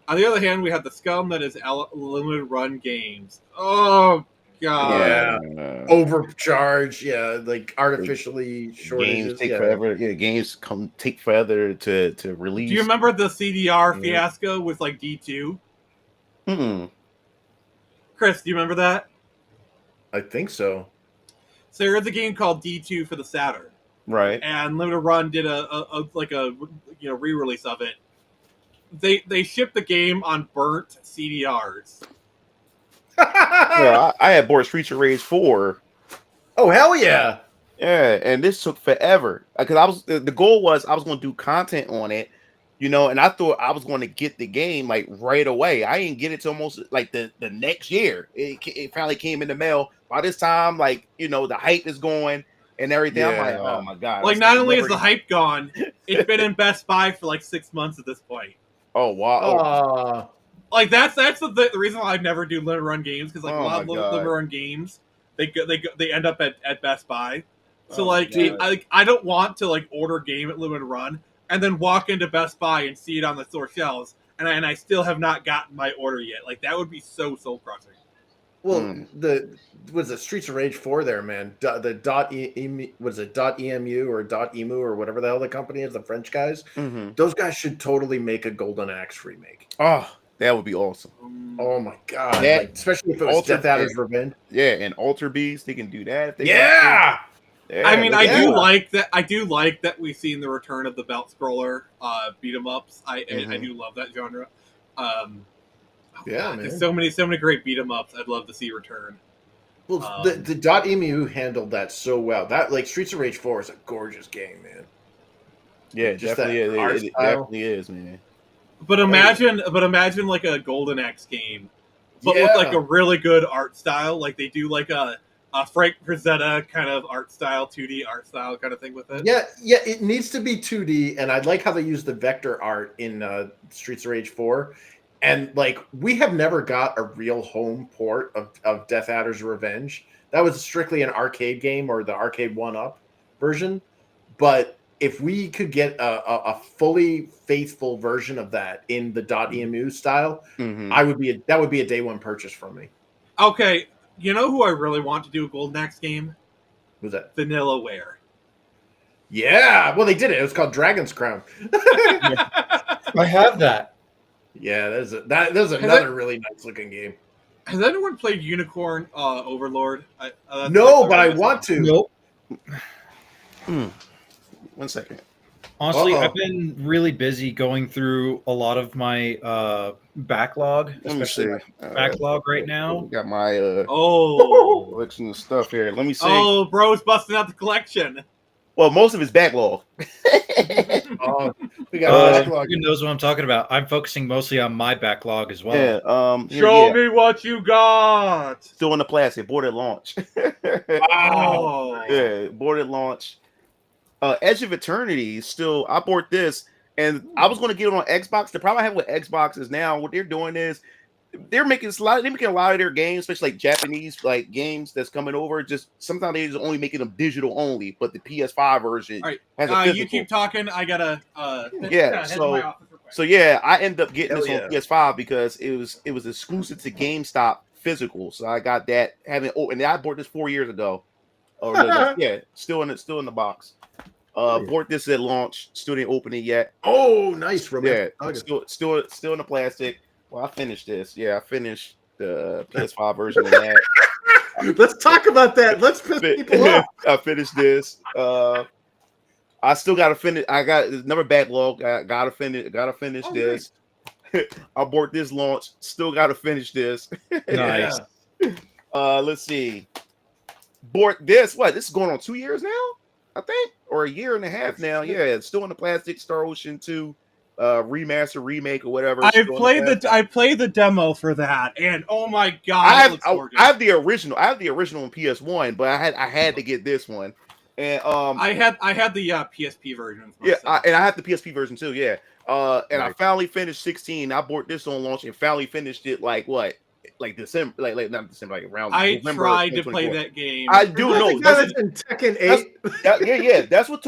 on the other hand, we have the scum that is limited run games. Oh god, yeah, overcharged. Yeah, like artificially shortages. Games take forever. Yeah, games take forever to release. Do you remember the CDR fiasco with like D2? Chris, do you remember that? I think so. So there's a game called D2 for the Saturn, right? And Limited Run did a re-release of it. They shipped the game on burnt CDRs. Yeah, I had bought Streets of Rage 4. Oh hell yeah! Yeah, and this took forever because the goal was I was going to do content on it, and I thought I was going to get the game like right away. I didn't get it till almost like the next year. It finally came in the mail. By this time, like the hype is going and everything. Yeah. I'm like, oh my god! Like not only is the hype gone, it's been in Best Buy for like 6 months at this point. Oh wow! Like that's the reason why I never do limited run games because like a lot of limited run games they end up at Best Buy. So I don't want to like order a game at limited run and then walk into Best Buy and see it on the store shelves and I still have not gotten my order yet. Like that would be so soul crushing. Well, was it Streets of Rage 4 there, man? Was it .emu or .emu or whatever the hell the company is, the French guys? Mm-hmm. Those guys should totally make a Golden Axe remake. Oh, that would be awesome. Oh my god! Especially if it was Death Adder's Revenge. Yeah, and Alter Beast, they can do that. If they yeah! I mean, I do like that. I do like that we've seen the return of the belt scroller beat 'em ups. I do love that genre. Man. There's so many great beat 'em ups. I'd love to see return. Well, the .emu handled that so well. That like Streets of Rage 4 is a gorgeous game, man. Yeah, it definitely is, man. But imagine like a Golden Axe game, but with like a really good art style. Like they do like a Frank Frazetta kind of art style, 2D art style kind of thing with it. Yeah, it needs to be 2D, and I like how they use the vector art in Streets of Rage 4. And like we have never got a real home port of Death Adder's Revenge. That was strictly an arcade game or the arcade 1-up version. But if we could get a fully faithful version of that in the .emu style, that would be a day one purchase from me. Okay, you know who I really want to do a Golden Axe game? Who's that? Vanillaware. Yeah, well they did it. It was called Dragon's Crown. I have that. Yeah, there's another really nice looking game. Has anyone played Unicorn Overlord? No, but I want to. Nope. 1 second. Honestly, I've been really busy going through a lot of my backlog, especially my backlog right now. Got my collection of stuff here. Let me see. Oh, bro's busting out the collection. Well, most of it's backlog. We got backlog. Who knows what I'm talking about? I'm focusing mostly on my backlog as well. Yeah. Show me what you got. Still in the plastic. Bought at launch. Wow. Yeah, bought at launch. Edge of Eternity. Still, I bought this, and I was going to get it on Xbox. The problem I have with Xbox is now what they're doing is they're making a lot of their games, especially like Japanese like games that's coming over. Just sometimes they just only making them digital only, but the PS5 version has a physical. You keep talking. I gotta. So yeah, I end up getting this on PS5 because it was exclusive to GameStop physical. So I got that. And I bought this 4 years ago. Still in the box. Bought this at launch. Still didn't open it yet. Oh, nice. Yeah, still in the plastic. Well, I finished this. Yeah, I finished the PS5 version of that. Let's talk about that. Let's piss people off. I finished this. I still got to finish. I got another backlog. I gotta finish this. I bought this launch. Still got to finish this. Nice. Let's see. Bought this. What? This is going on 2 years now, I think, or a year and a half now. Yeah, it's still in the plastic. Star Ocean 2. Remaster, remake, or whatever. I played the demo for that, and oh my god, I have the original. I have the original on PS1, but I had to get this one, and I had the PSP version. Yeah, and I have the PSP version too. Yeah, and I finally finished 16. I bought this on launch and finally finished it December, like not December, like around. November tried to play that game. I do know that's in Tekken 8. That's what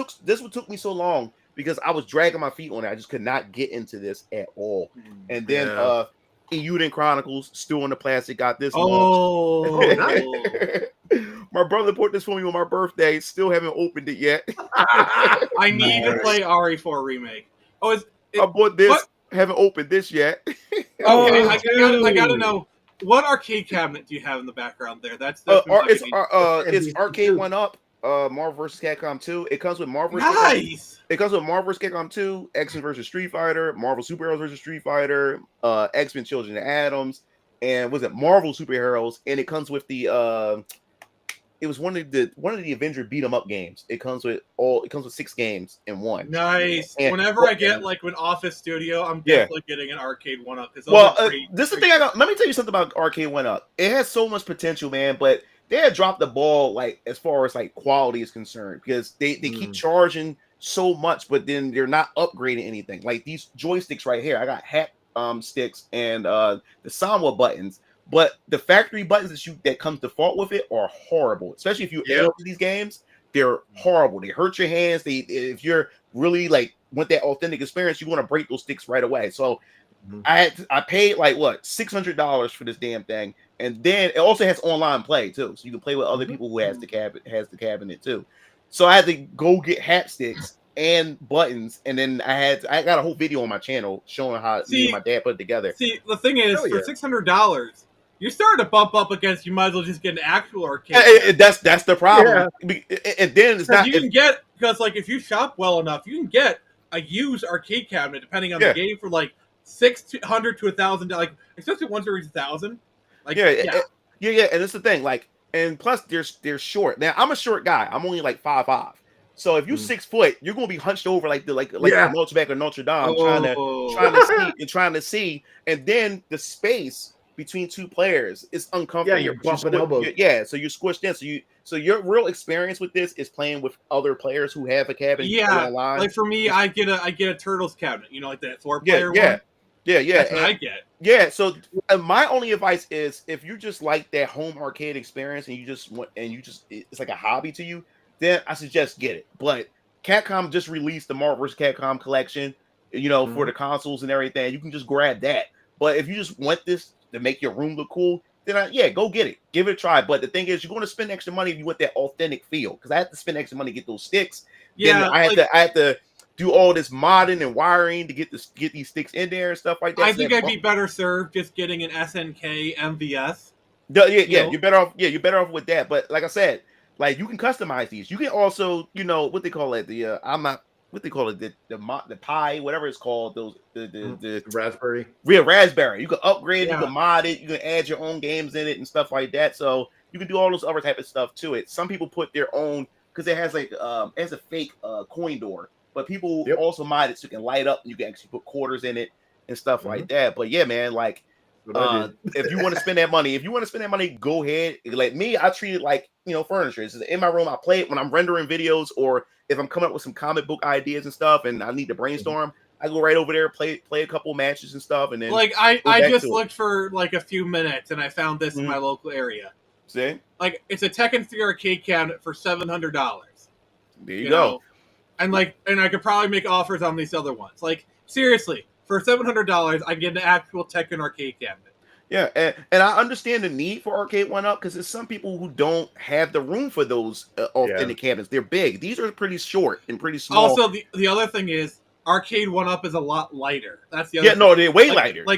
took me so long. Because I was dragging my feet on it. I just could not get into this at all. And then Euden Chronicles, still in the plastic, got this. Nice. My brother bought this for me on my birthday. Still haven't opened it yet. I need to play RE4 Remake. I bought this. What? Haven't opened this yet. Okay, I gotta know. What arcade cabinet do you have in the background there? It's Arcade 1-Up. Marvel vs. Capcom 2. It comes with Marvel vs. Nice. It comes with Marvel vs. Capcom 2, X-Men vs. Street Fighter, Marvel Superheroes vs. Street Fighter, X-Men Children of Adams, and was it Marvel Superheroes? And it comes with the it was one of the Avenger beat 'em up games. It comes with 6 games in one. Nice. And whenever I get like an Office Studio, I'm definitely getting an Arcade 1-Up. This is the thing. Let me tell you something about Arcade 1-Up. It has so much potential, man, but they had dropped the ball, like as far as like quality is concerned, because they keep charging so much, but then they're not upgrading anything. Like these joysticks right here, I got hat sticks and the Sanwa buttons, but the factory buttons that comes default with it are horrible. Especially if you enter these games, they're horrible. They hurt your hands. If you're really like want that authentic experience, you want to break those sticks right away. So I paid like $600 for this damn thing. And then it also has online play too, so you can play with other people who has the cabinet too. So I had to go get hat sticks and buttons, and then I got a whole video on my channel showing how me and my dad put it together. See, the thing is, for $600, you're starting to bump up against. You might as well just get an actual arcade. That's the problem. Yeah. And then it's not. You can get because like if you shop well enough, you can get a used arcade cabinet depending on the game for like $600 to $1,000. Like especially once it reaches 1,000. Like, and it's the thing, like, and plus they're short. Now I'm a short guy. I'm only like 5'5". So if you're 6 foot, you're gonna be hunched over like the Notre or Notre Dame, trying to see, and then the space between two players is uncomfortable. Yeah, you're bumping elbows. So you're squished in. So your real experience with this is playing with other players who have a cabinet. Yeah, like for me, I get a Turtles cabinet. You know, like that 4-player one. Yeah. That's what I get. Yeah, so my only advice is if you just like that home arcade experience and it's like a hobby to you, then I suggest get it. But Capcom just released the Marvel vs. Capcom collection, for the consoles and everything. You can just grab that. But if you just want this to make your room look cool, then go get it. Give it a try. But the thing is, you're going to spend extra money if you want that authentic feel. Because I have to spend extra money to get those sticks. Yeah, then I have to do all this modding and wiring to get these sticks in there and stuff like that. I think I'd be better served just getting an SNK MVS. You're better off. Yeah, you're better off with that. But like I said, like you can customize these. You can also, what they call it, what they call it, the pie, whatever it's called. The raspberry. Real raspberry. You can upgrade. Yeah. You can mod it. You can add your own games in it and stuff like that. So you can do all those other type of stuff to it. Some people put their own because it has it has a fake coin door. But people also mod it so you can light up and you can actually put quarters in it and stuff like that. But yeah, man, like if you want to spend that money, go ahead. Like me, I treat it like furniture. It's in my room. I play it when I'm rendering videos or if I'm coming up with some comic book ideas and stuff and I need to brainstorm. I go right over there, play a couple matches and stuff, and then like I just looked for like a few minutes and I found this in my local area. See, like it's a Tekken 3 arcade cabinet for $700. There you go. And I could probably make offers on these other ones. Like seriously, for $700, I get an actual Tekken arcade cabinet. Yeah, and I understand the need for arcade one-up because there's some people who don't have the room for those authentic cabinets. They're big. These are pretty short and pretty small. Also, the other thing is arcade one-up is a lot lighter. That's the other. Yeah, thing. no, they're way lighter. They're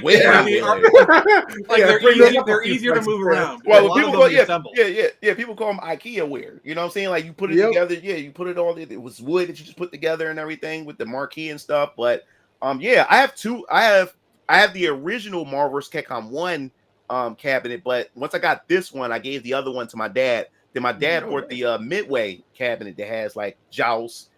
easier to move around. Well, people people call them IKEA ware. You know what I'm saying? Like you put it together. Yeah, you put it all. It was wood that you just put together and everything with the marquee and stuff. But I have two. I have the original Marvel vs. Capcom 1 cabinet, but once I got this one, I gave the other one to my dad. Then my dad bought the Midway cabinet that has like Joust,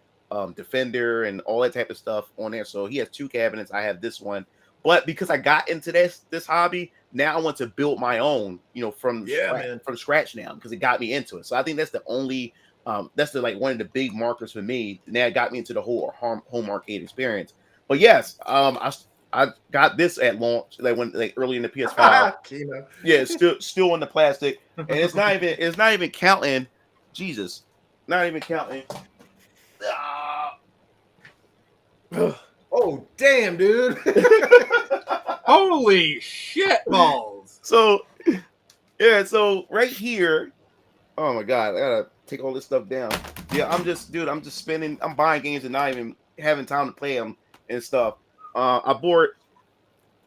Defender, and all that type of stuff on there. So he has two cabinets. I have this one, but because I got into this hobby, now I want to build my own, from scratch now because it got me into it. So I think that's the only, that's the like one of the big markers for me. Now it got me into the whole home arcade experience. But yes, I got this at launch, like early in the PS5. Yeah, it's still in the plastic, and it's not even counting. Jesus, not even counting. Oh damn, dude! Holy shit balls! So right here. Oh my god, I gotta take all this stuff down. Yeah, I'm just buying games and not even having time to play them and stuff. I bought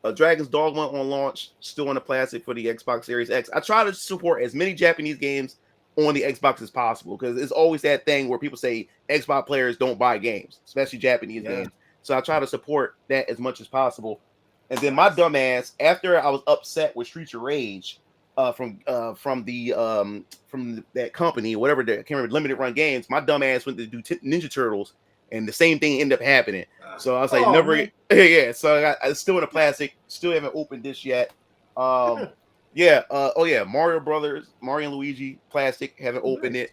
a Dragon's Dogma on launch, still in the plastic for the Xbox Series X. I try to support as many Japanese games on the Xbox as possible because it's always that thing where people say Xbox players don't buy games, especially Japanese games. So I try to support that as much as possible. And then my dumb ass, after I was upset with Streets of Rage from that company, whatever, I can't remember, Limited Run Games, my dumb ass went to do Ninja Turtles. And the same thing ended up happening. So I was like, So it's still in the plastic. Still haven't opened this yet. Mario Brothers, Mario and Luigi, plastic. Haven't opened it.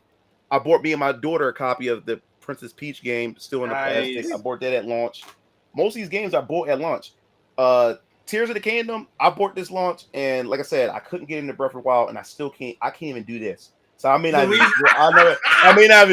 I bought me and my daughter a copy of the Princess Peach game. Still in the plastic. I bought that at launch. Most of these games I bought at launch. Tears of the Kingdom, I bought this launch, and like I said, I couldn't get into Breath of the Wild, and I can't even do this. So I may not even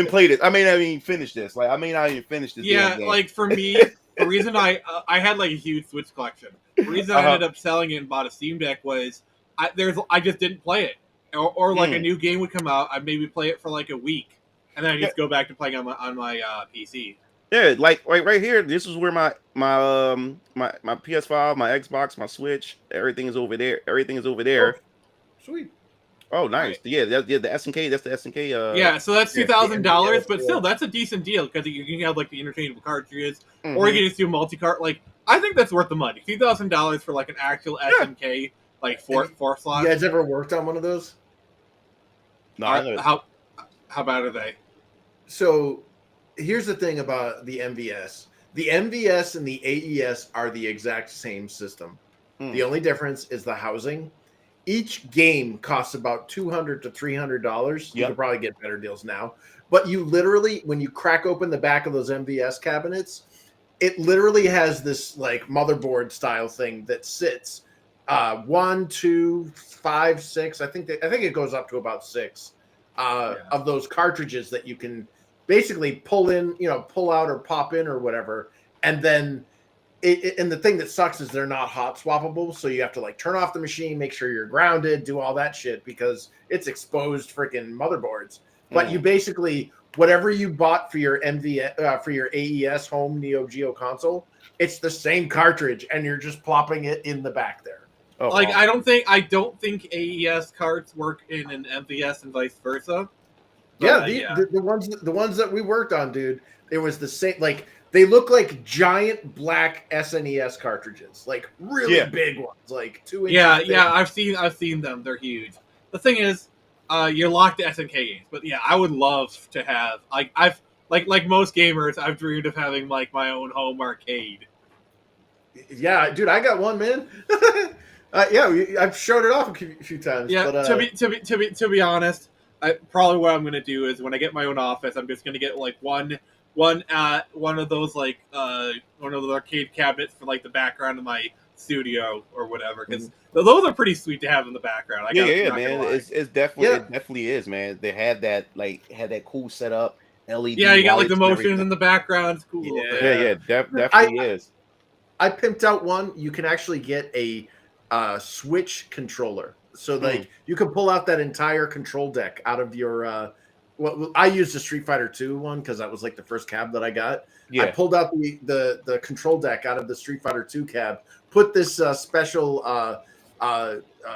play this. I may not even finish this. Like I may not even finish this. Yeah, like for me, the reason I had like a huge Switch collection. The reason I ended up selling it and bought a Steam Deck was I just didn't play it, or like a new game would come out, I'd maybe play it for like a week, and then I just go back to playing on my PC. Yeah, like right here, this is where my PS5, my Xbox, my Switch, everything is over there. Everything is over there. Oh, sweet. Oh, nice. Right. Yeah, the SNK. That's the SNK. Yeah, so that's $2,000, but still, that's a decent deal because you can have like the interchangeable cartridges, or you can just do multi-cart. Like, I think that's worth the money. $2,000 for like an actual SNK, like four slot. You guys ever worked on one of those? No. How bad are they? So, here's the thing about the MVS. The MVS and the AES are the exact same system. The only difference is the housing. Each game costs about $200 to $300. You could probably get better deals now. But you literally, when you crack open the back of those MVS cabinets, it literally has this like motherboard style thing that sits 1, 2, 5, 6. I think it goes up to about 6 of those cartridges that you can basically pull out or pop in or whatever, and then and the thing that sucks is they're not hot swappable, so you have to like turn off the machine, make sure you're grounded, do all that shit because it's exposed freaking motherboards. But you basically whatever you bought for your for your AES home Neo Geo console, it's the same cartridge, and you're just plopping it in the back there. Oh, like wow. I don't think AES carts work in an MVS and vice versa. But, the ones that we worked on, dude, it was the same. Like they look like giant black SNES cartridges, like really big ones, like 2 inches. Yeah, I've seen them. They're huge. The thing is, you're locked to SNK games, but yeah, I would love to have like most gamers, I've dreamed of having like my own home arcade. Yeah, dude, I got one, man. I've showed it off a few times. Yeah, but, to be honest, probably what I'm gonna do is when I get my own office, I'm just gonna get like one of those like one of those arcade cabinets for like the background of my studio or whatever, because those are pretty sweet to have in the background. Man, it definitely is, man. They had that cool setup. LED. Yeah, you got like the motions in the background. It's cool. Definitely is. I pimped out one. You can actually get a Switch controller, so like you can pull out that entire control deck out of your. Well, I used the Street Fighter 2 one because that was like the first cab that I got. Yeah. I pulled out the control deck out of the Street Fighter 2 cab, put this special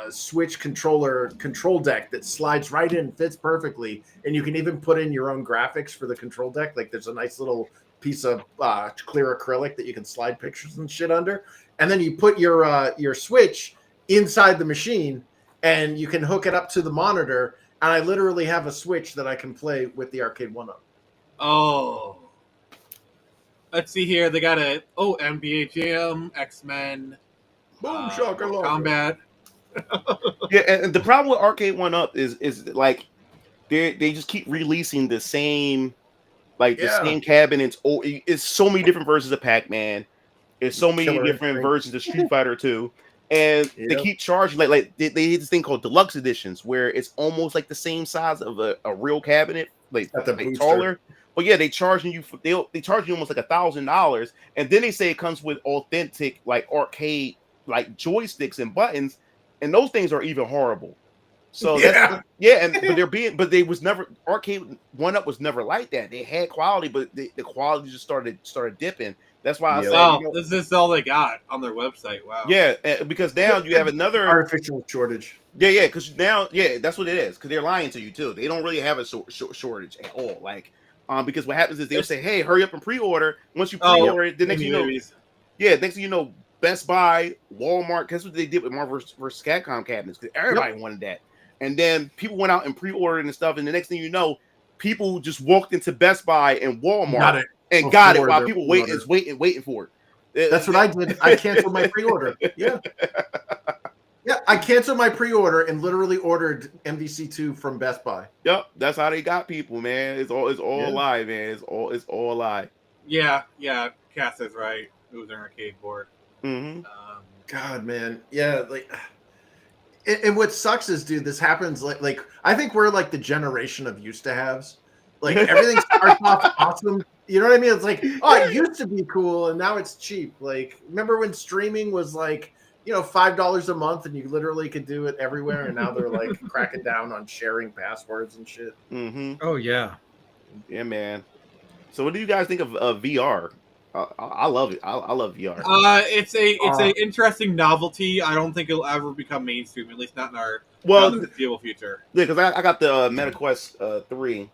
Switch control deck that slides right in, fits perfectly, and you can even put in your own graphics for the control deck. Like there's a nice little piece of clear acrylic that you can slide pictures and shit under, and then you put your Switch inside the machine, and you can hook it up to the monitor. And I literally have a Switch that I can play with the arcade one on. Oh. Let's see here. They got NBA Jam, X-Men, Boom Shakalaka Combat. Yeah, and the problem with Arcade 1-Up is like they just keep releasing the same same cabinets. It's so many different versions of Pac-Man. It's so many different versions of Street Fighter 2. And they keep charging like they did this thing called deluxe editions where it's almost like the same size of a real cabinet, like taller. But yeah, they charging you they charge you almost like $1,000, and then they say it comes with authentic like arcade like joysticks and buttons, and those things are even horrible. So but they was never Arcade 1-Up was never like that. They had quality, but the quality just started dipping. That's why I said, this is all they got on their website. Wow. Yeah, because now you have another artificial shortage. Yeah, because now, that's what it is. Because they're lying to you too. They don't really have a shortage at all. Like, because what happens is they'll say, "Hey, hurry up and pre-order." Once you pre-order it, the next thing you know, Best Buy, Walmart. That's what they did with Marvel vs. Capcom cabinets. Because everybody wanted that, and then people went out and pre-ordered and stuff. And the next thing you know, people just walked into Best Buy and Walmart. Got it while people waiting for it. That's what I did. I canceled my pre-order. Yeah, I canceled my pre-order and literally ordered MVC2 from Best Buy. Yep, that's how they got people, man. It's all a lie, man. It's all a lie. Yeah, Cass is right. It was an arcade board. Mm-hmm. God, man, like, and what sucks is, dude, this happens like I think we're like the generation of used to haves. Like everything starts off awesome. You know what I mean? It's like, it used to be cool and now it's cheap. Like, remember when streaming was like, $5 a month and you literally could do it everywhere, and now they're like cracking down on sharing passwords and shit. Mm-hmm. Oh yeah, man. So, what do you guys think of VR? I love it. I love VR. It's a interesting novelty. I don't think it'll ever become mainstream, at least not in our foreseeable future. Yeah, because I got the MetaQuest 3.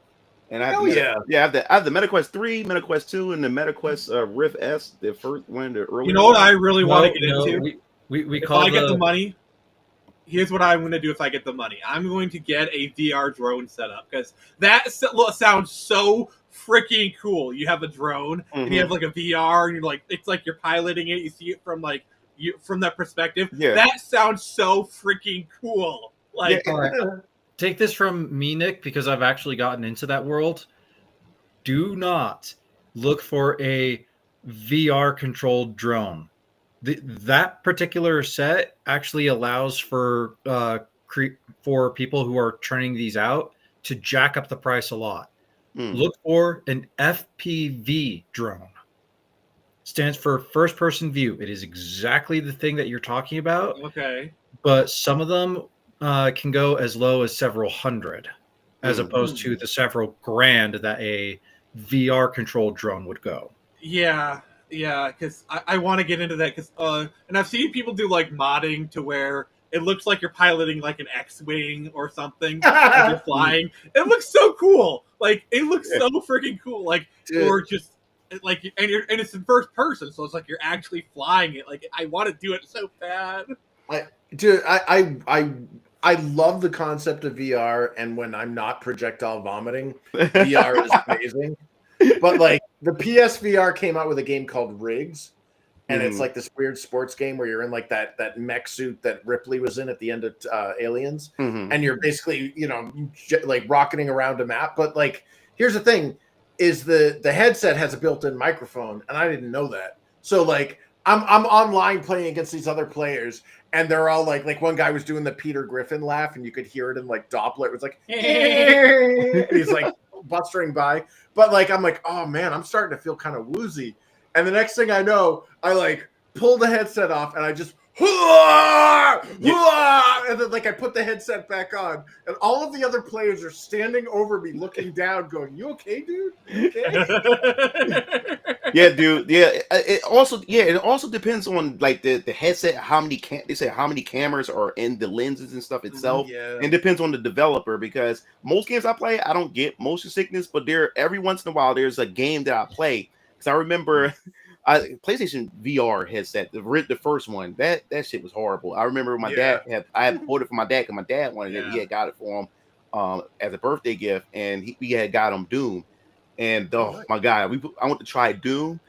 And I have the MetaQuest 3, MetaQuest 2, and the MetaQuest Rift S, the first one, the early. You know what I really want to get into? If I get the money, here's what I'm going to do if I get the money. I'm going to get a VR drone setup, because that sounds so freaking cool. You have a drone, and you have like a VR, and you're like, it's like you're piloting it. You see it from like from that perspective. Yeah. That sounds so freaking cool. Like. All right. Take this from me, Nick, because I've actually gotten into that world. Do not look for a VR controlled drone. that particular set actually allows for people who are turning these out to jack up the price a lot. Look for an FPV drone. Stands for first person view. It is exactly the thing that you're talking about. Okay. But some of them can go as low as several hundred, as opposed to the several grand that a VR controlled drone would go. Yeah, because I want to get into that because and I've seen people do like modding to where it looks like you're piloting like an X-wing or something as you're flying. It looks so cool. Like it looks so freaking cool. Like or just like and it's in first person, so it's like you're actually flying it. Like I want to do it so bad. I love the concept of VR, and when I'm not projectile vomiting, VR is amazing. But like the PSVR came out with a game called Riggs, and it's like this weird sports game where you're in like that mech suit that Ripley was in at the end of Aliens, and you're basically like rocketing around a map. But like, here's the thing: is the headset has a built-in microphone, and I didn't know that. So like, I'm online playing against these other players, and they're all like one guy was doing the Peter Griffin laugh, and you could hear it in like Doppler. It was like he's like bustering by. But like I'm like, oh man, I'm starting to feel kind of woozy. And the next thing I know, I like pull the headset off and I just and then like I put the headset back on, and all of the other players are standing over me looking down going, you okay, dude? You okay? Yeah, dude. Yeah. It also depends on like the headset, how many they say how many cameras are in the lenses and stuff itself. And depends on the developer, because most games I play, I don't get motion sickness, but every once in a while there's a game that I play. Because I remember PlayStation VR headset, the first one, that shit was horrible. I remember my dad I had bought it for my dad because my dad wanted it. He had got it for him as a birthday gift, and we had got him Doom. And oh my god, I went to try Doom.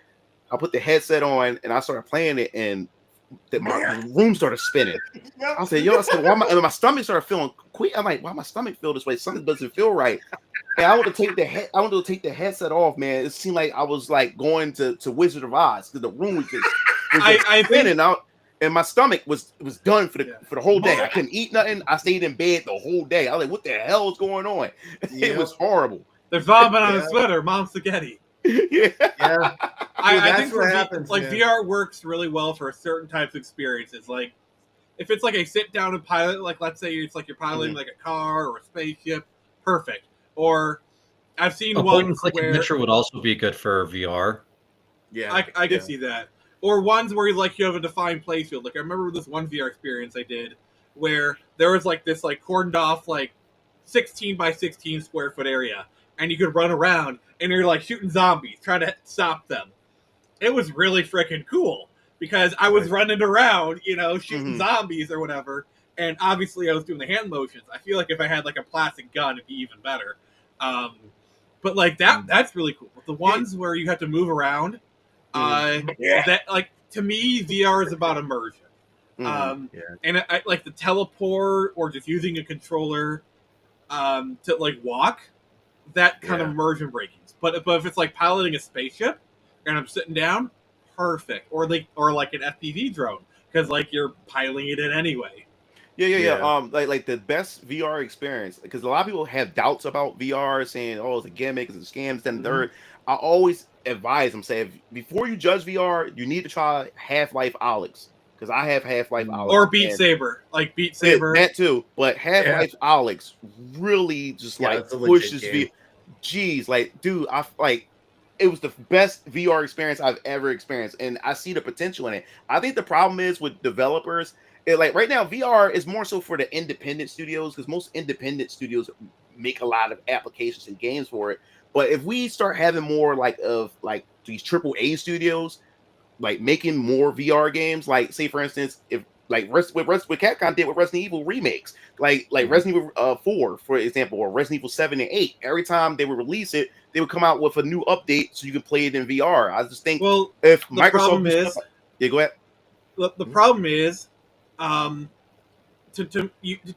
I put the headset on and I started playing it, and my room started spinning. I said, "Yo," why my stomach started feeling quick. I'm like, "Why my stomach feel this way? Something doesn't feel right." And I wanted to take the headset off, man. It seemed like I was like going to Wizard of Oz because the room was just spinning out, and my stomach was done for the whole day. I couldn't eat nothing. I stayed in bed the whole day. I was like, "What the hell is going on?" It was horrible. There's vomit on his sweater, mom spaghetti. I think what happens. VR works really well for certain types of experiences. Like if it's like a sit down and pilot, like let's say it's like you're piloting like a car or a spaceship, perfect. Or I've seen ones where adventure would also be good for VR. Yeah, I can see that. Or ones where you have a defined playfield. Like I remember this one VR experience I did where there was like this like cordoned off like 16 by 16 square foot area. And you could run around, and you're like shooting zombies, trying to stop them. It was really freaking cool because I was running around, shooting zombies or whatever. And obviously, I was doing the hand motions. I feel like if I had like a plastic gun, it'd be even better. But like that's really cool. But the ones where you have to move around, that like to me, VR is about immersion. And I like the teleport or just using a controller to like walk. That kind of immersion breaking. But if it's like piloting a spaceship and I'm sitting down, perfect. Or like an FPV drone because like you're piloting it in anyway. Yeah. Like the best VR experience, because a lot of people have doubts about VR, saying, "Oh, it's a gimmick, it's a scam, it's and third." I always advise them, say, before you judge VR, you need to try Half-Life Alyx, because I have Half-Life Alyx or Beat Saber, like Beat Saber, that too. But Half-Life Alyx really just like pushes VR. Jeez, like, dude, it was the best VR experience I've ever experienced, and I see the potential in it. I think the problem is with developers. Like right now, VR is more so for the independent studios, because most independent studios make a lot of applications and games for it. But if we start having more of these AAA studios, like making more VR games, like say for instance, if like what Capcom did with Resident Evil remakes, like Resident Evil 4, for example, or Resident Evil 7 and 8. Every time they would release it, they would come out with a new update so you can play it in VR. I just think if the problem is, go ahead. The problem is, to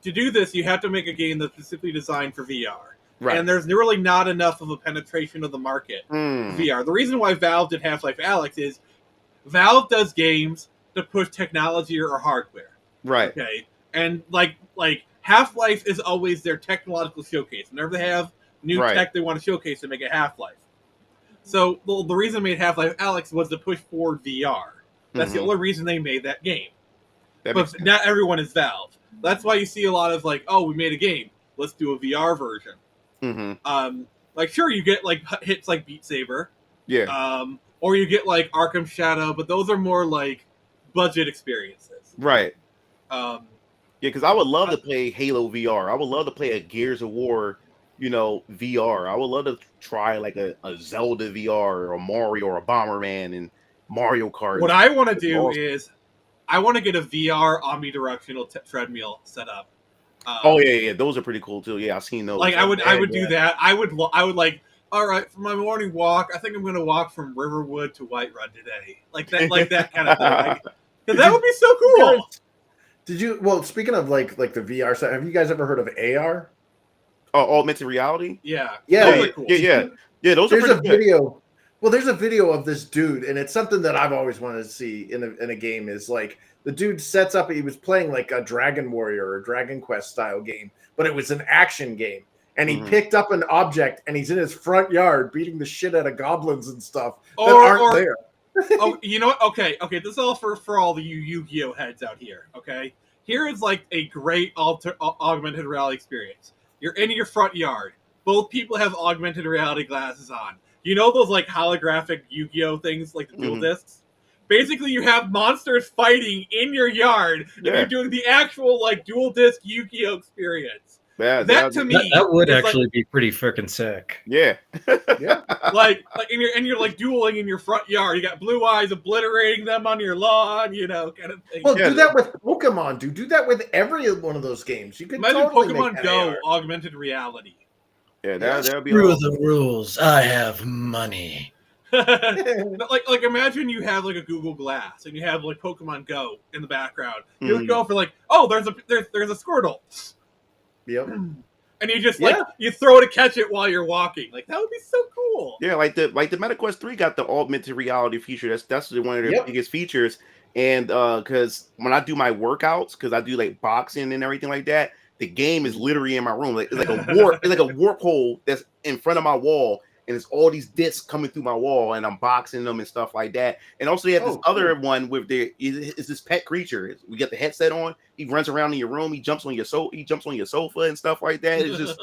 do this, you have to make a game that's specifically designed for VR. Right. And there's really not enough of a penetration of the market for VR. The reason why Valve did Half-Life Alyx is Valve does games to push technology or hardware. Right. Okay, and like Half-Life is always their technological showcase. Whenever they have new tech they want to showcase, to make a Half-Life. So the reason they made Half-Life Alyx was to push forward VR. That's the only reason they made that game. But not everyone is Valve. That's why you see a lot of like, oh, we made a game, let's do a VR version. Like sure, you get like hits like Beat Saber, or you get like Arkham Shadow, but those are more like budget experiences, right? Because I would love to play Halo VR. I would love to play a Gears of War, VR. I would love to try like a Zelda VR or a Mario or a Bomberman and Mario Kart. What I want to do is I want to get a VR omnidirectional treadmill set up. Those are pretty cool too. Yeah, I've seen those. Like I would do that. I would like, all right, for my morning walk, I think I'm going to walk from Riverwood to Whiterun today. Like that kind of thing. Because that would be so cool. Did you? Well, speaking of like the VR side, have you guys ever heard of AR? Augmented reality. Yeah. Those are cool. Yeah. Those There's are a video. Well, there's a video of this dude, and it's something that I've always wanted to see in a game. Is like the dude sets up. He was playing like a Dragon Warrior or Dragon Quest style game, but it was an action game. And he picked up an object, and he's in his front yard beating the shit out of goblins and stuff that aren't there. Oh, you know what? Okay. This is all for all the Yu-Gi-Oh heads out here. Okay, here is like a great augmented reality experience. You're in your front yard. Both people have augmented reality glasses on. You know those like holographic Yu-Gi-Oh things, like the dual discs? Basically, you have monsters fighting in your yard, and you're doing the actual like dual disc Yu-Gi-Oh experience. Yeah, that to me, that would actually be pretty freaking sick. Yeah, like and you're like dueling in your front yard. You got blue eyes obliterating them on your lawn, kind of thing. Well, do that with Pokemon. Do that with every one of those games. You could imagine totally Pokemon Go augmented reality. Yeah, that'd be Screw the rules. I have money. like imagine you have like a Google Glass and you have like Pokemon Go in the background. You would go for like, oh, there's a Squirtle. Yep. And you just like you throw it to catch it while you're walking. Like that would be so cool. Yeah, like the MetaQuest 3 got the augmented reality feature. That's one of their biggest features. And because when I do my workouts, because I do like boxing and everything like that, the game is literally in my room. Like it's like a warp hole that's in front of my wall, and it's all these discs coming through my wall, and I'm boxing them and stuff like that. And also, you have this other one with is this pet creature. We get the headset on. He runs around in your room. He jumps on your sofa and stuff like that. It's just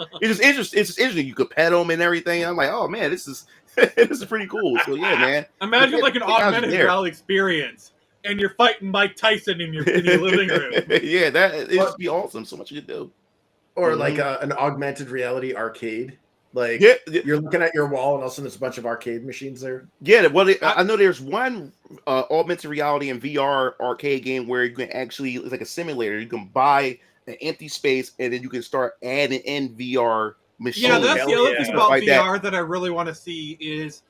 interesting. You could pet him and everything. I'm like, oh man, this is pretty cool. So yeah, man. Imagine like an augmented reality experience. And you're fighting Mike Tyson in your living room. Yeah, it'd be awesome. So much you could do. Or like an augmented reality arcade. Like you're looking at your wall, and all of a sudden there's a bunch of arcade machines there. Yeah, well, I know there's one augmented reality and VR arcade game where you can actually, it's like a simulator. You can buy an empty space, and then you can start adding in VR machines. Yeah, that's the other thing about VR that I really want to see is.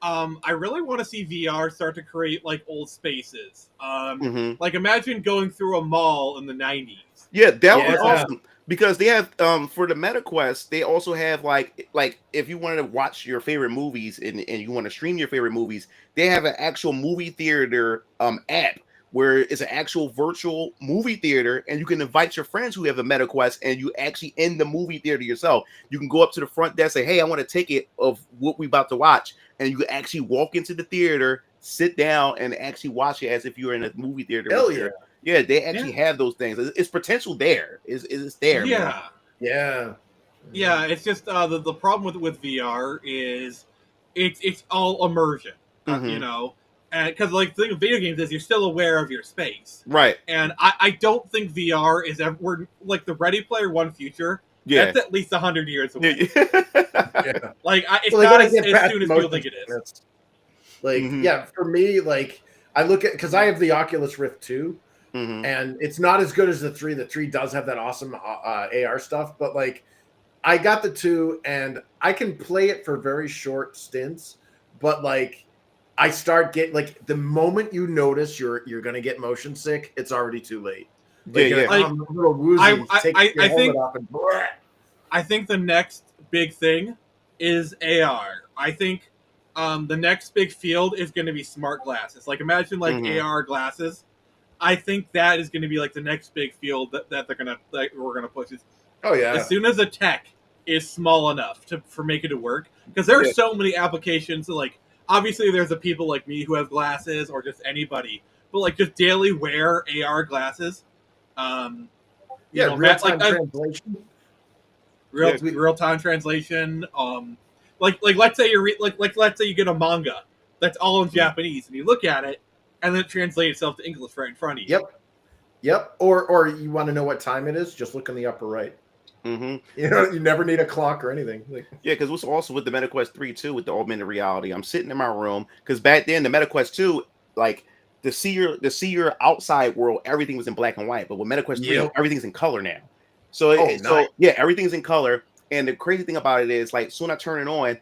I really want to see VR start to create like old spaces. Like imagine going through a mall in the 90s. Yeah, that was awesome. Because they have for the MetaQuest, they also have like if you wanted to watch your favorite movies and you want to stream your favorite movies, they have an actual movie theater app where it's an actual virtual movie theater, and you can invite your friends who have a MetaQuest, and you actually in the movie theater yourself. You can go up to the front desk, say, "Hey, I want a ticket of what we about to watch," and you can actually walk into the theater, sit down, and actually watch it as if you were in a movie theater. Hell yeah! Yeah, they actually have those things. It's potential there. It's there. Yeah, man. Yeah. It's just the problem with VR is it's all immersion. And because like the thing with video games is you're still aware of your space, right? And I don't think VR is ever like the Ready Player One future. Yeah, that's at least 100 years away. Like it's well, not as soon as people think it is. Like yeah, for me, like I look at because I have the Oculus Rift 2, and it's not as good as the 3. The 3 does have that awesome AR stuff, but like I got the 2, and I can play it for very short stints, but like. I start getting like the moment you notice you're gonna get motion sick, it's already too late. Like, I think the next big thing is AR. I think the next big field is going to be smart glasses. Like imagine like AR glasses I think that is going to be like the next big field that they're gonna we're gonna push. Oh yeah. As soon as the tech is small enough for making it work, because there are so many applications. So like obviously there's the people like me who have glasses, or just anybody, but like just daily wear AR glasses. Real-time translation. Real-time translation. Like let's say let's say you get a manga that's all in Japanese, and you look at it, and then it translates itself to English right in front of you. Yep. Or you want to know what time it is? Just look in the upper right. Mm-hmm. You never need a clock or anything. Yeah, because what's also with the MetaQuest 3 too, with the augmented reality, I'm sitting in my room because back then the MetaQuest 2, like to see your outside world, everything was in black and white, but with MetaQuest 3, everything's in color now. So everything's in color. And the crazy thing about it is, like, soon I turn it on,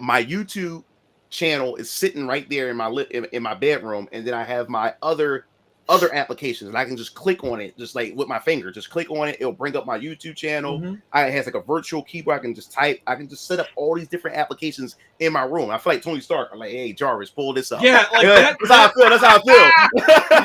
my YouTube channel is sitting right there in my bedroom, and then I have my other applications, and I can just click on it, just like with my finger, just click on it. It'll bring up my YouTube channel. It has like a virtual keyboard. I can just type. I can just set up all these different applications in my room. I feel like Tony Stark. I'm like, hey, Jarvis, pull this up. Yeah, like that's how I feel.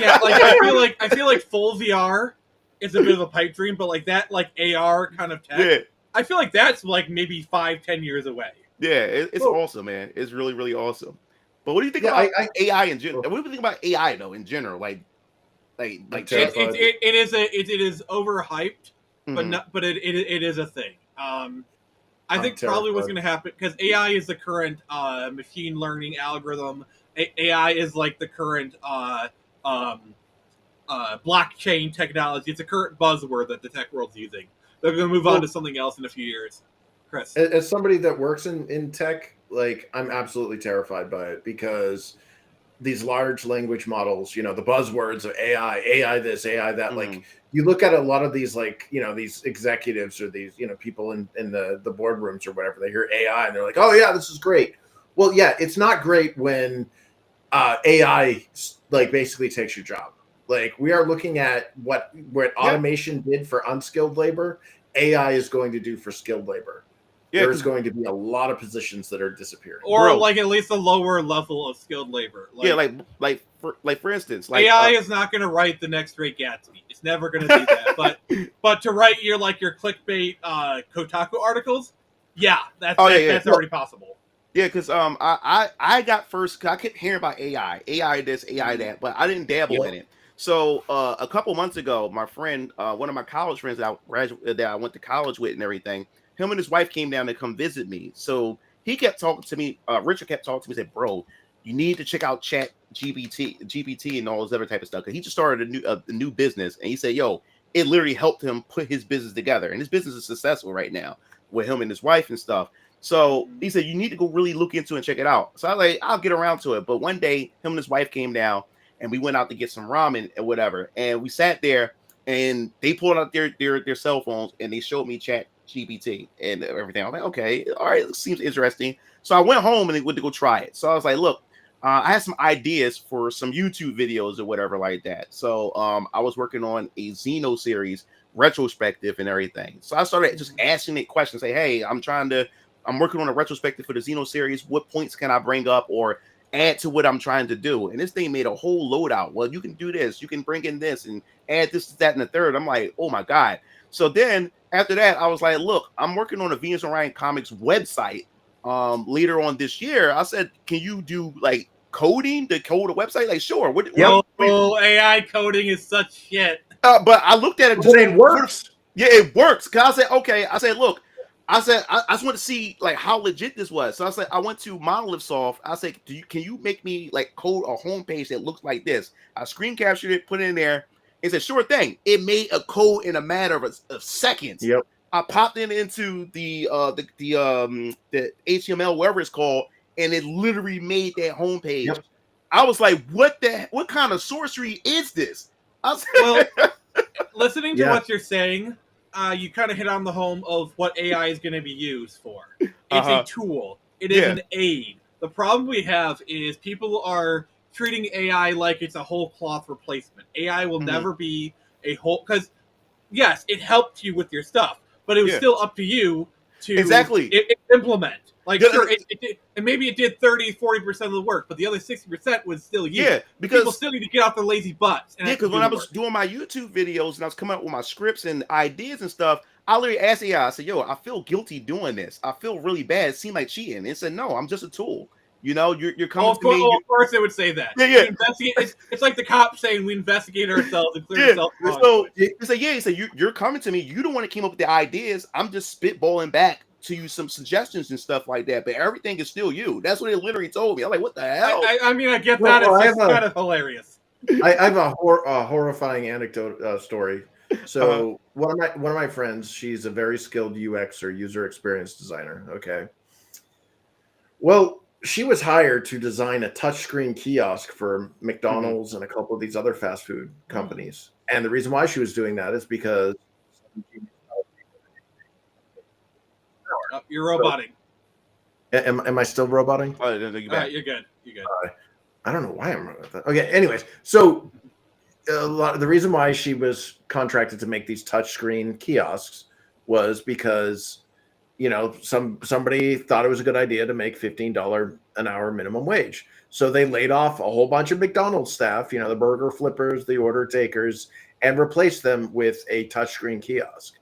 Yeah, like I feel like full VR is a bit of a pipe dream, but like that, like AR kind of tech, I feel like that's like maybe 5-10 years away. Yeah, it's awesome, man. It's really, really awesome. But what do you think about AI in general? What do you think about AI though in general? Like it is overhyped, but it is a thing. I think probably what's going to happen, because AI is the current machine learning algorithm. AI is like the current blockchain technology. It's a current buzzword that the tech world's using. They're going to move on to something else in a few years. Chris, as somebody that works in tech, like I'm absolutely terrified by it, because these large language models, the buzzwords of AI this, AI that, like you look at a lot of these, like, these executives or these, people in the boardrooms or whatever, they hear AI and they're like, oh yeah, this is great. Well, yeah, it's not great when AI like basically takes your job. Like, we are looking at what automation did for unskilled labor, AI is going to do for skilled labor. Yeah, there's going to be a lot of positions that are disappearing, or like at least a lower level of skilled labor. Like, for instance, like AI is not going to write the next Great Gatsby. It's never going to do that. but to write your clickbait Kotaku articles, that's already possible. Yeah, because I got first. I kept hearing about AI this, AI that, but I didn't dabble in it. So a couple months ago, my friend, one of my college friends that I went to college with and everything, him and his wife came down to come visit me. So he kept talking to me. Richard kept talking to me. Said, "Bro, you need to check out Chat GPT and all this other type of stuff." Because he just started a new business, and he said, "Yo, it literally helped him put his business together, and his business is successful right now with him and his wife and stuff." So he said, "You need to go really look into it and check it out." So I was like, "I'll get around to it." But one day, him and his wife came down, and we went out to get some ramen and whatever, and we sat there, and they pulled out their cell phones, and they showed me Chat GPT and everything. I'm like, okay, all right, it seems interesting. So I went home and went to go try it. So I was like, look, I had some ideas for some YouTube videos or whatever like that. So I was working on a Xeno series retrospective and everything. So I started just asking it questions. Say, hey, I'm working on a retrospective for the Xeno series. What points can I bring up or add to what I'm trying to do? And this thing made a whole loadout. Well, you can do this. You can bring in this and add this, that, and the third. I'm like, oh my God. So then after that, I was like, look, I'm working on a Venus Orion Comics website later on this year. I said, can you do like coding to code a website? Like, sure. AI coding is such shit. But I looked at it. It works. Yeah, it works. Cause I said, okay. I said, look, I just want to see like how legit this was. So I said, I went to Monolith Soft. I said, can you make me like code a homepage that looks like this? I screen captured it, put it in there. It said, sure thing. It made a code in a matter of seconds. Yep. I popped it into the HTML, whatever it's called, and it literally made that homepage. Yep. I was like, what kind of sorcery is this? Listening to what you're saying, you kind of hit on the home of what AI is going to be used for. It's a tool. It is an aid. The problem we have is people are treating AI like it's a whole cloth replacement. AI will never be a whole, because yes, it helped you with your stuff, but it was still up to you to Exactly implement. Like, Yeah, sure, it did, and maybe it did 30-40% of the work, but the other 60% was still you. Yeah, because people still need to get off their lazy butts. And because when I was doing my YouTube videos and I was coming up with my scripts and ideas and stuff, I literally asked AI, I said, yo, I feel guilty doing this. I feel really bad. It seemed like cheating. It said, no, I'm just a tool. You know, you're coming to me. Of course they would say that. Yeah, yeah. We investigate, it's like the cops saying we investigate ourselves and clear Yeah. ourselves. So he said, yeah, he said, you're coming to me. You don't want to came up with the ideas. I'm just spitballing back to you some suggestions and stuff like that. But everything is still you. That's what it literally told me. I'm like, what the hell? I mean, I get that. It's just kind of hilarious. I have a horrifying anecdote story. So one of my friends, she's a very skilled UX or user experience designer. Okay. Well, she was hired to design a touchscreen kiosk for McDonald's and a couple of these other fast food companies. And the reason why she was doing that is because you're roboting. Am I still roboting? All right, you're good. You're good. I don't know why I'm wrong with that. Okay, anyways, so the reason why she was contracted to make these touchscreen kiosks was because, you know, somebody thought it was a good idea to make $15 an hour minimum wage. So they laid off a whole bunch of McDonald's staff, you know, the burger flippers, the order takers, and replaced them with a touchscreen kiosk.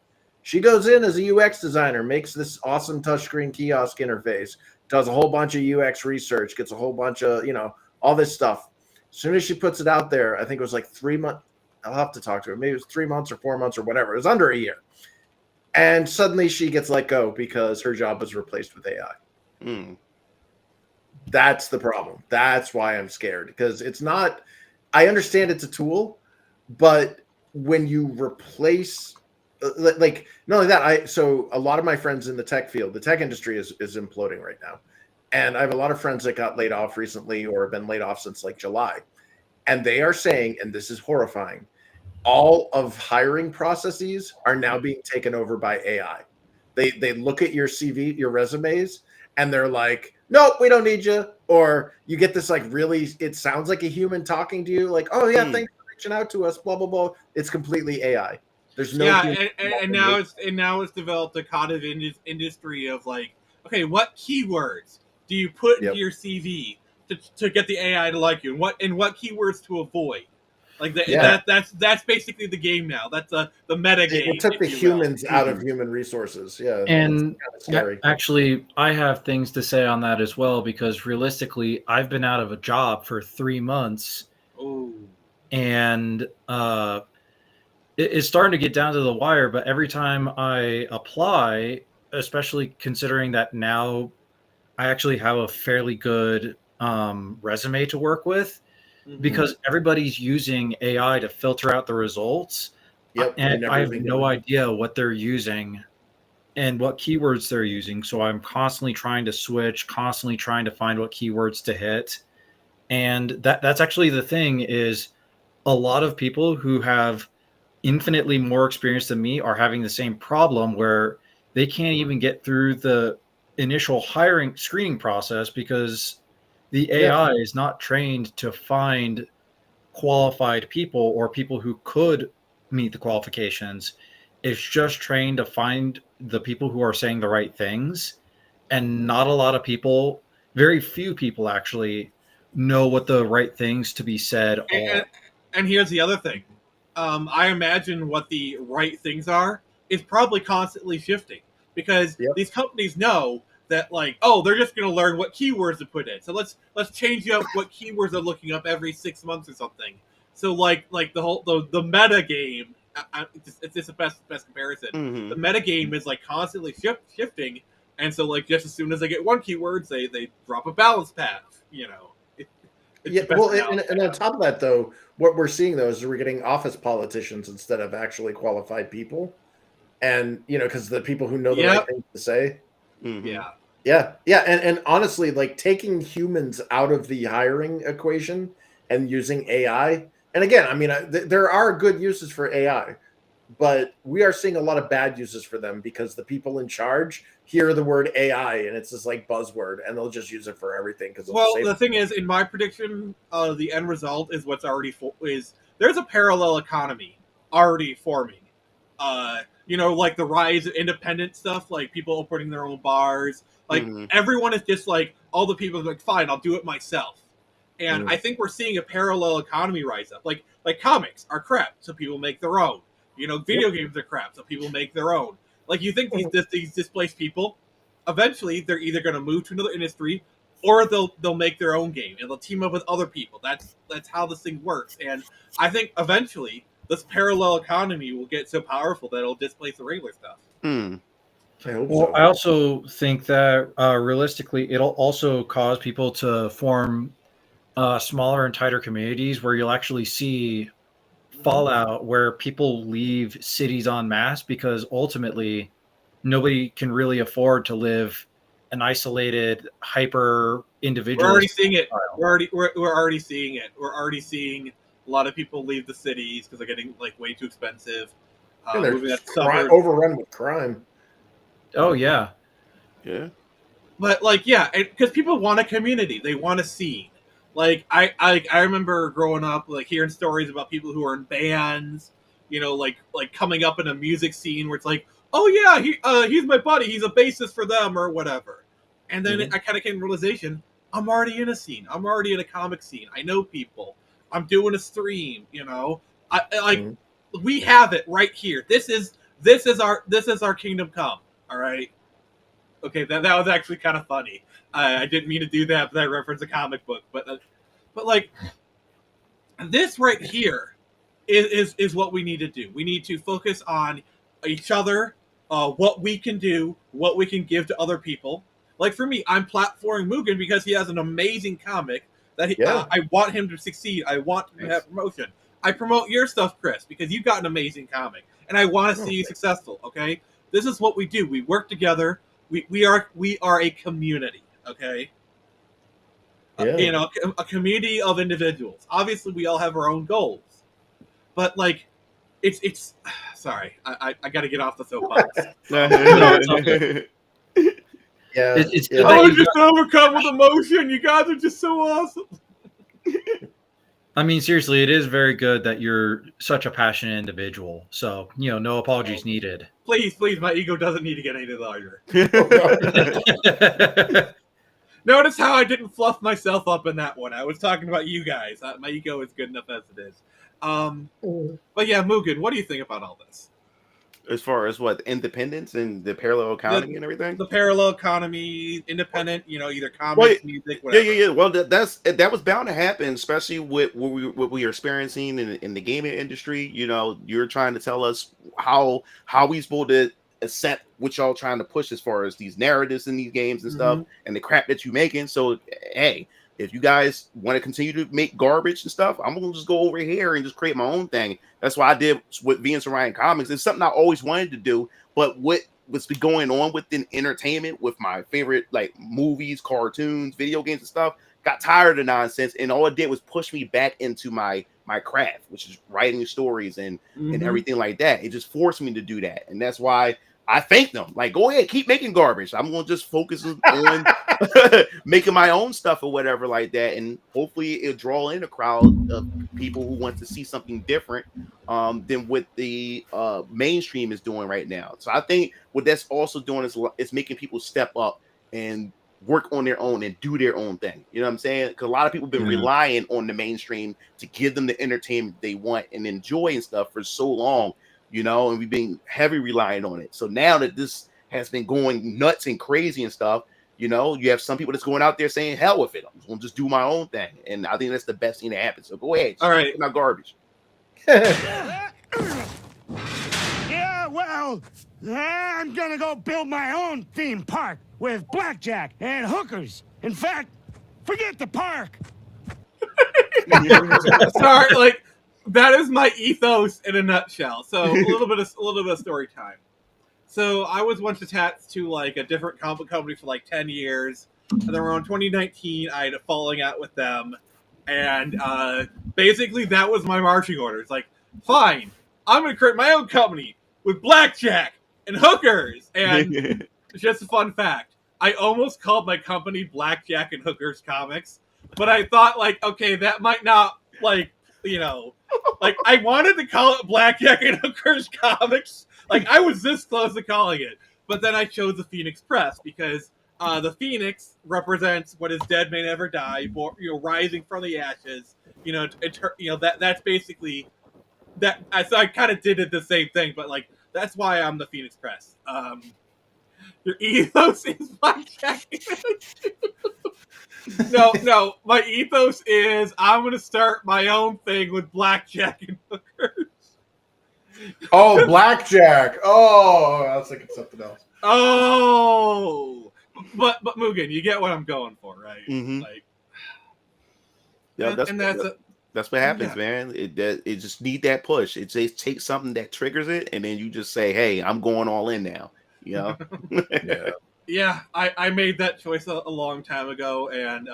She goes in as a UX designer, makes this awesome touchscreen kiosk interface, does a whole bunch of UX research, gets a whole bunch of, you know, all this stuff. As soon as she puts it out there, I think it was like 3 months. I'll have to talk to her. Maybe it was 3 months or 4 months or whatever. It was under a year. And suddenly she gets let go because her job was replaced with AI. That's the problem. That's why I'm scared, because it's not, I understand it's a tool, but when you replace, like, not only that, so a lot of my friends in the tech field, the tech industry is imploding right now. And I have a lot of friends that got laid off recently or have been laid off since like July. And they are saying, and this is horrifying, all of hiring processes are now being taken over by AI. They look at your CV, your resumes, and they're like, nope, we don't need you. Or you get this like really, it sounds like a human talking to you, like, oh yeah, thanks for reaching out to us, blah, blah, blah. It's completely AI. There's no and now it's developed a cottage industry of like, okay, what keywords do you put into your CV to get the AI to like you, and what keywords to avoid? Like that's basically the game now. That's the meta game. It took the humans out of human resources. Yeah, and actually, I have things to say on that as well, because realistically, I've been out of a job for 3 months, and it's starting to get down to the wire. But every time I apply, especially considering that now I actually have a fairly good resume to work with, because everybody's using AI to filter out the results. And I have no idea what they're using and what keywords they're using. So I'm constantly trying to switch, constantly trying to find what keywords to hit. And that's actually the thing, is a lot of people who have infinitely more experience than me are having the same problem, where they can't even get through the initial screening process because the AI is not trained to find qualified people or people who could meet the qualifications. It's just trained to find the people who are saying the right things. And not a lot of people, very few people actually, know what the right things to be said are. And here's the other thing. I imagine what the right things are is probably constantly shifting, because these companies know that, like, oh, they're just going to learn what keywords to put in. So let's change up what keywords they're looking up every 6 months or something. So like the meta game, it's just the best comparison. The meta game is like constantly shifting, and so like just as soon as they get one keyword, they drop a balance path. You know. And on top of that, though, what we're seeing though is we're getting office politicians instead of actually qualified people, and you know, because the people who know the right things to say. And honestly, like taking humans out of the hiring equation and using AI. And again, I mean, there are good uses for AI, but we are seeing a lot of bad uses for them because the people in charge hear the word AI and it's this like buzzword, and they'll just use it for everything. The thing is, in my prediction, the end result is what's already there's a parallel economy already forming. you know, like the rise of independent stuff, like people opening their own bars. Like everyone is just like, all the people are like, fine, I'll do it myself. And I think we're seeing a parallel economy rise up. Like comics are crap, so people make their own. You know, video games are crap, so people make their own. Like, you think these displaced people, eventually they're either going to move to another industry, or they'll make their own game and they'll team up with other people. That's how this thing works. And I think eventually this parallel economy will get so powerful that it'll displace the regular stuff. I hope Well, so. I also think that realistically, it'll also cause people to form smaller and tighter communities where you'll actually see fallout where people leave cities en masse because ultimately nobody can really afford to live an isolated, hyper individual. We're already seeing it. We're already seeing it. We're already seeing a lot of people leave the cities because they're getting like way too expensive. And they're Moving to suburbs. overrun with crime. Oh yeah. Yeah. But like, yeah, because people want a community. They want a scene. Like I remember growing up, like hearing stories about people who are in bands, you know, like coming up in a music scene where it's like, oh yeah, he's my buddy, he's a bassist for them or whatever. And then I kind of came to the realization, I'm already in a scene. I'm already in a comic scene. I know people. I'm doing a stream. You know, we have it right here. This is our kingdom come. All right. Okay, that was actually kind of funny. I didn't mean to do that, but I referenced a comic book. But like, this right here is what we need to do. We need to focus on each other, what we can do, what we can give to other people. Like for me, I'm platforming Mugen because he has an amazing comic that I want him to succeed. I want him to have promotion. I promote your stuff, Chris, because you've got an amazing comic, and I want to see you successful. Okay, this is what we do. We work together. We are a community. Okay. You know, a community of individuals. Obviously, we all have our own goals, but like, it's. Sorry, I got to get off the soapbox. It's good I that was you just overcome with emotion. You guys are just so awesome. I mean, seriously, it is very good that you're such a passionate individual. So, you know, no apologies needed. Please, my ego doesn't need to get any larger. Notice how I didn't fluff myself up in that one. I was talking about you guys. My ego is good enough as it is. But yeah, Mugen, what do you think about all this? As far as what, independence and the parallel economy and everything? The parallel economy, independent, you know, either comics, music, whatever. Yeah. Well, that was bound to happen, especially with what we are experiencing in the gaming industry. You know, you're trying to tell us how we supposed to accept what y'all trying to push as far as these narratives in these games and stuff and the crap that you're making. So, hey, if you guys want to continue to make garbage and stuff, I'm gonna just go over here and just create my own thing. That's what I did with Venus Orion Comics. It's something I always wanted to do, but what's been going on within entertainment with my favorite like movies, cartoons, video games and stuff, got tired of the nonsense, and all it did was push me back into my craft, which is writing stories and everything like that. It just forced me to do that, and that's why I thank them. Like, go ahead, keep making garbage. I'm gonna just focus on making my own stuff or whatever like that, and hopefully it'll draw in a crowd of people who want to see something different than what the mainstream is doing right now. So I think what that's also doing is making people step up and work on their own and do their own thing. You know what I'm saying? Because a lot of people have been relying on the mainstream to give them the entertainment they want and enjoy and stuff for so long. You know, and we've been heavy relying on it. So now that this has been going nuts and crazy and stuff, you know, you have some people that's going out there saying, hell with it. I'm going to just do my own thing. And I think that's the best thing that happens. So go ahead. All right. Not garbage. Yeah, well, I'm going to go build my own theme park with blackjack and hookers. In fact, forget the park. Sorry, like, that is my ethos in a nutshell. So a little bit of story time. So I was once attached to like a different comic company for like 10 years. And then around 2019, I had a falling out with them. And basically that was my marching orders. Like, fine, I'm going to create my own company with blackjack and hookers. And just a fun fact, I almost called my company Blackjack and Hookers Comics. But I thought like, okay, that might not like, you know, like I wanted to call it Blackjack and Hookers Comics, Like I was this close to calling it, but then I chose the Phoenix Press because the Phoenix represents what is dead may never die, rising from the ashes. That's basically that. So I kind of did it the same thing, but like that's why I'm the Phoenix Press. Your ethos is blackjack. No, my ethos is I'm gonna start my own thing with blackjack and hookers. Oh, blackjack. Oh, I was thinking something else. Oh, but Mugen, you get what I'm going for, right? Mm-hmm. Like, yeah, that's what happens, man. It just need that push. It just takes something that triggers it, and then you just say, "Hey, I'm going all in now." You know? Yeah. I made that choice a long time ago, and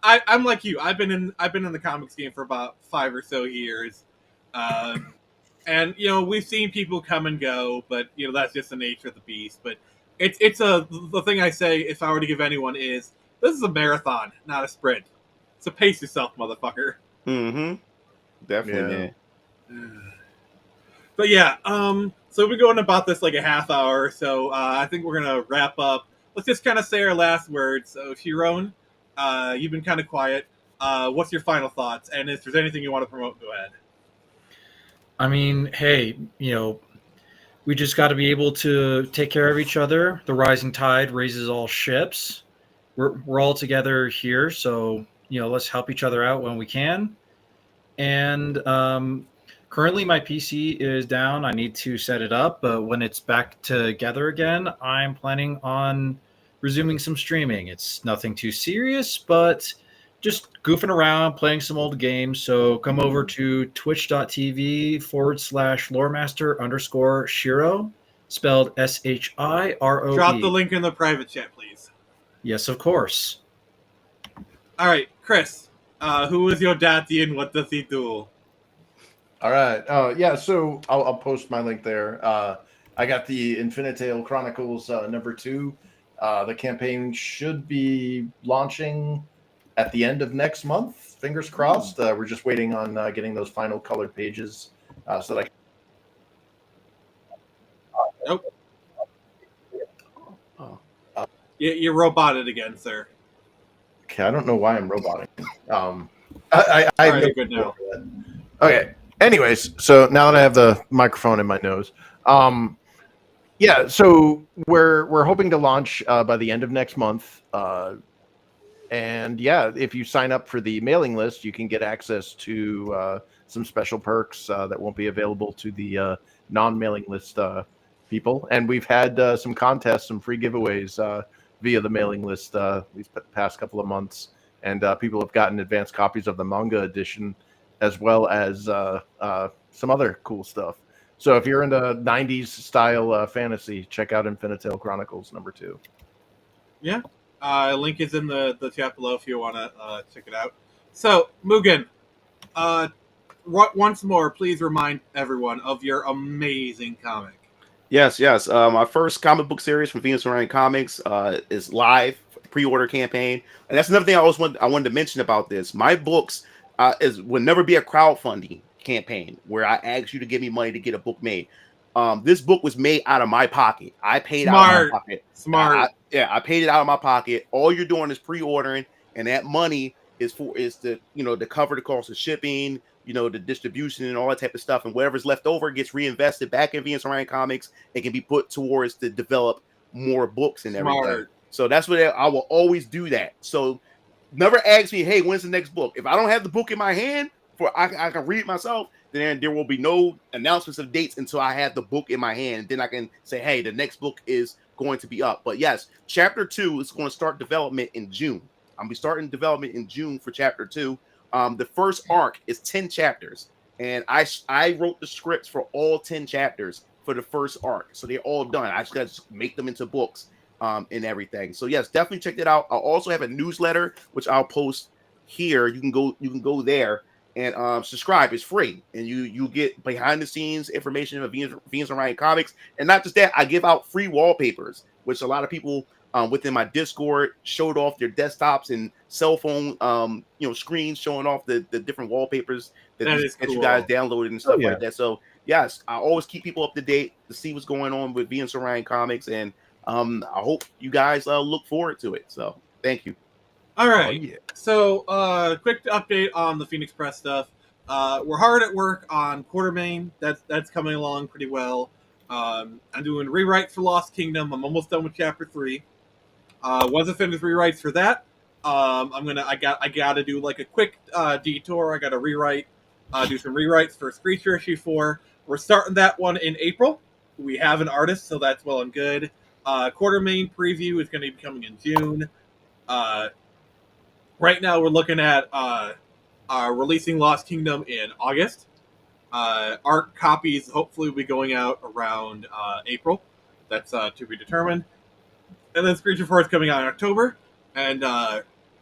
I'm like you. I've been in the comics game for about 5 or so years. And we've seen people come and go, but that's just the nature of the beast. But the thing I say if I were to give anyone is this is a marathon, not a sprint. So pace yourself, motherfucker. Mm-hmm. Definitely, man. But yeah, so we're going about this like a half hour. So I think we're gonna wrap up. Let's just kind of say our last words. So Sharon, you've been kind of quiet. What's your final thoughts? And if there's anything you want to promote, go ahead. I mean, hey, we just got to be able to take care of each other. The rising tide raises all ships. We're all together here, so let's help each other out when we can. And currently, my PC is down. I need to set it up, but when it's back together again, I'm planning on resuming some streaming. It's nothing too serious, but just goofing around, playing some old games. So come over to twitch.tv/loremaster_Shiro, spelled SHIROE. Drop the link in the private chat, please. Yes, of course. All right, Chris, who is your daddy and what does he do? All right. Yeah, so I'll post my link there. I got the Infinitale Chronicles #2. The campaign should be launching at the end of next month. Fingers crossed. We're just waiting on getting those final colored pages so that I can... Nope. You're roboted again, sir. Okay, I don't know why I'm roboting. All right, you're good now. Okay. Anyways, so now that I have the microphone in my nose, yeah. So we're hoping to launch by the end of next month, and yeah, if you sign up for the mailing list, you can get access to some special perks that won't be available to the non-mailing list people. And we've had some contests, some free giveaways via the mailing list these past couple of months, and people have gotten advanced copies of the manga edition, as well as some other cool stuff. So if you're into 90s style fantasy, check out Infinitale Chronicles #2. Yeah. Link is in the chat below if you want to check it out. So, Mugen, once more, please remind everyone of your amazing comic. Yes. My first comic book series from Venus Orion Comics is live pre-order campaign, and that's another thing I wanted to mention about this. My books will never be a crowdfunding campaign where I ask you to give me money to get a book made. This book was made out of my pocket. I paid out of my pocket. Smart. I paid it out of my pocket. All you're doing is pre-ordering, and that money is to cover the cost of shipping, the distribution and all that type of stuff. And whatever's left over gets reinvested back in Venus Orion Comics. It can be put towards to develop more books and everything. Smart. So that's what I will always do that. So never ask me, hey, when's the next book? If I don't have the book in my hand I can read it myself, then there will be no announcements of dates until I have the book in my hand. And then I can say, hey, the next book is going to be up. But yes, chapter 2 is going to start development in June. I'll be starting development in June for chapter 2. The first arc is 10 chapters. And I wrote the scripts for all 10 chapters for the first arc. So they're all done. I just got to make them into books and everything. So yes, definitely check that out. I'll also have a newsletter, which I'll post here. You can go there and subscribe. It's free, and you get behind the scenes information of Venus Orion Comics. And not just that, I give out free wallpapers, which a lot of people within my Discord, showed off their desktops and cell phone screens, showing off the different wallpapers that you guys downloaded and stuff like that. So yes, I always keep people up to date to see what's going on with V&S Orion Comics, and I hope you guys look forward to it. So thank you. All right. So quick update on the Phoenix Press stuff. We're hard at work on Quartermain. That's coming along pretty well. I'm doing rewrites for Lost Kingdom. I'm almost done with Chapter 3. Once I finish rewrites for that, I gotta do like a quick detour. I gotta do some rewrites for Screecher issue 4. We're starting that one in April. We have an artist, so that's well and good. Quartermain preview is going to be coming in June. Right now, we're looking at releasing Lost Kingdom in August. Art copies hopefully will be going out around April. That's to be determined. And then Screecher 4 is coming out in October. And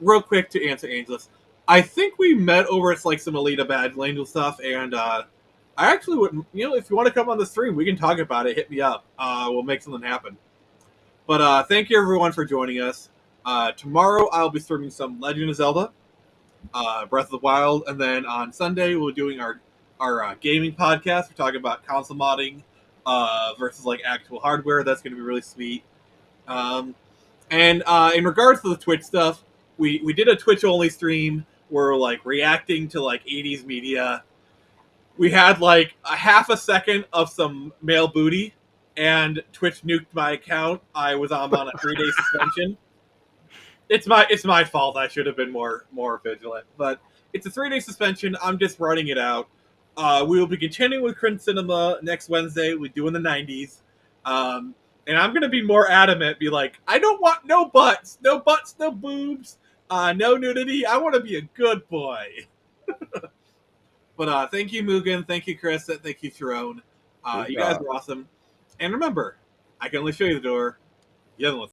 real quick to answer Angelus, I think we met over at like some Alita Badge Angel stuff, and I actually would, if you want to come on the stream, we can talk about it. Hit me up. We'll make something happen. But thank you everyone for joining us. Tomorrow I'll be streaming some Legend of Zelda, Breath of the Wild, and then on Sunday we're doing our gaming podcast. We're talking about console modding versus like actual hardware. That's going to be really sweet. And in regards to the Twitch stuff, we did a Twitch only stream where we're like reacting to like 80s media. We had like a half a second of some male booty, and Twitch nuked my account. I was on a 3-day suspension. It's my fault. I should have been more vigilant. But it's a 3-day suspension. I'm just running it out. We will be continuing with Crin Cinema next Wednesday. We're doing the 90s. And I'm going to be more adamant, be like, I don't want no butts, no boobs, no nudity. I want to be a good boy. But thank you, Mugen. Thank you, Chris. Thank you, Tyrone. You guys are awesome. And remember, I can only show you the door. You haven't